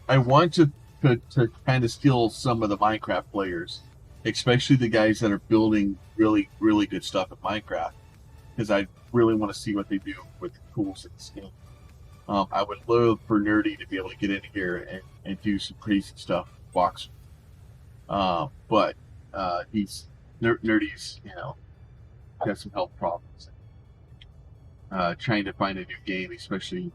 want to kind of steal some of the Minecraft players, especially the guys that are building really good stuff in Minecraft, because I really want to see what they do with the tools in this game. I would love for Nerdy to be able to get in here and do some crazy stuff with Box. But he's Nerdy's, got some health problems. Trying to find a new game, especially.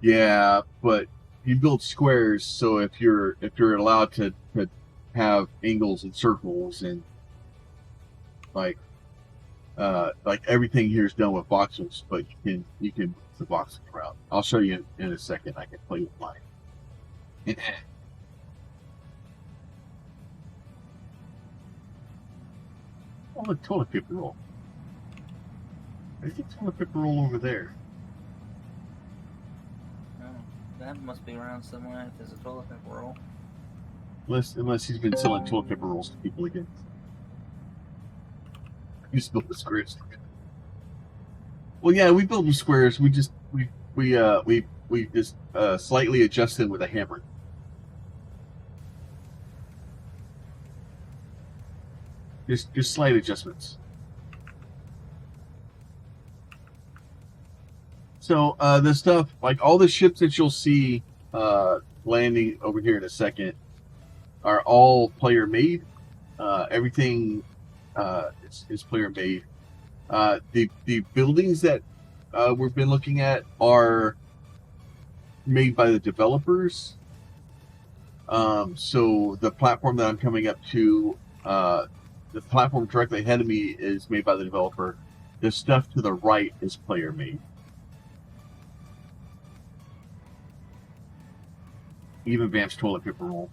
Yeah, but you build squares, so if you're allowed to have angles and circles and like everything here is done with voxels, but you can move the voxel around. I'll show you in a second. I can play with mine. Oh, look, toilet paper roll. I think toilet paper roll over there. Oh, that must be around somewhere if there's a toilet paper roll. Unless he's been selling toilet paper rolls to people again. You just built the squares. Well, yeah, we build the squares. We just slightly adjust them with a hammer. Just slight adjustments. So the stuff, like all the ships that you'll see landing over here in a second, are all player made. Everything is player made. The buildings that we've been looking at are made by the developers. So the platform that I'm coming up to, the platform directly ahead of me is made by the developer. The stuff to the right is player made. Even Vamps toilet paper roll.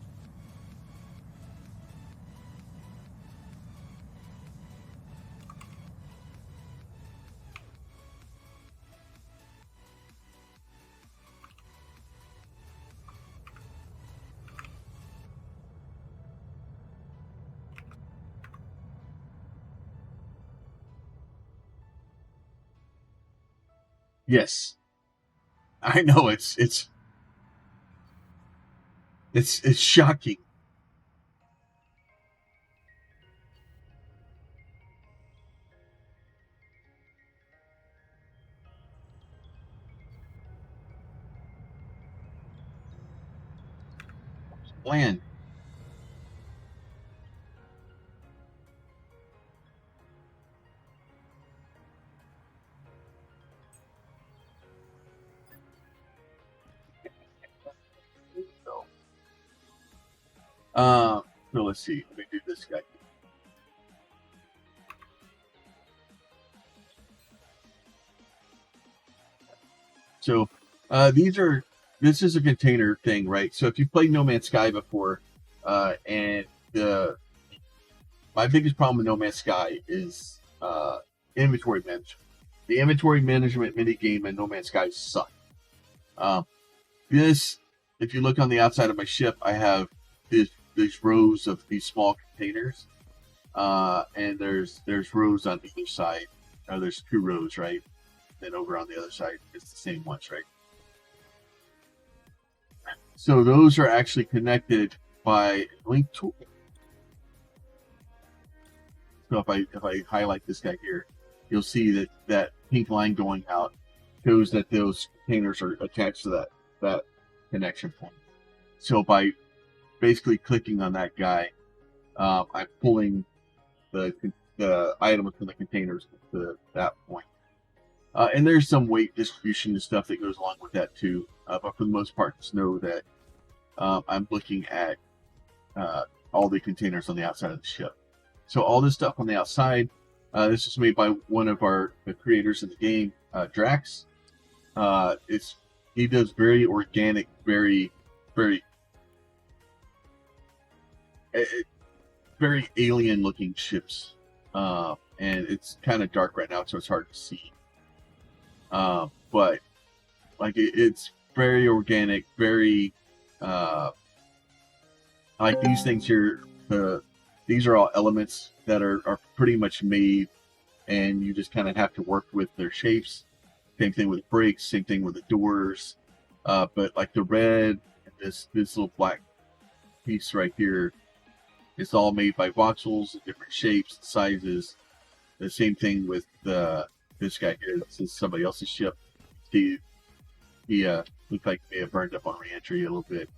Yes, I know it's shocking. Land. So let's see. Let me do this guy. So this is a container thing, right? So if you played No Man's Sky before, and my biggest problem with No Man's Sky is inventory management. The inventory management minigame in No Man's Sky sucks. This, if you look on the outside of my ship, I have these rows of these small containers, and there's rows on either side. There's 2 rows, right? Then over on the other side, it's the same ones, right? So those are actually connected by link tool. So if I highlight this guy here, you'll see that pink line going out shows that those containers are attached to that connection point. So by basically clicking on that guy, I'm pulling the items from the containers to that point. And there's some weight distribution and stuff that goes along with that too. But for the most part, just know that I'm looking at all the containers on the outside of the ship. So all this stuff on the outside, this is made by one of the creators of the game, Drax. He does very organic, very very alien looking ships, and it's kind of dark right now, so it's hard to see. But like it's very organic, very like these things here. These are all elements that are pretty much made, and you just kind of have to work with their shapes. Same thing with brakes, same thing with the doors. But like the red, this little black piece right here, it's all made by voxels, different shapes, sizes. The same thing with this guy here. This is somebody else's ship. He looked like he may have burned up on reentry a little bit.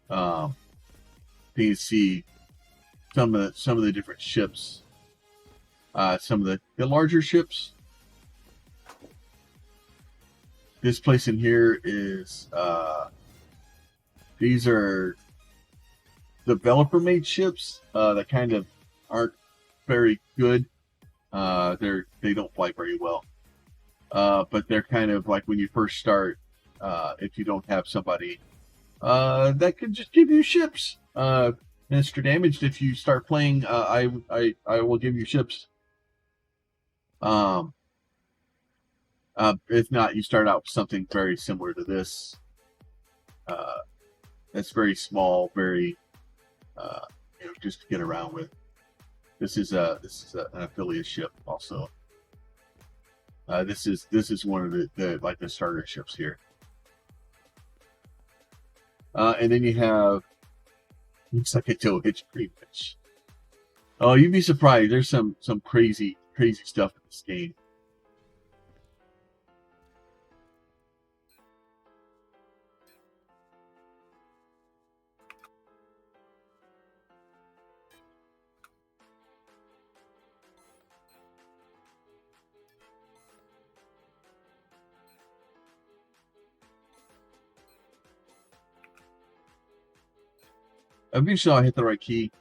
You can see some of the different ships. Some of the larger ships. This place in here is these are developer-made ships that kind of aren't very good. They don't fly very well, but they're kind of like when you first start. If you don't have somebody that can just give you ships, extra damaged. If you start playing, I will give you ships. If not, you start out with something very similar to this. That's very small, very just to get around with. This is an affiliate ship also. This is one of the starter ships here. And then you have, looks like a tow hitch pretty much. Oh, you'd be surprised. There's some crazy stuff in this game. I'm pretty sure I hit the right key.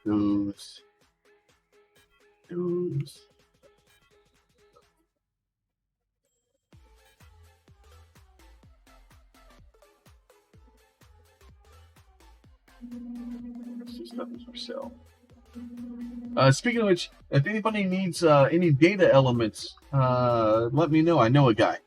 Those. This stuff is for sale. Speaking of which, if anybody needs any data elements, let me know. I know a guy.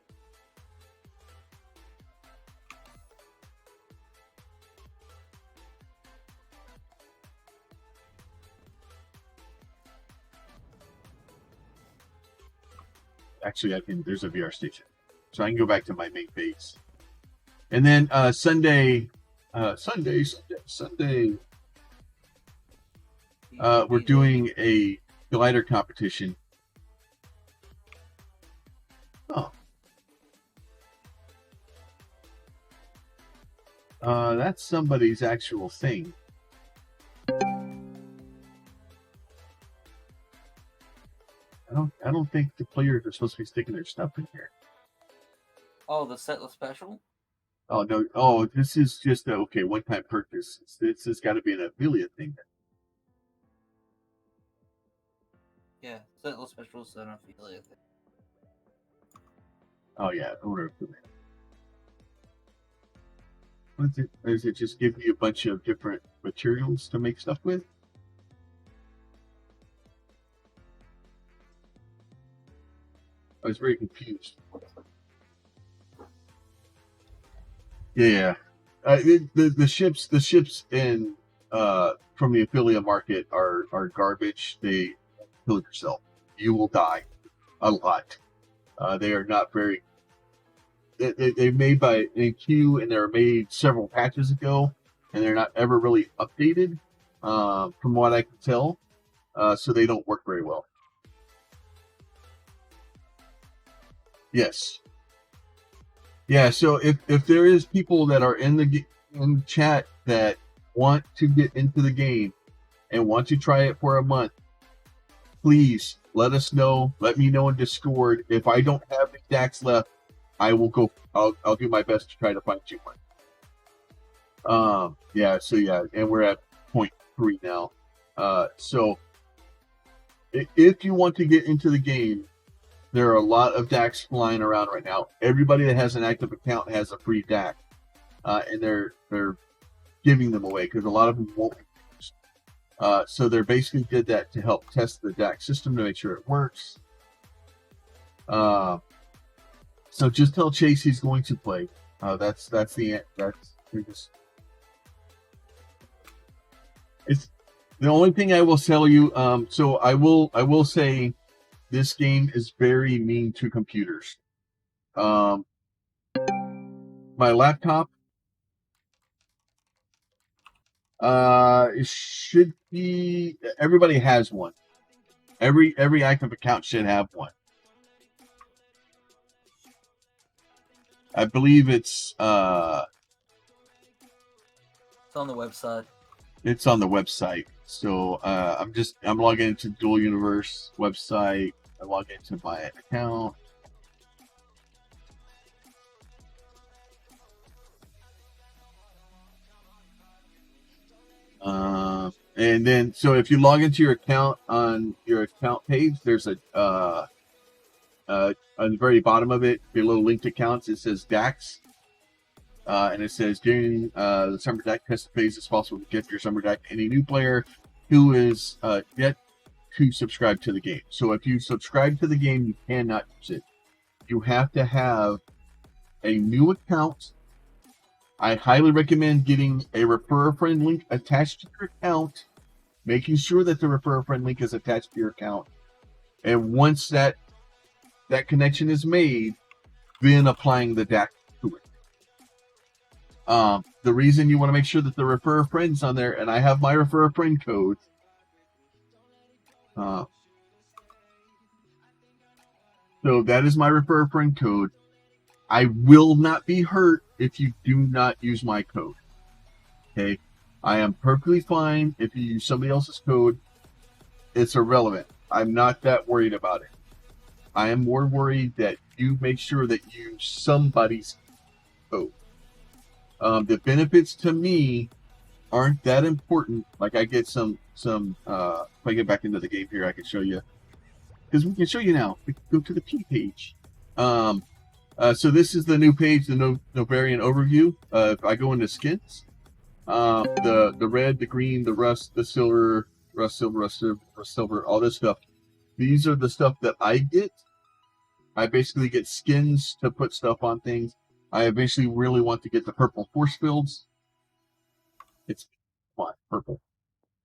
Actually, there's a VR station, so I can go back to my main base. And then Sunday, we're doing a glider competition. Oh, that's somebody's actual thing. I don't think the players are supposed to be sticking their stuff in here. Oh, the settler special? Oh no! Oh, this is just a one-time purchase. This has got to be an affiliate thing. Yeah, settler special is an affiliate thing. Oh yeah, order affiliate. What's it? Does it just give you a bunch of different materials to make stuff with? I was very confused. Yeah, the ships in from the affiliate market are garbage. They kill yourself. You will die a lot. They are not very. They're made by NQ, and they were made several patches ago, and they're not ever really updated, from what I can tell. So they don't work very well. Yes. Yeah. So if there is people that are in the chat that want to get into the game and want to try it for a month, please let us know. Let me know in Discord. If I don't have any DAX left, I will go. I'll do my best to try to find you one. Yeah. So yeah, and we're at 0.3 now. So if you want to get into the game, there are a lot of DACs flying around right now. Everybody that has an active account has a free DAC, and they're giving them away because a lot of them won't be used. So they basically did that to help test the DAC system to make sure it works. So just tell Chase he's going to play. That's it's the only thing I will tell you. So I will say this game is very mean to computers. My laptop, it should be. Everybody has one. Every active account should have one. I believe it's on the website. It's on the website. So I'm logging into Dual Universe website. I log into my account. And then, so if you log into your account on your account page, there's a on the very bottom of it, below linked accounts, it says DAX. And it says during the summer deck test phase, it's possible to get your summer deck any new player who is yet to subscribe to the game. So if you subscribe to the game, you cannot use it. You have to have a new account. I highly recommend getting a refer a friend link attached to your account, making sure that the refer a friend link is attached to your account. And once that connection is made, then applying the DAC to it. The reason you want to make sure that the refer a friend's on there, and I have my refer a friend code. So that is my refer a friend code. I will not be hurt if you do not use my code. Okay? I am perfectly fine if you use somebody else's code. It's irrelevant. I'm not that worried about it. I am more worried that you make sure that you use somebody's code. The benefits to me aren't that important. Like I get some if I get back into the game here, I can show you. Because we can show you now. We can go to the P page. So this is the new page, the Novarian overview. If I go into skins, the red, the green, the rust, the silver, rust silver, all this stuff. These are the stuff that I get. I basically get skins to put stuff on things. I eventually really want to get the purple force fields. It's fun, purple.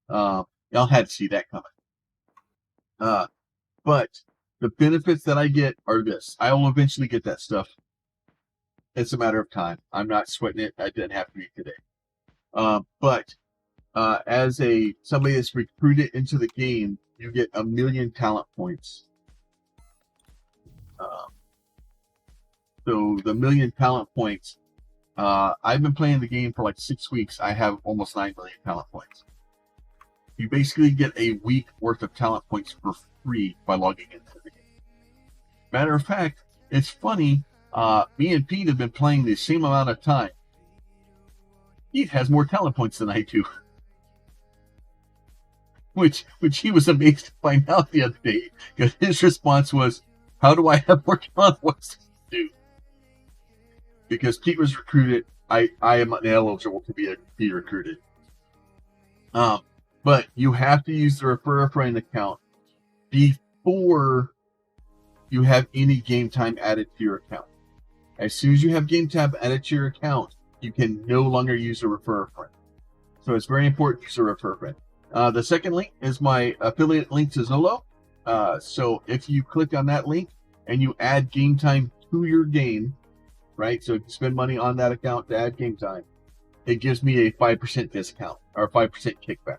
Y'all had to see that coming. But the benefits that I get are this. I will eventually get that stuff. It's a matter of time. I'm not sweating it. I didn't have to be today. But as somebody that's recruited into the game, you get 1 million talent points. So the 1 million talent points, I've been playing the game for like 6 weeks. I have almost 9 million talent points. You basically get a week worth of talent points for free by logging into the game. Matter of fact, it's funny. Me and Pete have been playing the same amount of time. Pete has more talent points than I do. Which he was amazed to find out the other day. Because his response was, how do I have more talent points to do? Because Pete was recruited, I am ineligible to be recruited. But you have to use the refer a friend account before you have any game time added to your account. As soon as you have game time added to your account, you can no longer use a refer a friend. So it's very important to use a refer a friend. The second link is my affiliate link to Zolo. So if you click on that link and you add game time to your game, right? So if you spend money on that account to add game time, it gives me a 5% discount or 5% kickback.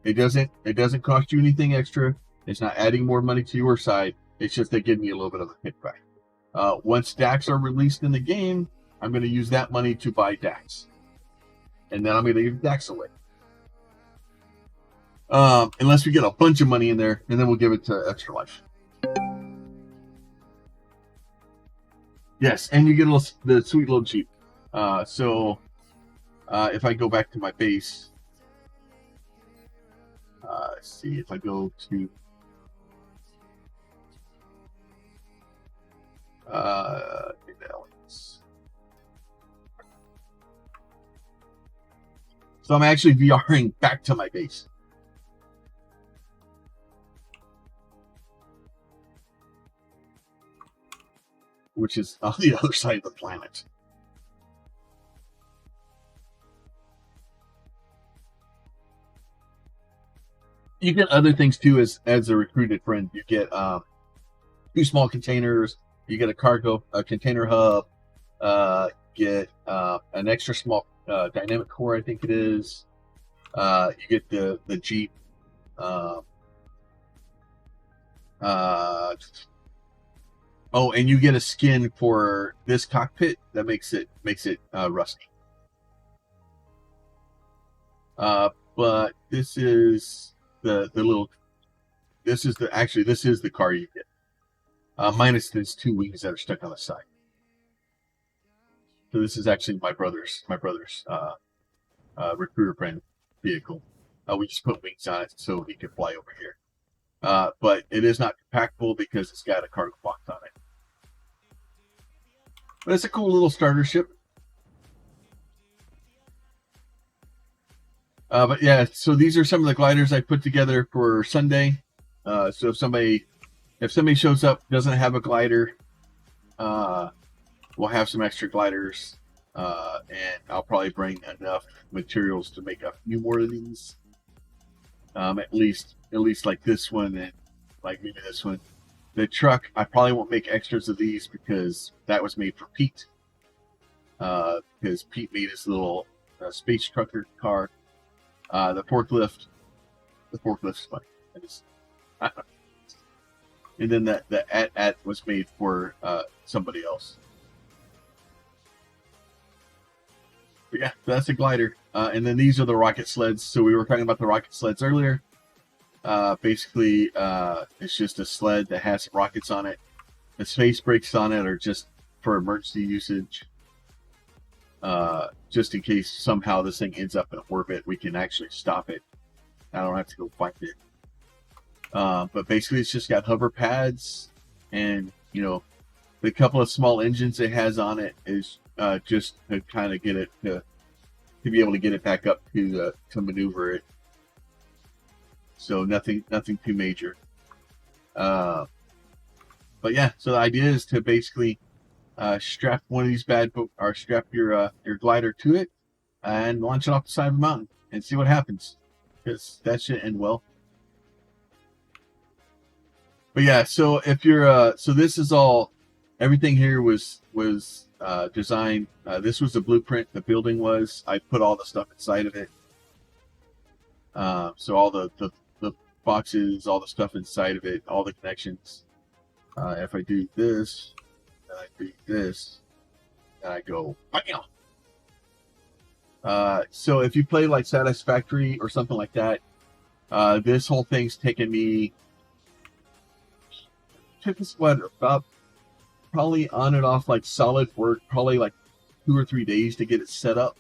It doesn't cost you anything extra. It's not adding more money to your side. It's just they give me a little bit of a kickback. Once DAX are released in the game, I'm going to use that money to buy DAX. And then I'm going to give DAX away. Unless we get a bunch of money in there, and then we'll give it to Extra Life. Yes, and you get the sweet little Jeep. So If I go back to my base, let's see, if I go to so I'm actually VRing back to my base. Which is on the other side of the planet. You get other things too as a recruited friend. You get 2 small containers. You get a container hub. Get an extra small dynamic core, I think it is. You get the Jeep. Oh, and you get a skin for this cockpit that makes it rusty. But this is the little. This is the car you get. Minus these 2 wings that are stuck on the side. So this is actually my brother's recruiter friend vehicle. We just put wings on it so he could fly over here. But it is not compactable because it's got a cargo box on it. But it's a cool little starter ship. But yeah, so these are some of the gliders I put together for Sunday. So if somebody shows up, doesn't have a glider, we'll have some extra gliders, and I'll probably bring enough materials to make a few more of these. At least like this one and like maybe this one. The truck, I probably won't make extras of these because that was made for Pete. Because Pete made his little space trucker car. The forklift's funny. And then the at was made for somebody else. But yeah, that's a glider. And then these are the rocket sleds. So we were talking about the rocket sleds earlier. Basically, it's just a sled that has rockets on it. The space brakes on it are just for emergency usage. Just in case somehow this thing ends up in orbit, we can actually stop it. I don't have to go find it. But basically, it's just got hover pads, and the couple of small engines it has on it is just to kind of get it to be able to get it back up to maneuver it. So nothing too major. But yeah, so the idea is to basically strap one of these or strap your glider to it and launch it off the side of the mountain and see what happens, because that should end well. But yeah, so if you're so this is all, everything here was designed. This was the blueprint. The building was. I put all the stuff inside of it. So all the boxes, all the stuff inside of it, all the connections. If I do this, and I do this, and I go, bam! So if you play like Satisfactory or something like that, this whole thing's taken me. Took us about probably on and off like solid work, probably like 2 or 3 days to get it set up.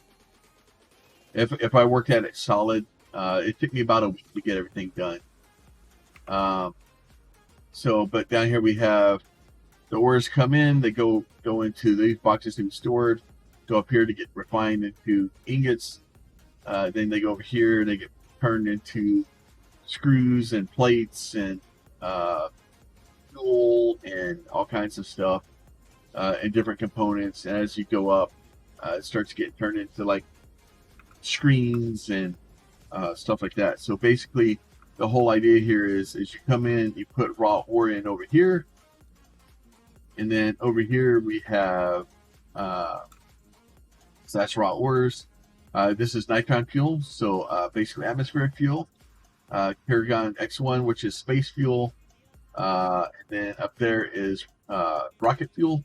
If I worked at it solid, it took me about a week to get everything done. But down here we have the ores come in, they go into these boxes to be stored, go up here to get refined into ingots. Then they go over here, they get turned into screws and plates and fuel and all kinds of stuff, and different components. And as you go up, it starts getting turned into like screens and stuff like that. So basically, the whole idea here is you come in, you put raw ore in over here, and then over here we have so that's raw ores. This is nitron fuel, so basically atmospheric fuel. Paragon X1, which is space fuel. And then up there is rocket fuel.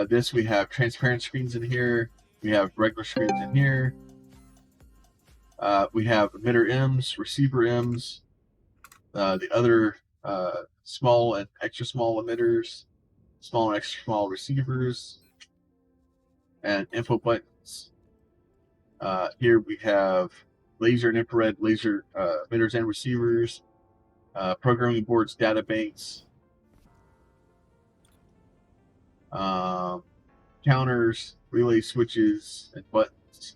This we have transparent screens in here. We have regular screens in here. We have emitter M's, receiver M's, the other small and extra small emitters, small and extra small receivers, and info buttons. Here we have laser and infrared laser emitters and receivers, programming boards, data banks, counters, relay switches, and buttons.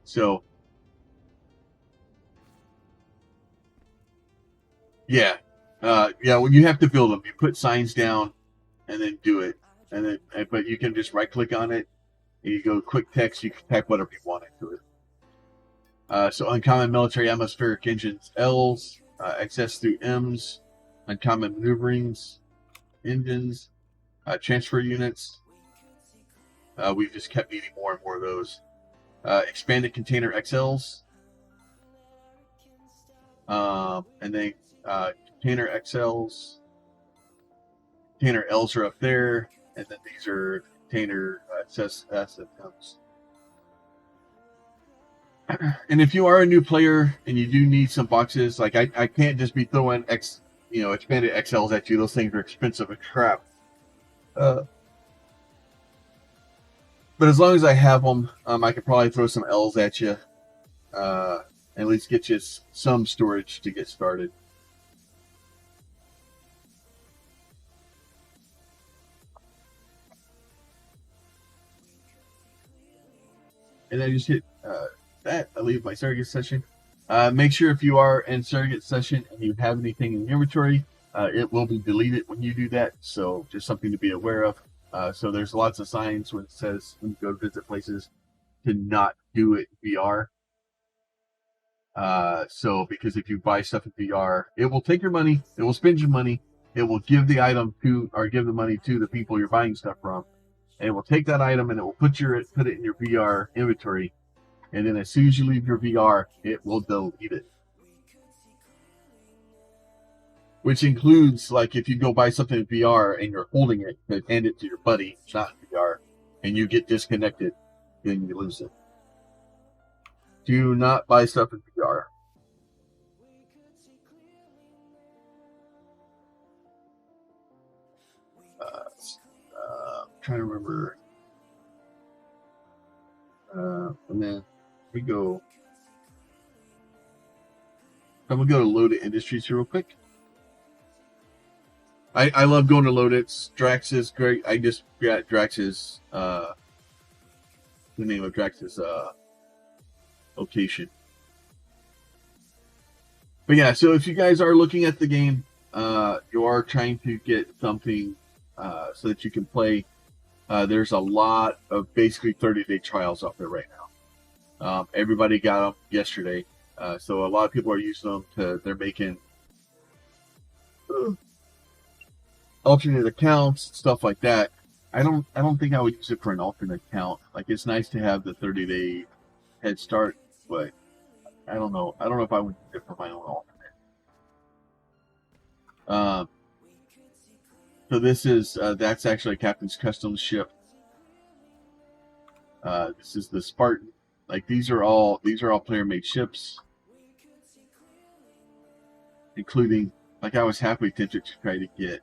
So, yeah, well, you have to build them. You put signs down and then do it, and then but you can just right click on it. And you go quick text. You can type whatever you want into it. So uncommon military atmospheric engines L's, access through M's, uncommon maneuverings engines, transfer units. We've just kept needing more and more of those. Expanded container XLs, and then container XLs. Container L's are up there, and then these are container SSMs. And if you are a new player and you do need some boxes, like I can't just be throwing expanded XLs at you. Those things are expensive as crap. But as long as I have them, I could probably throw some L's at you. At least get you some storage to get started. And I just hit that. I leave my surrogate session. Make sure if you are in surrogate session and you have anything in the inventory, it will be deleted when you do that. So just something to be aware of. So there's lots of signs when it says when you go to visit places to not do it VR. So because if you buy stuff in VR, it will take your money, it will spend your money, it will give the item to or give the money to the people you're buying stuff from, and it will take that item and it will put it in your VR inventory, and then as soon as you leave your VR, it will delete it. Which includes like if you go buy something in VR and you're holding it and hand it to your buddy, it's not in VR, and you get disconnected, then you lose it. Do not buy stuff in VR. I'm trying to remember. And then we go. I'm gonna go to Loaded Industries here real quick. I love going to Loaded. Drax is great. I just got Drax's the name of Drax's location. But yeah, so if you guys are looking at the game, you are trying to get something so that you can play. There's a lot of basically 30-day trials out there right now. Everybody got them yesterday, so a lot of people are using them. They're making alternate accounts, stuff like that. I don't think I would use it for an alternate account. Like it's nice to have the 30-day head start, but I don't know. I don't know if I would use it for my own alternate. So this is that's actually a Captain's Customs ship. This is the Spartan. Like these are all player-made ships, including like I was happily tempted to try to get.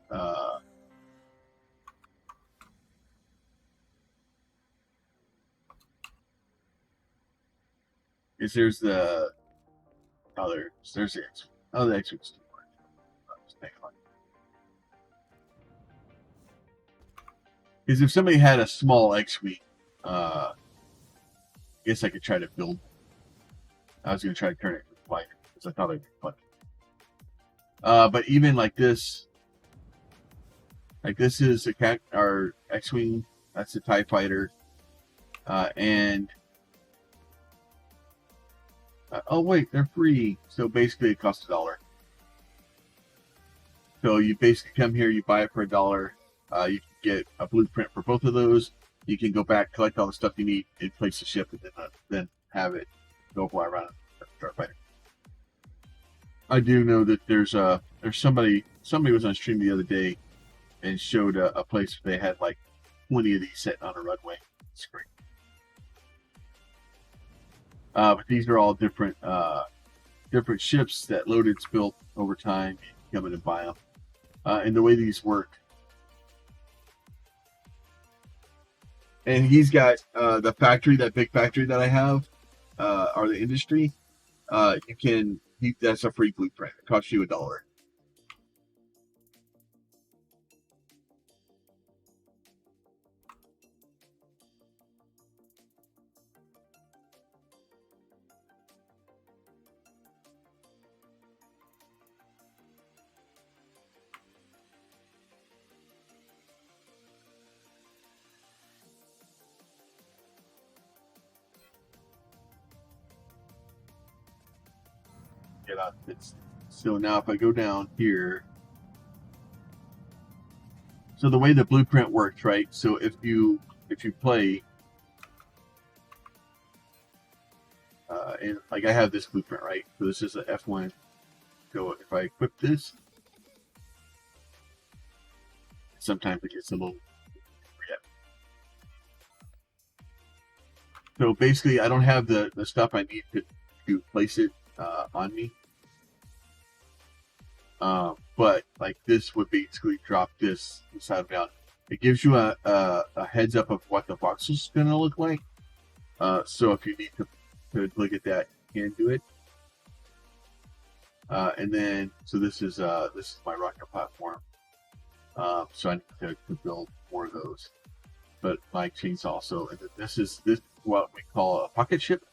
Is there's the there's the X. Oh, the X-Wing's too much. Because if somebody had a small X-Wing, I guess I could try to build. I was going to try to turn it into a fighter because I thought it'd be fun. But even like this is our X-Wing. That's a TIE fighter, and oh wait, they're free. So basically, it costs $1. So you basically come here, you buy it for $1. You can get a blueprint for both of those. You can go back, collect all the stuff you need, and place the ship, and then have it go fly around and start fighting. I do know that there's somebody was on stream the other day and showed a place where they had like 20 of these sitting on a runway. It's great. But these are all different ships that Loaded's built over time. You can come in and buy them. And the way these work, and he's got the factory, that big factory that I have, or the industry. You can that's a free blueprint. It costs you $1. Get out. So now if I go down here, so the way the blueprint works, right? So if you play, and like I have this blueprint, right? So this is a F1. So if I equip this, sometimes it gets a little. Yeah. So basically, I don't have the stuff I need to place it on me. But like this would basically drop this inside down. It gives you a heads up of what the voxels is going to look like. So if you need to look at that, you can do it. And then, so this is my rocket platform. So I need to build more of those. But my chainsaw also, and this is what we call a pocket ship.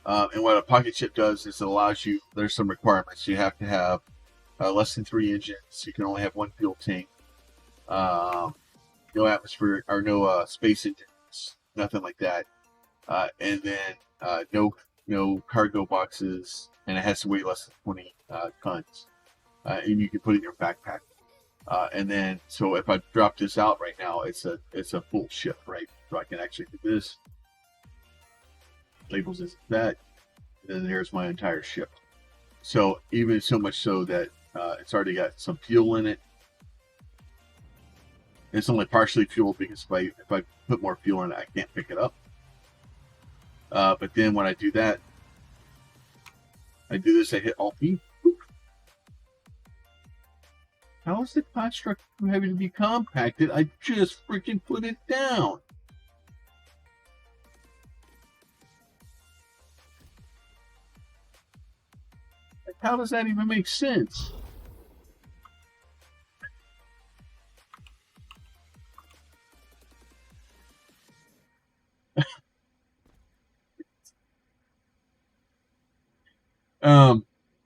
And what a pocket ship does is it allows you. There's some requirements. You have to have less than 3 engines. You can only have 1 fuel tank. No atmosphere or no space engines, nothing like that. And then no cargo boxes, and it has to weigh less than 20 tons. And you can put it in your backpack. And then, so if I drop this out right now, it's a full ship, right? So I can actually do this. Labels as that. And then there's my entire ship. So even so much so that it's already got some fuel in it. It's only partially fueled because if I put more fuel in it, I can't pick it up. But then when I do that, I do this, I hit Alt B. How is the construct too heavy to be compacted? I just freaking put it down. Like, how does that even make sense?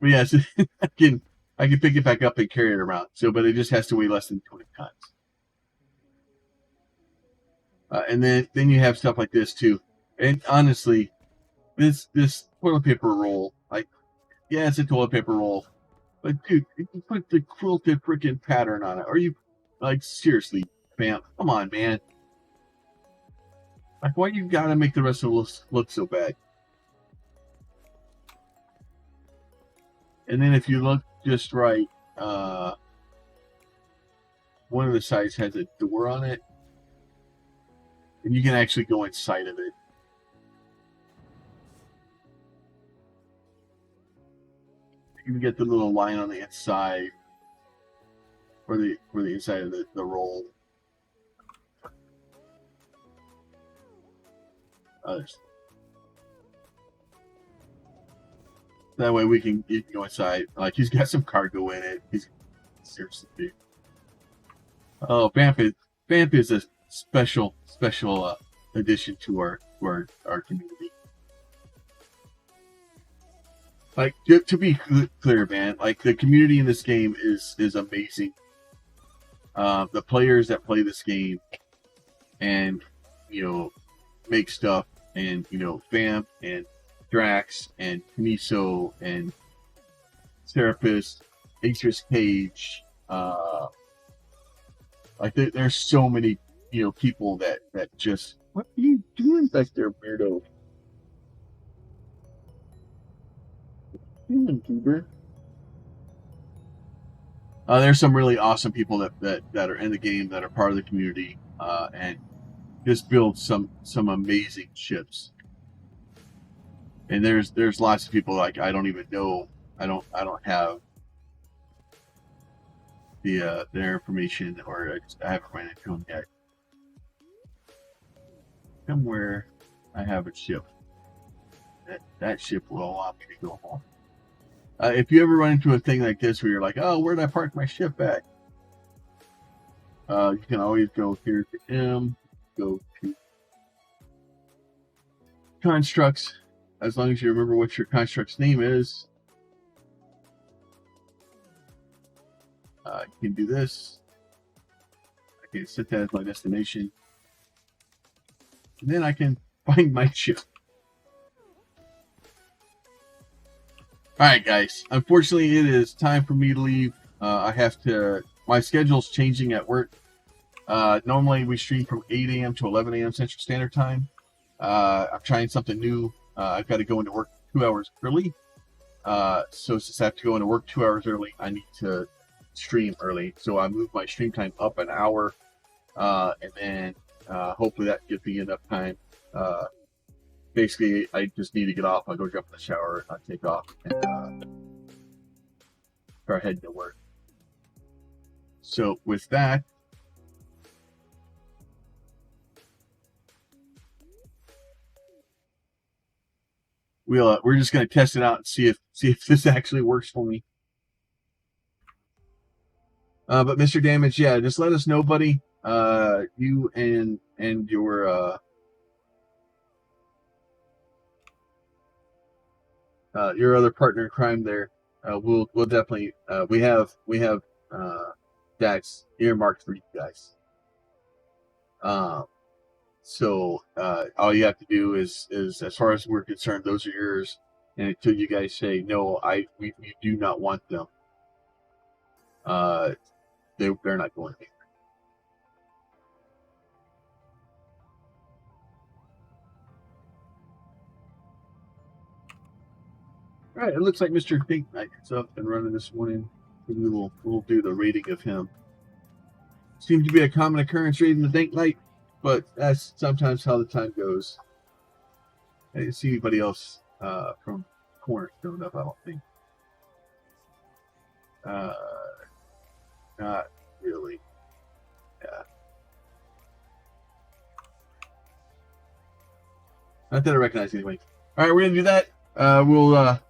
But yeah, so I can pick it back up and carry it around. So, but it just has to weigh less than 20 tons. And then you have stuff like this too. And honestly, this toilet paper roll, like, yeah, it's a toilet paper roll, but dude, if you put the quilted freaking pattern on it, are you like seriously, fam? Come on, man. Like, why you gotta make the rest of it look so bad? And then if you look just right, one of the sides has a door on it, and you can actually go inside of it. You can get the little line on the inside, for the inside of the roll. That way you can go inside. Like, he's got some cargo in it. He's seriously big. Oh, Vamp is a special addition to our community. Like, to be clear, man, like, the community in this game is amazing. The players that play this game and make stuff, and Vamp and Drax and Miso and Serapis, Atrus Cage, like there's so many people that just, what are you doing back there, weirdo? Human tuber. There's some really awesome people that are in the game, that are part of the community, and just build some amazing ships. And there's lots of people, like, I don't even know. I don't have their information, or I haven't ran into them yet. somewhere I have a ship. That ship will allow me to go home. If you ever run into a thing like this where you're like, oh, where did I park my ship at? You can always go here to M, go to constructs, as long as you remember what your construct's name is. You can do this. I can set that as my destination. And then I can find my ship. Alright, guys. Unfortunately, it is time for me to leave. I have to... My schedule's changing at work. Normally, we stream from 8 a.m. to 11 a.m. Central Standard Time. I'm trying something new. I've got to go into work 2 hours early. So since I have to go into work 2 hours early, I need to stream early. So I moved my stream time up an hour. And then hopefully that gives me enough time. Basically, I just need to get off. I'll go jump in the shower. I'll take off and start heading to work. So with that, we're just going to test it out and see if this actually works for me. But Mr. Damage, yeah, just let us know, buddy. You and your other partner in crime there. We'll definitely we have Dax earmarked for you guys. So all you have to do is as far as we're concerned, those are yours. And until you guys say no, we do not want them. They're not going anywhere. All right, it looks like Mr. Pink Knight is up and running this morning. We'll do the rating of him. Seems to be a common occurrence rating the Dank Knight, but that's sometimes how the time goes. I didn't see anybody else from corner showing up, I don't think. Not really. Yeah. Not that I recognize anyway. All right, we're gonna do that. We'll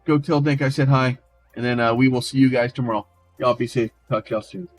go tell Dink I said hi, and then we will see you guys tomorrow. Y'all be safe. Talk to y'all soon.